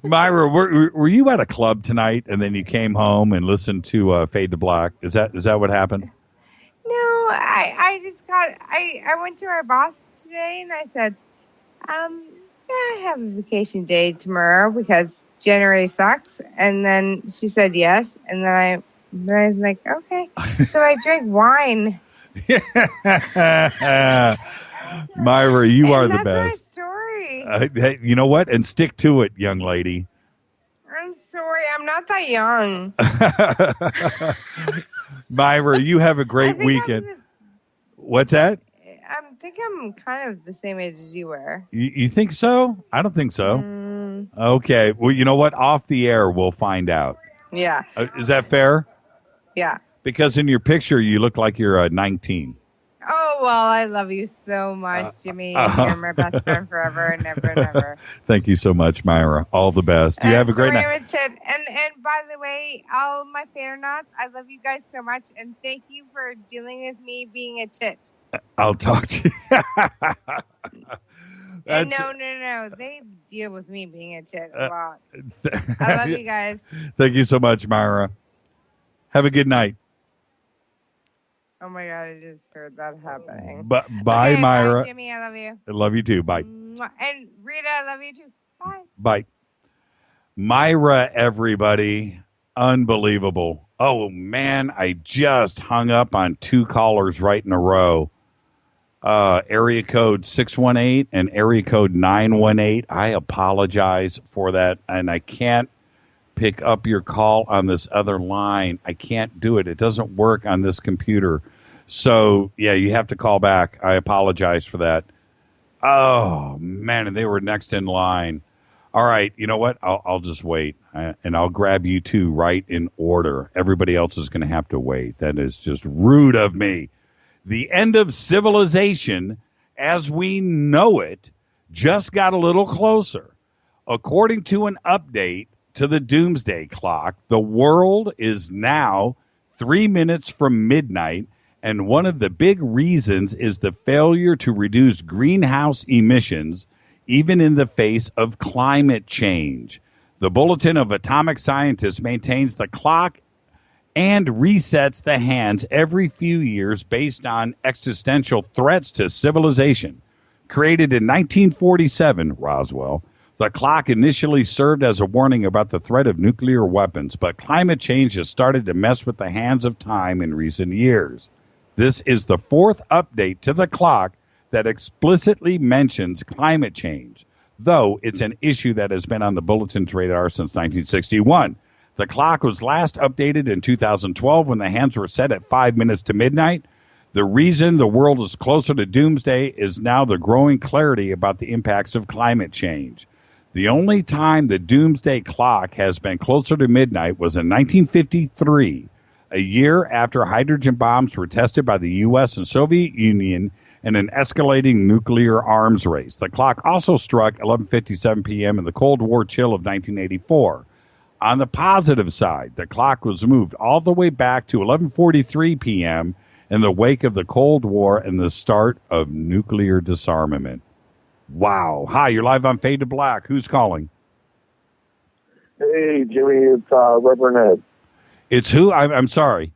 were you at a club tonight and then you came home and listened to Fade to Black? Is that what happened? No, I went to our boss today and I said, I have a vacation day tomorrow because January sucks. And then she said yes. And then I was like, okay. So I drank wine. Myra, you are the That's my best. story. Hey, you know what? And stick to it, young lady. I'm sorry. I'm not that young. Myra, you have a great weekend. What's that? I think I'm kind of the same age as you were. You think so? I don't think so. Okay. Well, you know what? Off the air, we'll find out. Yeah. Is that fair? Yeah. Because in your picture, you look like you're 19. Oh, well, I love you so much, Jimmy. You're my best friend forever and ever and ever. Thank you so much, Myra. All the best. You have a great night. And by the way, all my FADERNIGHTs, I love you guys so much. And thank you for dealing with me being a tit. I'll talk to you. No. They deal with me being a tit a lot. I love you guys. Thank you so much, Myra. Have a good night. Oh my God, I just heard that happening. Bye, Myra. Bye, Jimmy, I love you. I love you too. Bye. And Rita, I love you too. Bye. Bye. Myra, everybody. Unbelievable. Oh, man, I just hung up on 2 callers right in a row. Area code 618 and area code 918. I apologize for that, and I can't pick up your call on this other line. I can't do it. It doesn't work on this computer. So, yeah, you have to call back. I apologize for that. Oh, man, and they were next in line. All right, you know what? I'll just wait, and I'll grab you two right in order. Everybody else is going to have to wait. That is just rude of me. The end of civilization, as we know it, just got a little closer. According to an update to the doomsday clock, the world is now 3 minutes from midnight, and one of the big reasons is the failure to reduce greenhouse emissions, even in the face of climate change. The Bulletin of Atomic Scientists maintains the clock and resets the hands every few years based on existential threats to civilization. Created in 1947, Roswell, the clock initially served as a warning about the threat of nuclear weapons, but climate change has started to mess with the hands of time in recent years. This is the 4th update to the clock that explicitly mentions climate change, though it's an issue that has been on the bulletin's radar since 1961. The clock was last updated in 2012 when the hands were set at 5 minutes to midnight. The reason the world is closer to doomsday is now the growing clarity about the impacts of climate change. The only time the doomsday clock has been closer to midnight was in 1953, a year after hydrogen bombs were tested by the U.S. and Soviet Union in an escalating nuclear arms race. The clock also struck 11:57 p.m. in the Cold War chill of 1984. On the positive side, the clock was moved all the way back to 11:43 p.m. in the wake of the Cold War and the start of nuclear disarmament. Wow. Hi, you're live on Fade to Black. Who's calling? Hey, Jimmy, it's Reverend Ed. It's who? I'm sorry.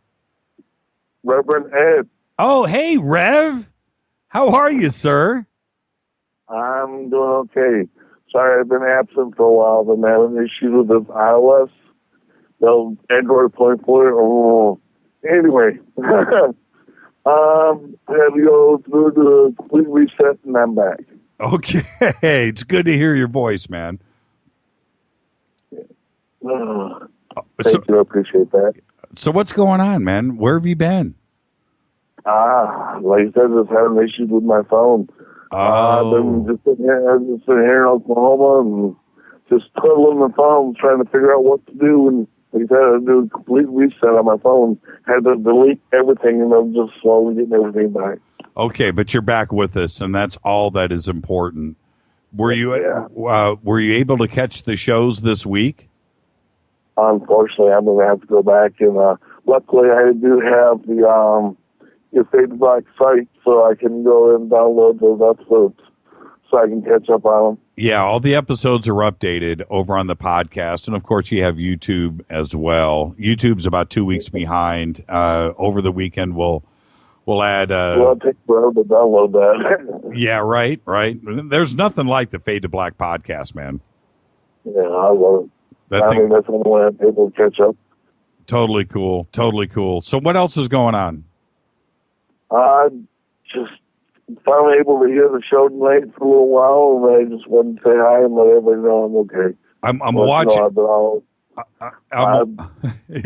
Reverend Ed. Oh, hey, Rev. How are you, sir? I'm doing okay. Sorry, I've been absent for a while. I've been having issues with this iOS. The Android 24. Anyway, I had to go through the complete reset, and I'm back. Okay. It's good to hear your voice, man. Thank you. I appreciate that. So what's going on, man? Where have you been? Like I said, I was having issues with my phone. I've been just sitting here in Oklahoma and just twiddling my phone, trying to figure out what to do. And like I had to do a complete reset on my phone. Had to delete everything, and I'm just slowly getting everything back. Okay, but you're back with us, and that's all that is important. Were you able to catch the shows this week? Unfortunately, I'm going to have to go back, and luckily I do have the Fade to Black site, so I can go and download those episodes so I can catch up on them. Yeah, all the episodes are updated over on the podcast, and of course you have YouTube as well. YouTube's about 2 weeks behind. Over the weekend, we'll add. Well, it takes forever to download that. Yeah, right. There's nothing like the Fade to Black podcast, man. Yeah, I love it. That's the only way I'm able to catch up. Totally cool. So what else is going on? Just finally able to hear the show tonight for a little while, and I just wanted to say hi and let everybody know I'm okay. I'm watching.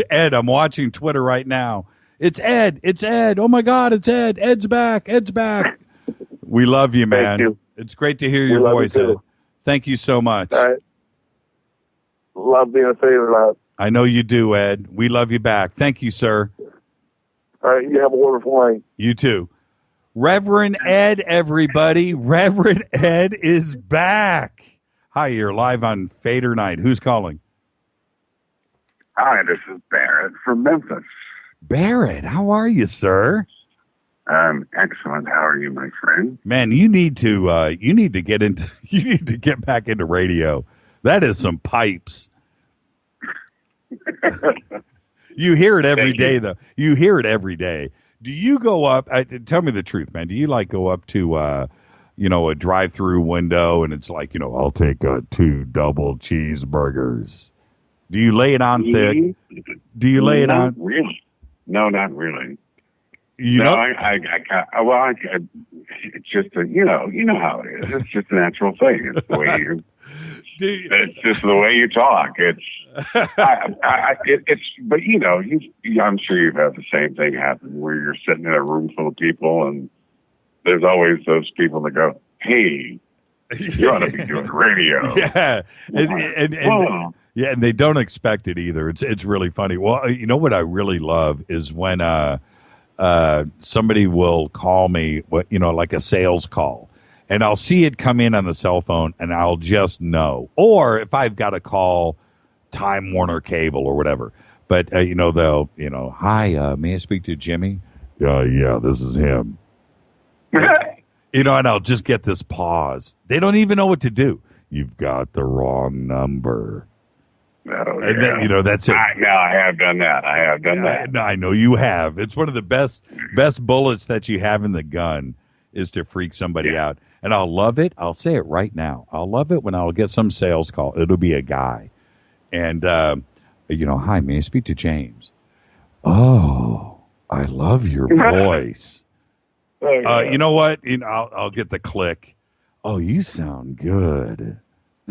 Ed, I'm watching Twitter right now. It's Ed. Oh my God, it's Ed. Ed's back. We love you, man. Thank you. It's great to hear your voice, Ed. Thank you so much. All right. Love being a favorite. I know you do, Ed. We love you back. Thank you, sir. All right, you have a wonderful night. You too. Reverend Ed, everybody. Reverend Ed is back. Hi, you're live on Fader Night. Who's calling? Hi, this is Barrett from Memphis. Barrett, how are you, sir? Excellent. How are you, my friend? Man, you need to get back into radio. That is some pipes. You hear it every day, though. You hear it every day. Do you go up? Tell me the truth, man. Do you go up to, a drive-through window and it's like, I'll take 2 double cheeseburgers. Do you lay it on thick? Do you lay it on? Really? No, not really. It's just you know how it is. It's just a natural thing. It's the way you. It's just the way you talk. It's, but I'm sure you've had the same thing happen where you're sitting in a room full of people and there's always those people that go, "Hey, you ought to be doing radio." Yeah, and they don't expect it either. It's really funny. Well, you know what I really love is when somebody will call me, like a sales call. And I'll see it come in on the cell phone, and I'll just know. Or if I've got to call Time Warner Cable or whatever. But, they'll, hi, may I speak to Jimmy? Yeah, this is him. And I'll just get this pause. They don't even know what to do. You've got the wrong number. Oh, and then, that's it. I have done that. I know you have. It's one of the best bullets that you have in the gun is to freak somebody out. And I'll love it. I'll say it right now. I'll love it when I'll get some sales call. It'll be a guy. And, hi, may I speak to James? Oh, I love your voice. You know what? I'll get the click. Oh, you sound good.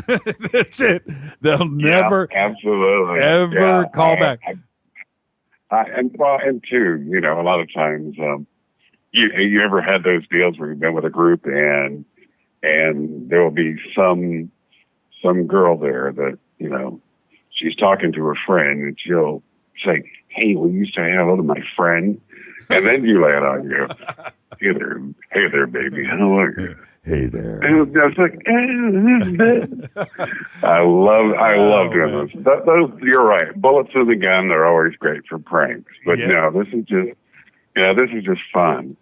That's it. They'll never absolutely ever call back. And two, a lot of times, you ever had those deals where you've been with a group and there will be some girl there that, she's talking to her friend and she'll say, "Hey, will you say hello to my friend?" And then you lay it on you. Hey there, baby. How are you? Hey there. And I was like, I love doing those. Those, you're right. Bullets in the gun, they're always great for pranks. But no, this is just fun.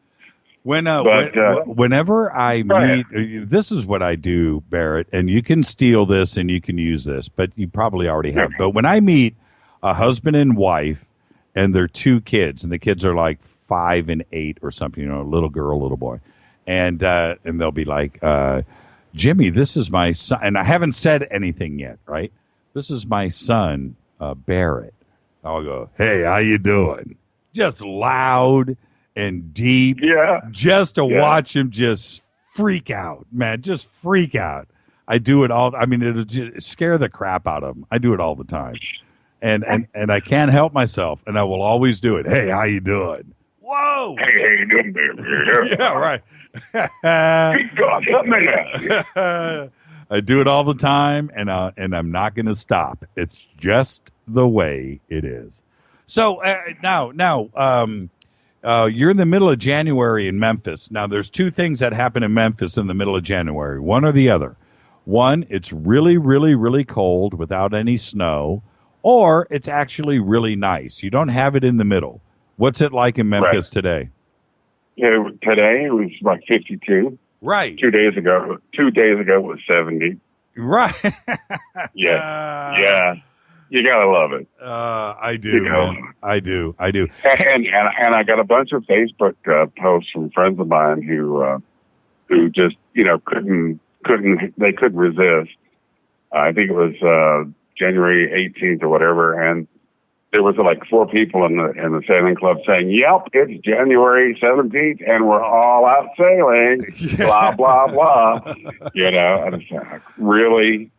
Whenever I meet, this is what I do, Barrett, and you can steal this and you can use this, but you probably already have. But when I meet a husband and wife and their 2 kids, and the kids are like 5 and 8 or something, a little girl, little boy, and they'll be like, Jimmy, this is my son, and I haven't said anything yet, right? This is my son, Barrett. I'll go, "Hey, how you doing?" Just loud and deep, just to watch him just freak out, man, just freak out. I do it all. I mean, it'll just scare the crap out of him. I do it all the time, and I can't help myself, and I will always do it. "Hey, how you doing?" Whoa! Hey, how you doing, baby? Yeah, right. God, help me now. I do it all the time, and I'm not going to stop. It's just the way it is. So now, you're in the middle of January in Memphis. Now, there's two things that happen in Memphis in the middle of January, one or the other. One, it's really, really, really cold without any snow, or it's actually really nice. You don't have it in the middle. What's it like in Memphis today? Yeah, today it was like 52. Right. 2 days ago it was 70. Right. Yeah. You gotta love it. I do. Man. I do. And I got a bunch of Facebook posts from friends of mine who just couldn't resist. I think it was January 18th or whatever, and there was like 4 people in the sailing club saying, "Yep, it's January 17th, and we're all out sailing." Blah blah blah. And it's like, really.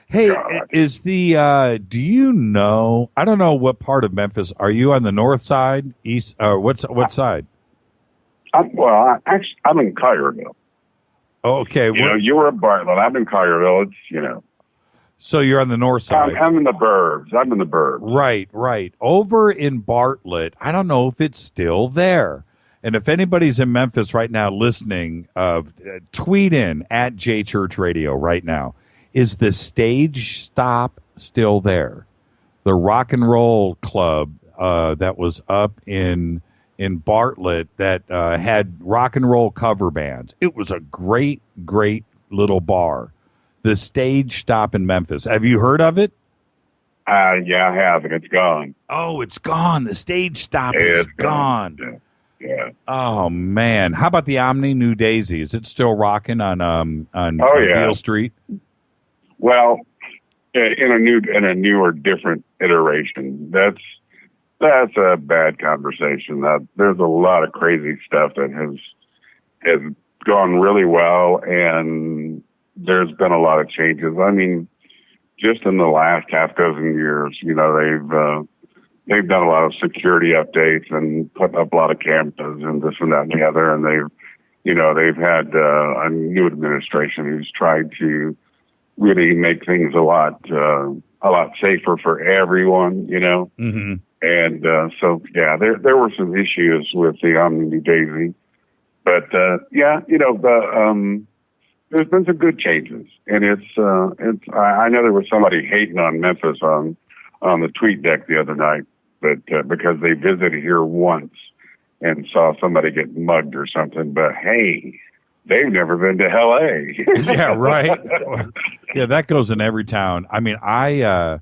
Hey, is the do you know? I don't know what part of Memphis are you on, the north side, east, or what side? I'm in Collierville. Oh, okay. You were at Bartlett. I'm in Collierville. It's So you're on the north side. I'm in the burbs. Right. Over in Bartlett, I don't know if it's still there. And if anybody's in Memphis right now listening, tweet in at JChurch Radio right now. Is the Stage Stop still there? The rock and roll club that was up in Bartlett that had rock and roll cover bands. It was a great little bar. The Stage Stop in Memphis. Have you heard of it? Yeah, I have, and it's gone. Oh, it's gone. The Stage Stop is gone. Yeah. Oh man, how about the Omni New Daisy? Is it still rocking on Beale Street? Well, in a newer, different iteration. That's a bad conversation. There's a lot of crazy stuff that has gone really well, and there's been a lot of changes. I mean, just in the last half dozen years, they've done a lot of security updates and put up a lot of cameras and this and that and the other, and they've had a new administration who's tried to really make things a lot safer for everyone, Mm-hmm. And so there were some issues with the Omni New Daisy, but there's been some good changes, and I know there was somebody hating on Memphis on the tweet deck the other night, but because they visited here once and saw somebody get mugged or something, but hey, they've never been to L.A. Yeah, right. Yeah, that goes in every town. I mean, I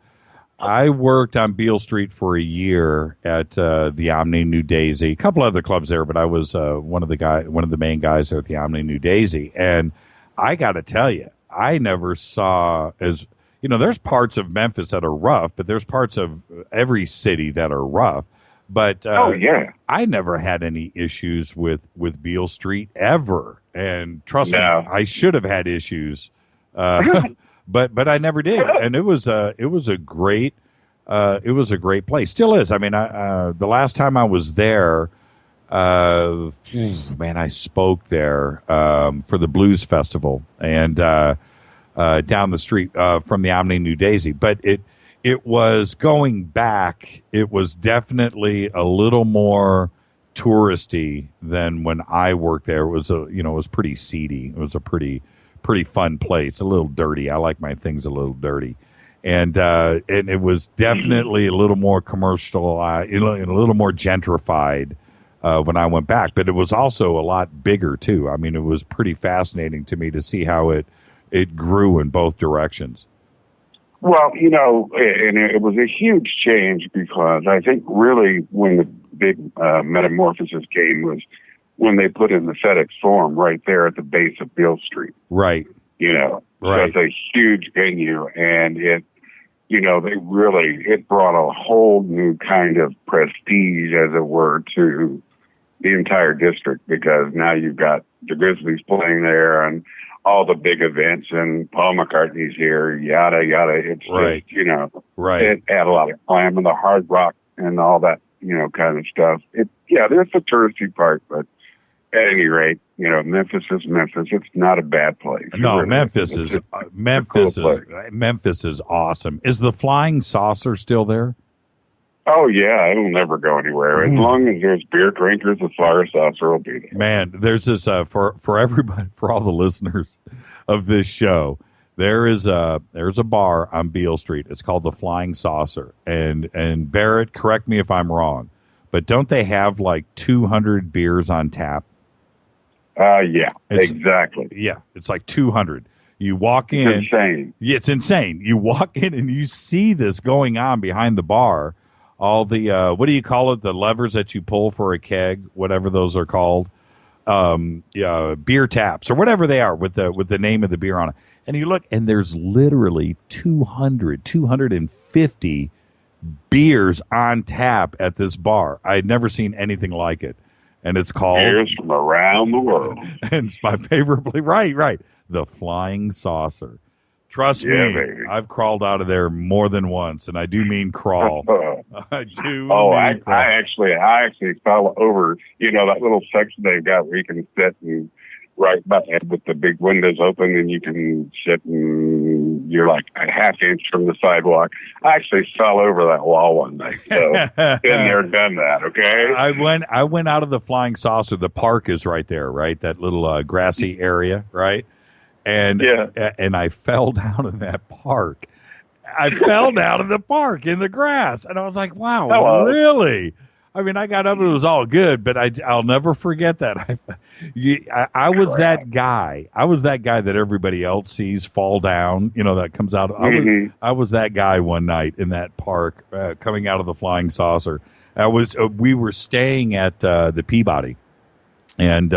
worked on Beale Street for a year at the Omni New Daisy. A couple other clubs there, but I was one of the main guys there at the Omni New Daisy. And I got to tell you, I never saw there's parts of Memphis that are rough, but there's parts of every city that are rough. But I never had any issues with Beale Street ever. And trust me, I should have had issues, but I never did. And it was a great place. Still is. I mean, the last time I was there, I spoke there for the Blues Festival and down the street from the Omni New Daisy. But it was going back. It was definitely a little more touristy than when I worked there. It was it was pretty seedy. It was a pretty fun place. A little dirty. I like my things a little dirty, and it was definitely a little more commercial, a little more gentrified when I went back. But it was also a lot bigger too. I mean, it was pretty fascinating to me to see how it grew in both directions. Well, and it was a huge change because I think really when the big metamorphosis came was when they put in the FedEx Forum right there at the base of Beale Street. Right. So it's a huge venue, and it brought a whole new kind of prestige, as it were, to the entire district, because now you've got the Grizzlies playing there and all the big events, and Paul McCartney's here, yada, yada. It's just, right. It had a lot of glam and the hard rock and all that kind of stuff. There's the touristy part, but at any rate, Memphis is Memphis. It's not a bad place. No, really. Memphis is Memphis is awesome. Is the Flying Saucer still there? Oh yeah, it'll never go anywhere. As long as there's beer drinkers, the Flying Saucer will be there. Man, there's this for everybody, for all the listeners of this show. There's a bar on Beale Street. It's called the Flying Saucer. And Barrett, correct me if I'm wrong, but don't they have like 200 beers on tap? Exactly. Yeah, it's like 200. You walk in. It's insane. Yeah, it's insane. You walk in and you see this going on behind the bar. All the what do you call it? The levers that you pull for a keg, whatever those are called, beer taps or whatever they are with the name of the beer on it. And you look, and there's literally 250 beers on tap at this bar. I had never seen anything like it. And it's called Beers from around the world. And it's my favorite, right. The Flying Saucer. Trust me, baby. I've crawled out of there more than once, and I do mean crawl. I do. I actually fell over. That little section they've got where you can sit and right by with the big windows open, and you can sit and you're like a half inch from the sidewalk. I actually fell over that wall one night. So been there, done that. Okay. I went out of the Flying Saucer. The park is right there, right? That little grassy area, right? And I fell down in that park. I fell down in the park in the grass, and I was like, "Wow, really?" I mean, I got up and it was all good, but I'll never forget that. I was that guy. I was that guy that everybody else sees fall down. That comes out. I was that guy one night in that park, coming out of the Flying Saucer. We were staying at the Peabody, and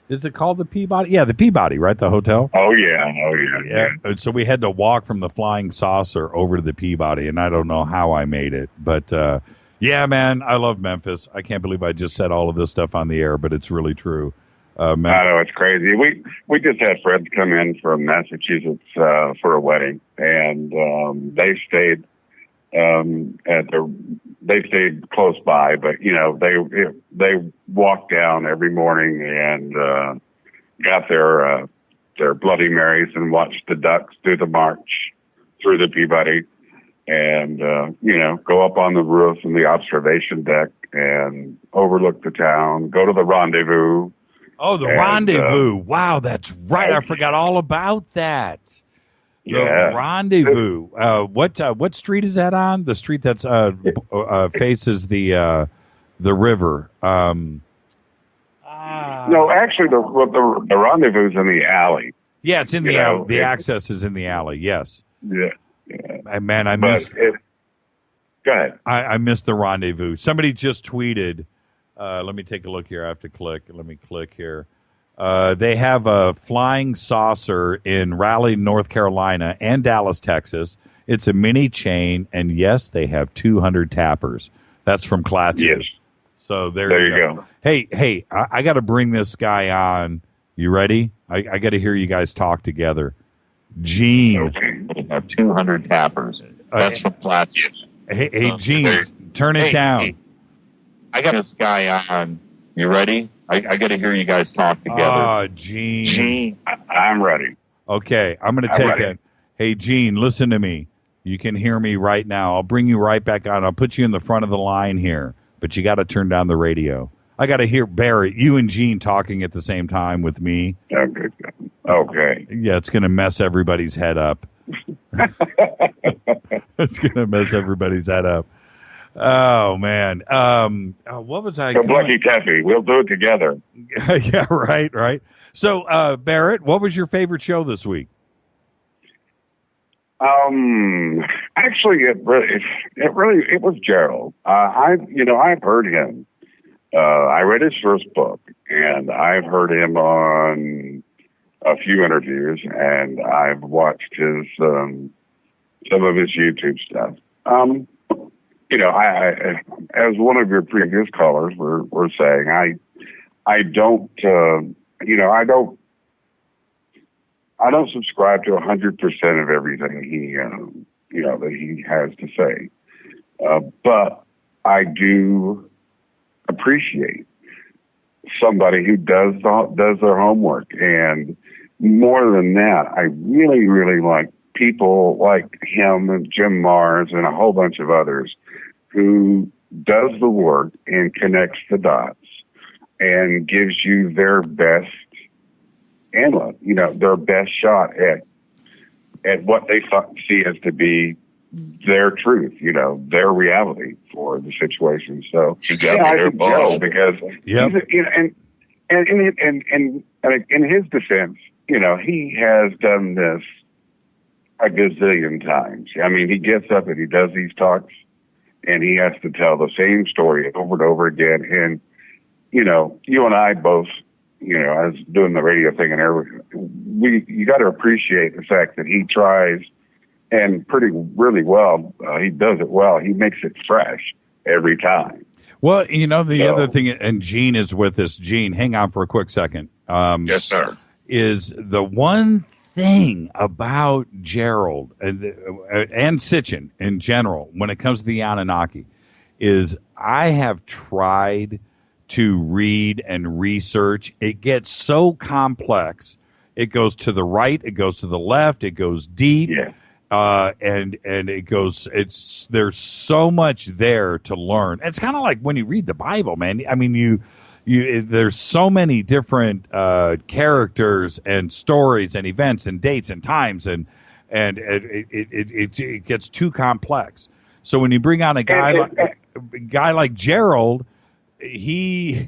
is it called the Peabody? Yeah, the Peabody, right? The hotel. Oh yeah. And so we had to walk from the Flying Saucer over to the Peabody, and I don't know how I made it, but. Yeah, man, I love Memphis. I can't believe I just said all of this stuff on the air, but it's really true. I know, it's crazy. We just had friends come in from Massachusetts for a wedding, and they stayed they stayed close by, but they walked down every morning and got their Bloody Marys and watched the Ducks do the march through the Peabody. And, go up on the roof and the observation deck and overlook the town, go to the rendezvous. Oh, the rendezvous. Wow, that's right. I forgot all about that. The rendezvous. What street is that on? The street that's faces the river. No, actually, the rendezvous is in the alley. Yeah, it's in the alley. The access is in the alley, yes. Yeah. Man, I missed. Go ahead. I missed the rendezvous. Somebody just tweeted. Let me take a look here. I have to click. Let me click here. They have a Flying Saucer in Raleigh, North Carolina, and Dallas, Texas. It's a mini chain, and yes, they have 200 tappers. That's from Klaatu. Yes. So there you go. Hey, I got to bring this guy on. You ready? I got to hear you guys talk together. Gene. Okay. We have 200 tappers. That's from Klaatu. Hey, Gene, turn it down. Hey, I got this guy on. You ready? I got to hear you guys talk together. Gene. Gene. I'm ready. Okay, I'm going to take it. Hey, Gene, listen to me. You can hear me right now. I'll bring you right back on. I'll put you in the front of the line here, but you got to turn down the radio. I got to hear Barrett, you and Gene talking at the same time with me. Okay. Yeah, it's going to mess everybody's head up. It's going to mess everybody's head up. Oh, man. What was I? Lucky Taffy. We'll do it together. Yeah, right. So, Barrett, what was your favorite show this week? Actually, it was Gerald. I've heard him. I read his first book, and I've heard him on a few interviews, and I've watched his some of his YouTube stuff. I as one of your previous callers were saying, I don't subscribe to 100% of everything he that he has to say, but I do appreciate somebody who does their homework. And more than that, I really, really like people like him and Jim Mars and a whole bunch of others who does the work and connects the dots and gives you their best analysis, their best shot at what they see as to be their truth, their reality for the situation. So you got me there, boss. Because yep. And in his defense, he has done this a gazillion times. I mean, he gets up and he does these talks, and he has to tell the same story over and over again. And you and I both, as doing the radio thing and everything, you got to appreciate the fact that he tries. And really well, he does it well. He makes it fresh every time. Well, the other thing, and Gene is with us. Gene, hang on for a quick second. Yes, sir. Is the one thing about Gerald and Sitchin in general, when it comes to the Anunnaki, is I have tried to read and research. It gets so complex. It goes to the right. It goes to the left. It goes deep. Yeah. And it goes, there's so much there to learn. It's kind of like when you read the Bible, man. I mean, there's so many different characters and stories and events and dates and times, and it gets too complex. So when you bring on a guy like Gerald, he's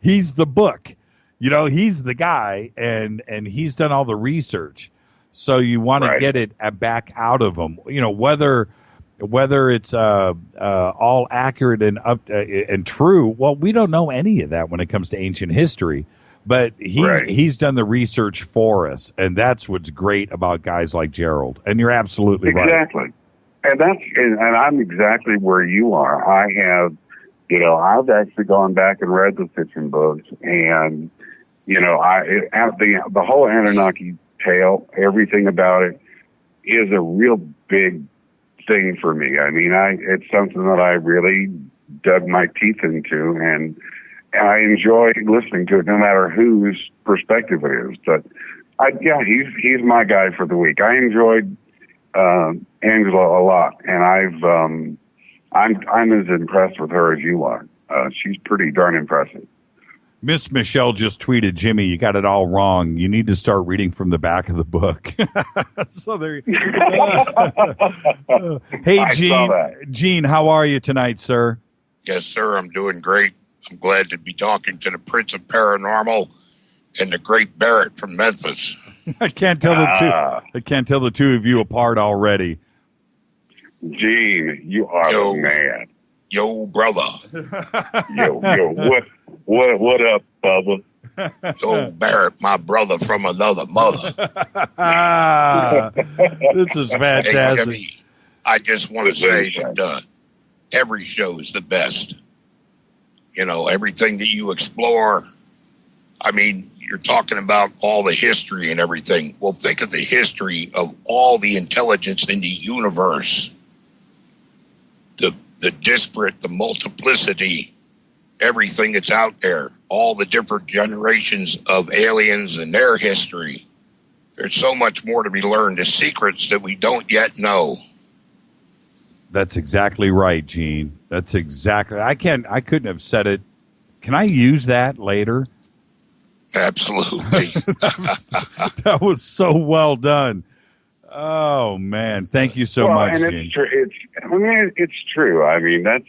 the book, he's the guy, and he's done all the research. So you want to get it back out of them, whether it's all accurate and and true. Well, we don't know any of that when it comes to ancient history, but he's done the research for us, and that's what's great about guys like Gerald. And you're absolutely right. Exactly, and I'm exactly where you are. I have, I've actually gone back and read the Sitchin books, and the whole Anunnaki tale, everything about it is a real big thing for me. I mean, it's something that I really dug my teeth into, and I enjoy listening to it no matter whose perspective it is. But he's my guy for the week. I enjoyed Angela a lot, and I'm as impressed with her as you are. She's pretty darn impressive. Miss Michelle just tweeted, Jimmy, you got it all wrong. You need to start reading from the back of the book. So there. Hey, Gene, how are you tonight, sir? Yes, sir. I'm doing great. I'm glad to be talking to the Prince of Paranormal and the great Barrett from Memphis. I can't tell the two of you apart already. Gene, you are the man. Yo, brother. Yo, what up, Bubba? Yo, Barrett, my brother from another mother. This is fantastic. Hey, Jimmy, I just want to say that every show is the best. Everything that you explore. I mean, you're talking about all the history and everything. Well, think of the history of all the intelligence in the universe. The disparate, the multiplicity, everything that's out there, all the different generations of aliens and their history. There's so much more to be learned, the secrets that we don't yet know. That's exactly right, Gene. That's exactly. I couldn't have said it. Can I use that later? Absolutely. That was so well done. Oh man, thank you so much. And Gene. It's true. I mean, that's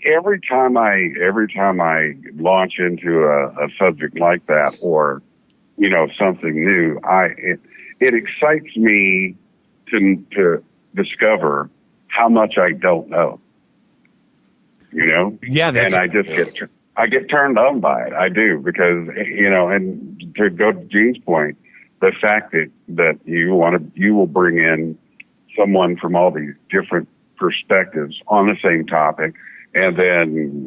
every time I launch into a subject like that, or something new, it excites me to discover how much I don't know. Yeah, and I get turned on by it. I do, because and to go to Gene's point, the fact that you will bring in someone from all these different perspectives on the same topic, and then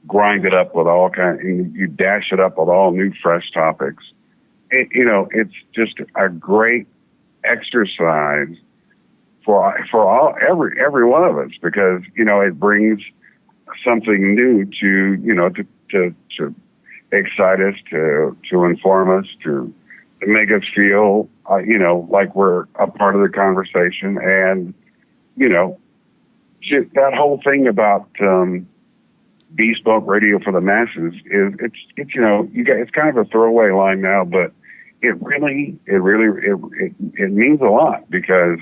grind it up with all you dash it up with all new fresh topics. It's just a great exercise every one of us, because it brings something new to excite us, to inform us, to make us feel like we're a part of the conversation. And that whole thing about bespoke radio for the masses is it's kind of a throwaway line now, but it means a lot, because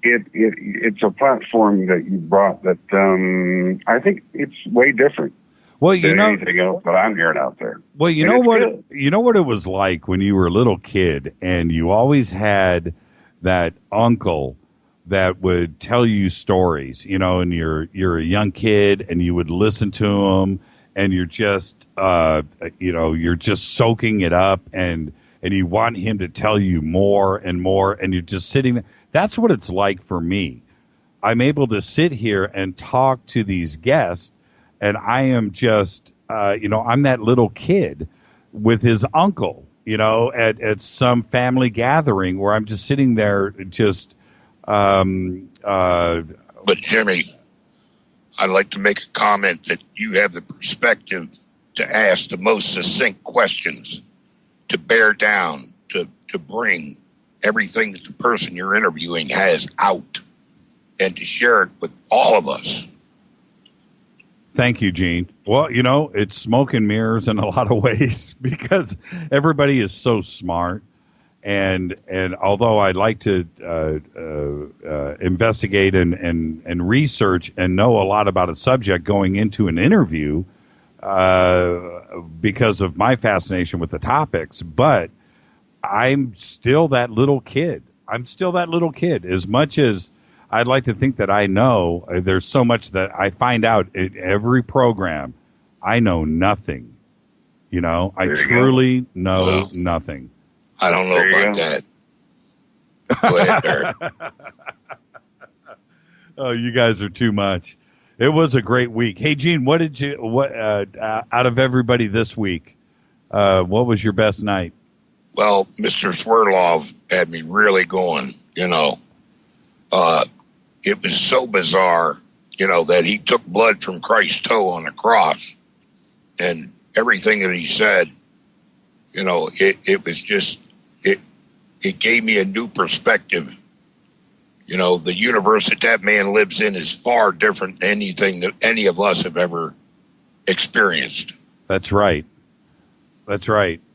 it's a platform that you brought that I think it's way different than anything else that I'm hearing out there. Well, you know what it was like when you were a little kid, and you always had that uncle that would tell you stories, and you're a young kid, and you would listen to him, and you're just you're just soaking it up, and you want him to tell you more and more, and you're just sitting there. That's what it's like for me. I'm able to sit here and talk to these guests, and I am just I'm that little kid with his uncle, at some family gathering where I'm just sitting there just But Jimmy, I'd like to make a comment that you have the perspective to ask the most succinct questions, to bear down, to bring everything that the person you're interviewing has out, and to share it with all of us. Thank you, Gene. Well, it's smoke and mirrors in a lot of ways, because everybody is so smart. And although I'd like to investigate and research and know a lot about a subject going into an interview, because of my fascination with the topics, but I'm still that little kid. As much as I'd like to think that I know, there's so much that I find out at every program. I know nothing. I truly know nothing. I don't know about that. Go ahead, Barrett. Oh, you guys are too much. It was a great week. Hey, Gene, what out of everybody this week, what was your best night? Well, Mr. Swirlov had me really going, it was so bizarre, that he took blood from Christ's toe on the cross, and everything that he said, it was just, it gave me a new perspective. The universe that man lives in is far different than anything that any of us have ever experienced. That's right.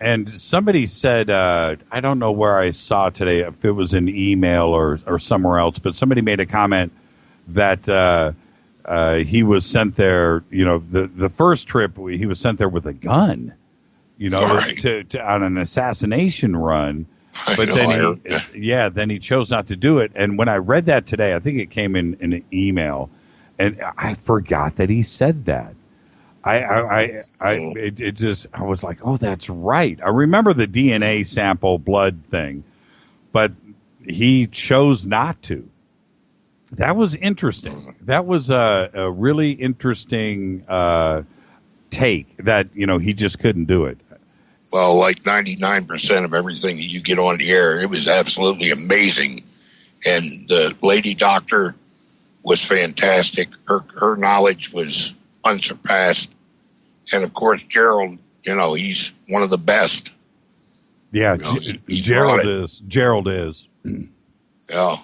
And somebody said, I don't know where I saw today, if it was an email or somewhere else, but somebody made a comment that he was sent there, the first trip, he was sent there with a gun, to on an assassination run. But then he chose not to do it. And when I read that today, I think it came in an email, and I forgot that he said that. I was like, oh, that's right. I remember the DNA sample blood thing, but he chose not to. That was interesting. That was a really interesting take that, he just couldn't do it. Well, like 99% of everything that you get on the air, it was absolutely amazing. And the lady doctor was fantastic. Her knowledge was unsurpassed. And, of course, Gerald, he's one of the best. Yeah, Gerald is. Yeah.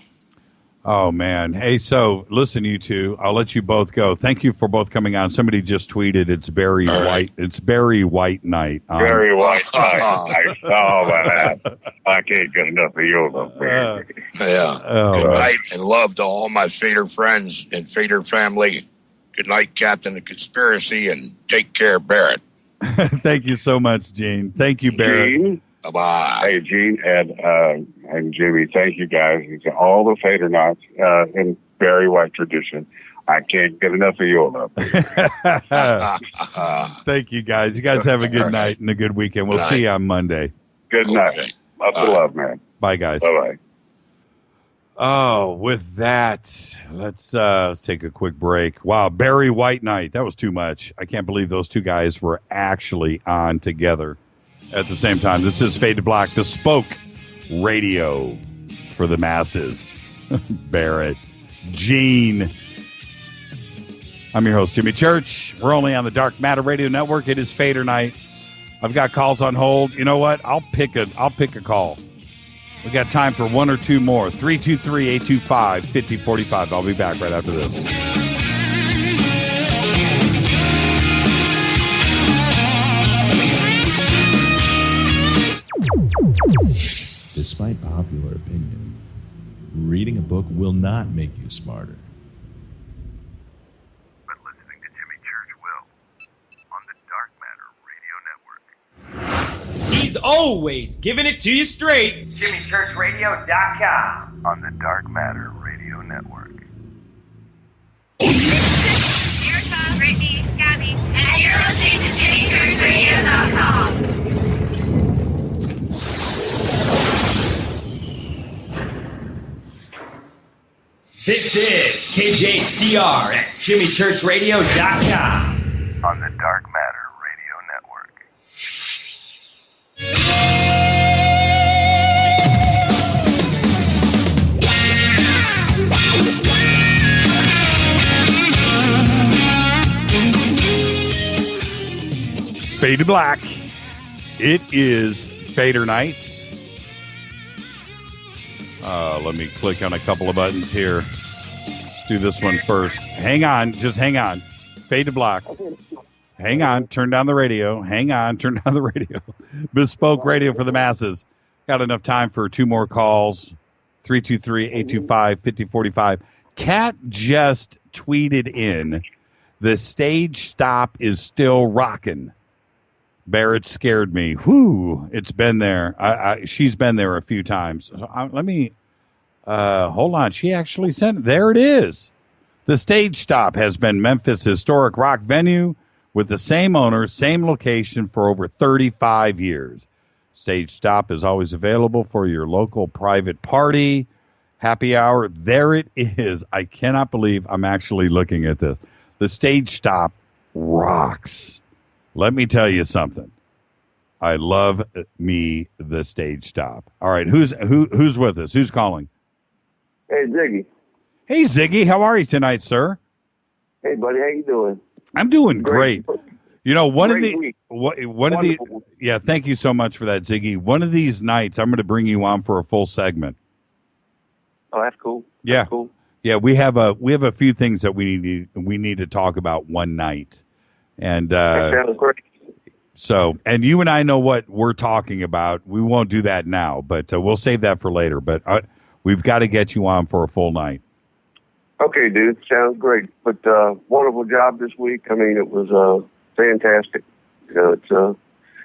Oh, man. Hey, so listen, you two, I'll let you both go. Thank you for both coming on. Somebody just tweeted it's Barry White. It's Barry White night. Barry White night. I saw that. I can't get enough of yours up there. Good night and love to all my Fader friends and Fader family. Good night, Captain of Conspiracy, and take care, Barrett. Thank you so much, Gene. Thank you, Barrett. Gene? Bye-bye. Hey, Gene and Jimmy, thank you guys. And to all the FADERNIGHTs in Barry White tradition. I can't get enough of you up there. Thank you, guys. You guys have a good night and a good weekend. We'll see you on Monday. Good night. Lots of love, man. Bye, guys. Bye-bye. Oh, with that, let's take a quick break. Wow, Barry White night. That was too much. I can't believe those two guys were actually on together at the same time. This is Fade to Black, bespoke radio for the masses. Barrett, Gene. I'm your host, Jimmy Church. We're only on the Dark Matter Radio Network. It is Fader Night. I've got calls on hold. You know what? I'll pick a call. We got time for one or two more. 323-825-5045. I'll be back right after this. Despite popular opinion, reading a book will not make you smarter. But listening to Jimmy Church will. On the Dark Matter Radio Network. He's always giving it to you straight. JimmyChurchRadio.com. On the Dark Matter Radio Network. Erica, Brittany, Gabby, and you're listening to JimmyChurchRadio.com. This is KJCR at JimmyChurchRadio.com. On the Dark Matter Radio Network. Fade to black. It is Fader Night. Let me click on a couple of buttons here. Let's do this one first. Hang on. Just hang on. Fade to black. Hang on. Turn down the radio. Hang on. Turn down the radio. Bespoke radio for the masses. Got enough time for two more calls. 323-825-5045. Kat just tweeted in, the stage stop is still rocking. Barrett scared me. Whew, it's been there. She's been there a few times. So let me, hold on. She actually sent it. There it is. The stage stop has been Memphis' historic rock venue with the same owner, same location for over 35 years. Stage stop is always available for your local private party, happy hour. There it is. I cannot believe I'm actually looking at this. The stage stop rocks. Let me tell you something. I love me the stage stop. All right, who's with us? Who's calling? Hey, Ziggy. Hey, Ziggy. How are you tonight, sir? Hey, buddy. How you doing? I'm doing great. You know, one of the Wonderful. yeah. Thank you so much for that, Ziggy. One of these nights, I'm going to bring you on for a full segment. Oh, that's cool. Yeah, That's cool. yeah. We have a few things that we need to talk about one night, and That sounds great. so and you and I know what we're talking about. We won't do that now, but we'll save that for later. But we've got to get you on for a full night. Okay, dude. Sounds great. But wonderful job this week. I mean, it was fantastic. You know, it's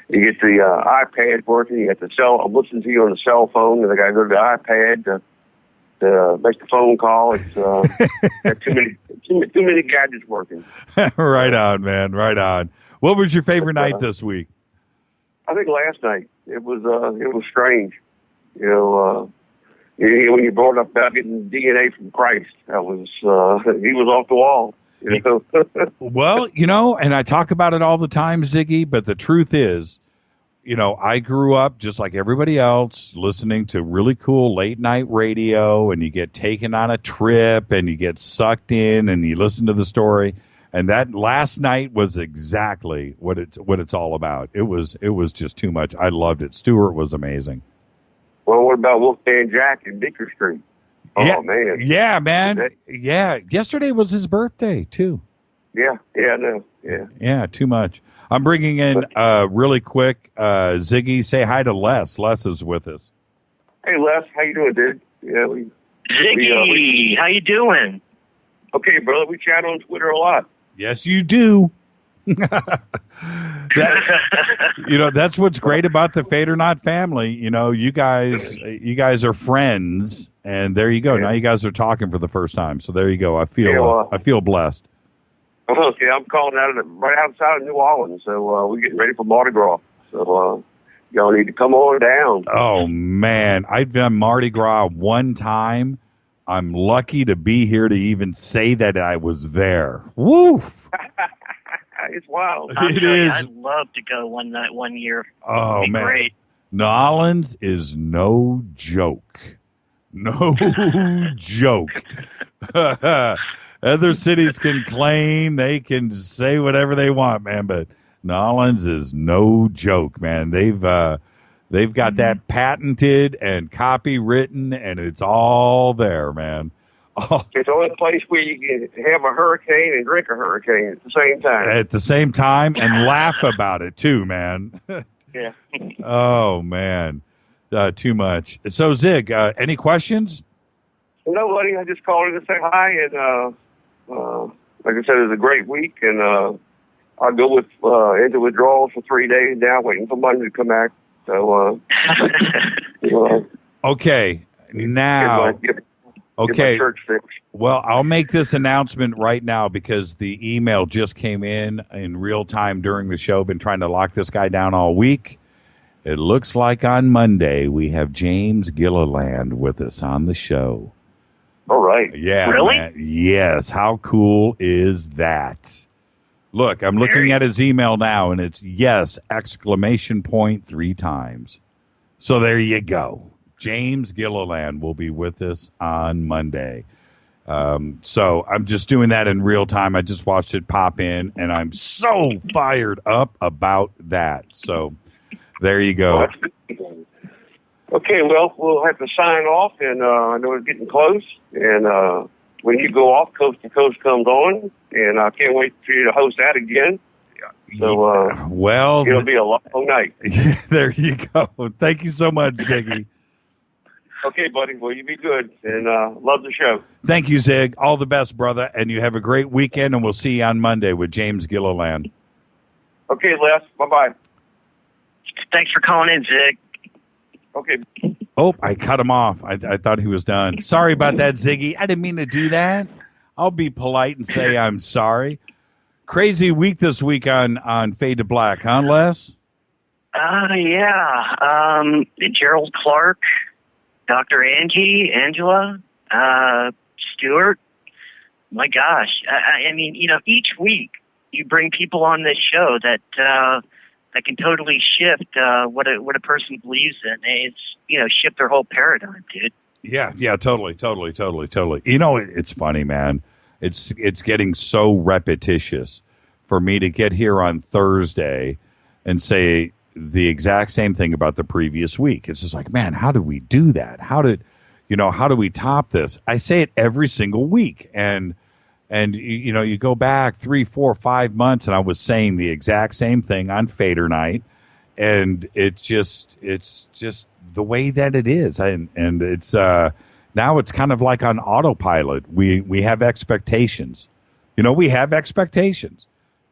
you get the iPad working. You get the cell. I'm listening to you on the cell phone, and I got to go to the iPad to make the phone call. It's got too many gadgets working. Right on, man. Right on. What was your favorite night this week? I think last night it was strange. You know, when you brought up about getting DNA from Christ, that was he was off the wall. You know? Well, you know, and I talk about it all the time, Ziggy, but the truth is, you know, I grew up just like everybody else listening to really cool late night radio, and you get taken on a trip and you get sucked in and you listen to the story. And that last night was exactly what it's all about. It was just too much. I loved it. Stewart was amazing. Well, what about Wolfman Jack in Beaker Street? Oh, yeah, man. Yeah, man. Yeah. Yesterday was his birthday, too. Yeah, I know. Yeah. Yeah, too much. I'm bringing in really quick, Ziggy. Say hi to Les. Les is with us. Hey, Les. How you doing, dude? Yeah, Ziggy, how you doing? Okay, brother. We chat on Twitter a lot. Yes, you do. That's what's great about the Fader Not family. You know, you guys are friends, and there you go. Yeah. Now you guys are talking for the first time, so there you go. I feel blessed. Okay, I'm calling right outside of New Orleans, so we're getting ready for Mardi Gras. So y'all need to come on down. Oh man, I've done Mardi Gras one time. I'm lucky to be here to even say that I was there. Woof. It's wild. It is. I'd love to go one night, 1 year. Oh, It'd be man. great. New Orleans is no joke. No joke. Other cities can claim, they can say whatever they want, man, but Nolens is no joke, man. They've got that patented and copywritten, and it's all there, man. Oh. It's the only place where you can have a hurricane and drink a hurricane at the same time. At the same time, and laugh about it too, man. Yeah. Oh man, too much. So Zig, any questions? No, buddy. I just called in to say hi, and like I said, it was a great week, and I'll go with into withdrawals for 3 days now, waiting for money to come back. So, okay, now. Okay. Church. Well, I'll make this announcement right now because the email just came in real time during the show. Been trying to lock this guy down all week. It looks like on Monday we have James Gilliland with us on the show. All right. Yeah. Really? Man. Yes. How cool is that? Look, I'm looking at his email now, and it's yes, ! 3 times. So there you go. James Gilliland will be with us on Monday. So I'm just doing that in real time. I just watched it pop in, and I'm so fired up about that. So there you go. Okay, well, we'll have to sign off, and I know it's getting close. And when you go off, Coast to Coast comes on, and I can't wait for you to host that again. So, well, it'll be a long night. There you go. Thank you so much, Ziggy. Okay, buddy. Well, you be good, and love the show. Thank you, Zig. All the best, brother, and you have a great weekend, and we'll see you on Monday with James Gilliland. Okay, Les. Bye-bye. Thanks for calling in, Zig. Okay. Oh, I cut him off. I thought he was done. Sorry about that, Ziggy. I didn't mean to do that. I'll be polite and say I'm sorry. Crazy week this week on Fade to Black, huh, Les? Yeah. Gerald Clark, Dr. Angela, Stuart. My gosh. I mean, each week you bring people on this show that can totally shift what a person believes in. It's, shift their whole paradigm, dude. Yeah, totally. It's funny, man. It's getting so repetitious for me to get here on Thursday and say the exact same thing about the previous week. It's just like, man, how did we do that? How do we top this? I say it every single week. And you go back 3, 4, 5 months and I was saying the exact same thing on Fader Night. And it's just the way that it is. And it's, now it's kind of like on autopilot. We have expectations, we have expectations.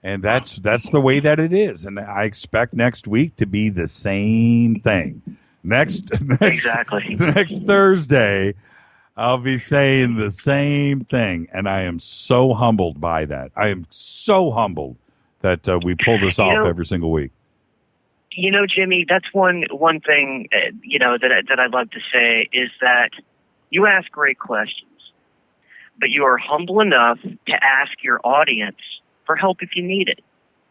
And that's the way that it is. And I expect next week to be the same thing. Exactly. Next Thursday, I'll be saying the same thing. And I am so humbled by that. I am so humbled that we pull this off every single week. Jimmy, that's one thing, that I'd love to say is that you ask great questions, but you are humble enough to ask your audience for help if you need it.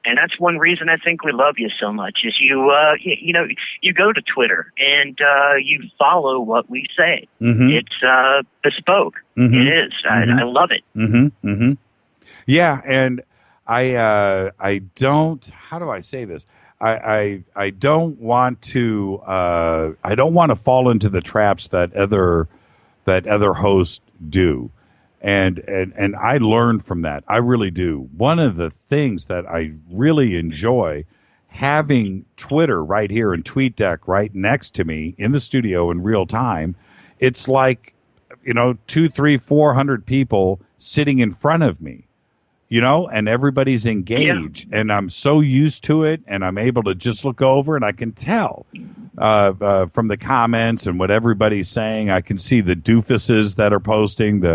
And that's one reason I think we love you so much is you go to Twitter and you follow what we say. Mm-hmm. It's bespoke. Mm-hmm. It is. Mm-hmm. I love it. Mm-hmm. Mm-hmm. Yeah, and I don't. How do I say this? I don't want to. I don't want to fall into the traps that other hosts do. And I learned from that. I really do. One of the things that I really enjoy having Twitter right here and TweetDeck right next to me in the studio in real time, it's like, 200, 300, 400 people sitting in front of me, and everybody's engaged. Yeah. And I'm so used to it, and I'm able to just look over and I can tell from the comments and what everybody's saying. I can see the doofuses that are posting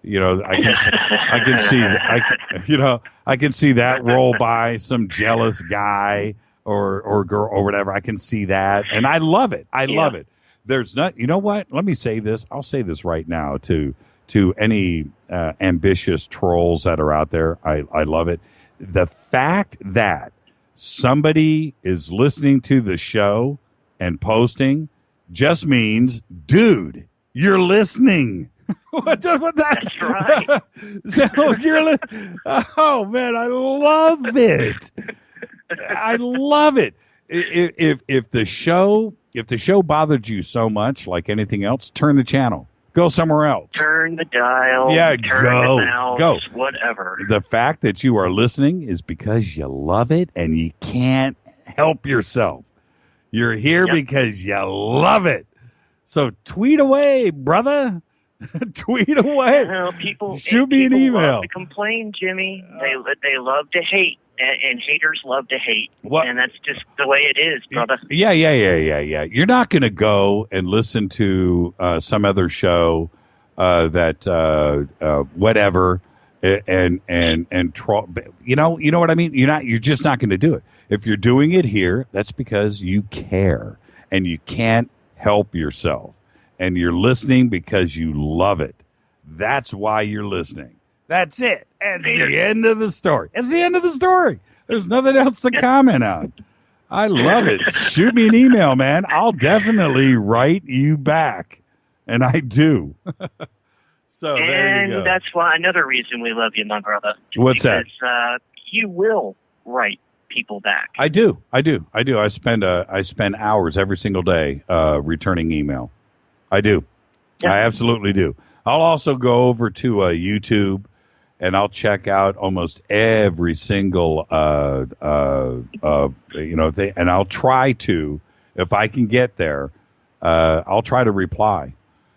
I can see that roll by, some jealous guy or girl or whatever. I can see that, and I love it. I love it. There's not. You know what? Let me say this. I'll say this right now to any ambitious trolls that are out there. I love it. The fact that somebody is listening to the show and posting just means, dude, You're listening. What that? That's right. So you're oh man, I love it. I love it. If the show bothered you so much, like anything else, turn the channel. Go somewhere else. Turn the dial. Yeah, turn go. the mouse, Go. whatever. The fact that you are listening is because you love it and you can't help yourself. You're here because you love it. So tweet away, brother. Tweet away. People shoot me an email. Love to complain, Jimmy. They love to hate, and haters love to hate. What? And that's just the way it is, brother. Yeah. You're not going to go and listen to some other show that whatever and troll. You know what I mean. You're just not going to do it. If you're doing it here, that's because you care and you can't help yourself, and you're listening because you love it. That's why you're listening. That's it. That's the end of the story. It's the end of the story. There's nothing else to comment on. I love it. Shoot me an email, man. I'll definitely write you back, and I do. So there you go. And that's why another reason we love you, my brother. What's that? You will write people back. I do. I spend hours every single day returning email. I do. Yeah. I absolutely do. I'll also go over to YouTube, and I'll check out almost every single thing, and I'll try to, if I can get there, I'll try to reply.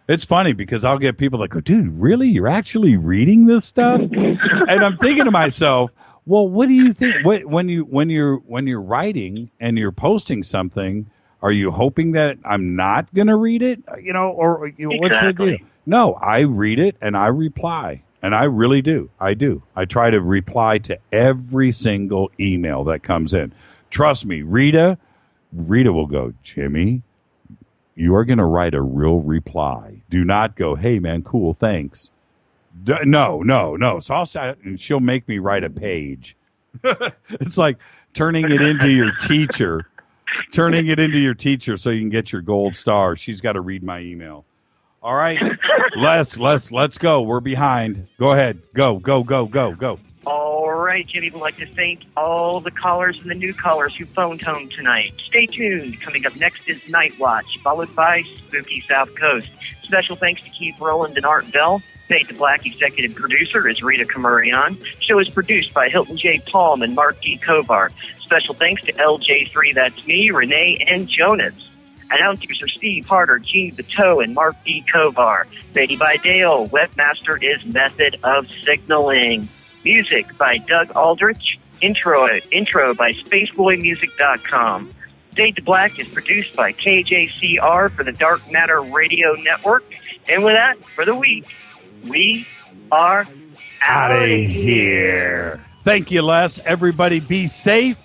It's funny because I'll get people that go, "Dude, really? You're actually reading this stuff?" And I'm thinking to myself, well, what do you think? When you're writing and you're posting something, are you hoping that I'm not going to read it? What's the deal? No, I read it and I reply, and I really do. I do. I try to reply to every single email that comes in. Trust me, Rita will go, Jimmy, you are going to write a real reply. Do not go, hey man, cool, thanks. No. So I'll say, and she'll make me write a page. It's like turning it into your teacher so you can get your gold star. She's got to read my email. All right, let's go. We're behind. Go ahead. Go. All right, Jimmy, would like to thank all the callers and the new callers who phoned home tonight. Stay tuned. Coming up next is Night Watch, followed by Spooky South Coast. Special thanks to Keith Rowland and Art Bell. Fade to Black executive producer is Rita Kamurian. Show is produced by Hilton J. Palm and Mark D. Kovar. Special thanks to LJ3, that's me, Renee, and Jonas. Announcers are Steve Harder, Gene Bateau, and Mark D. Kovar. Fady by Dale. Webmaster is Method of Signaling. Music by Doug Aldrich. Intro by SpaceboyMusic.com. Fade to Black is produced by KJCR for the Dark Matter Radio Network. And with that, for the week, we are out of here. Thank you, Les. Everybody be safe.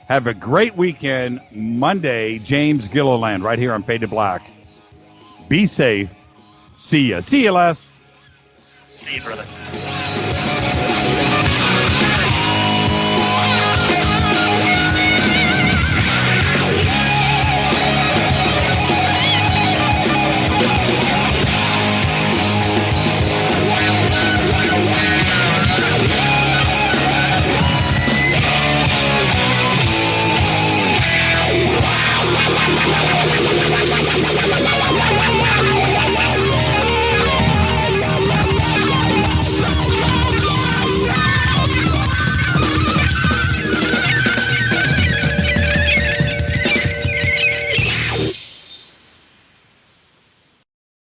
Have a great weekend. Monday, James Gilliland right here on Fade to Black. Be safe. See ya. See you, Les. See you, brother.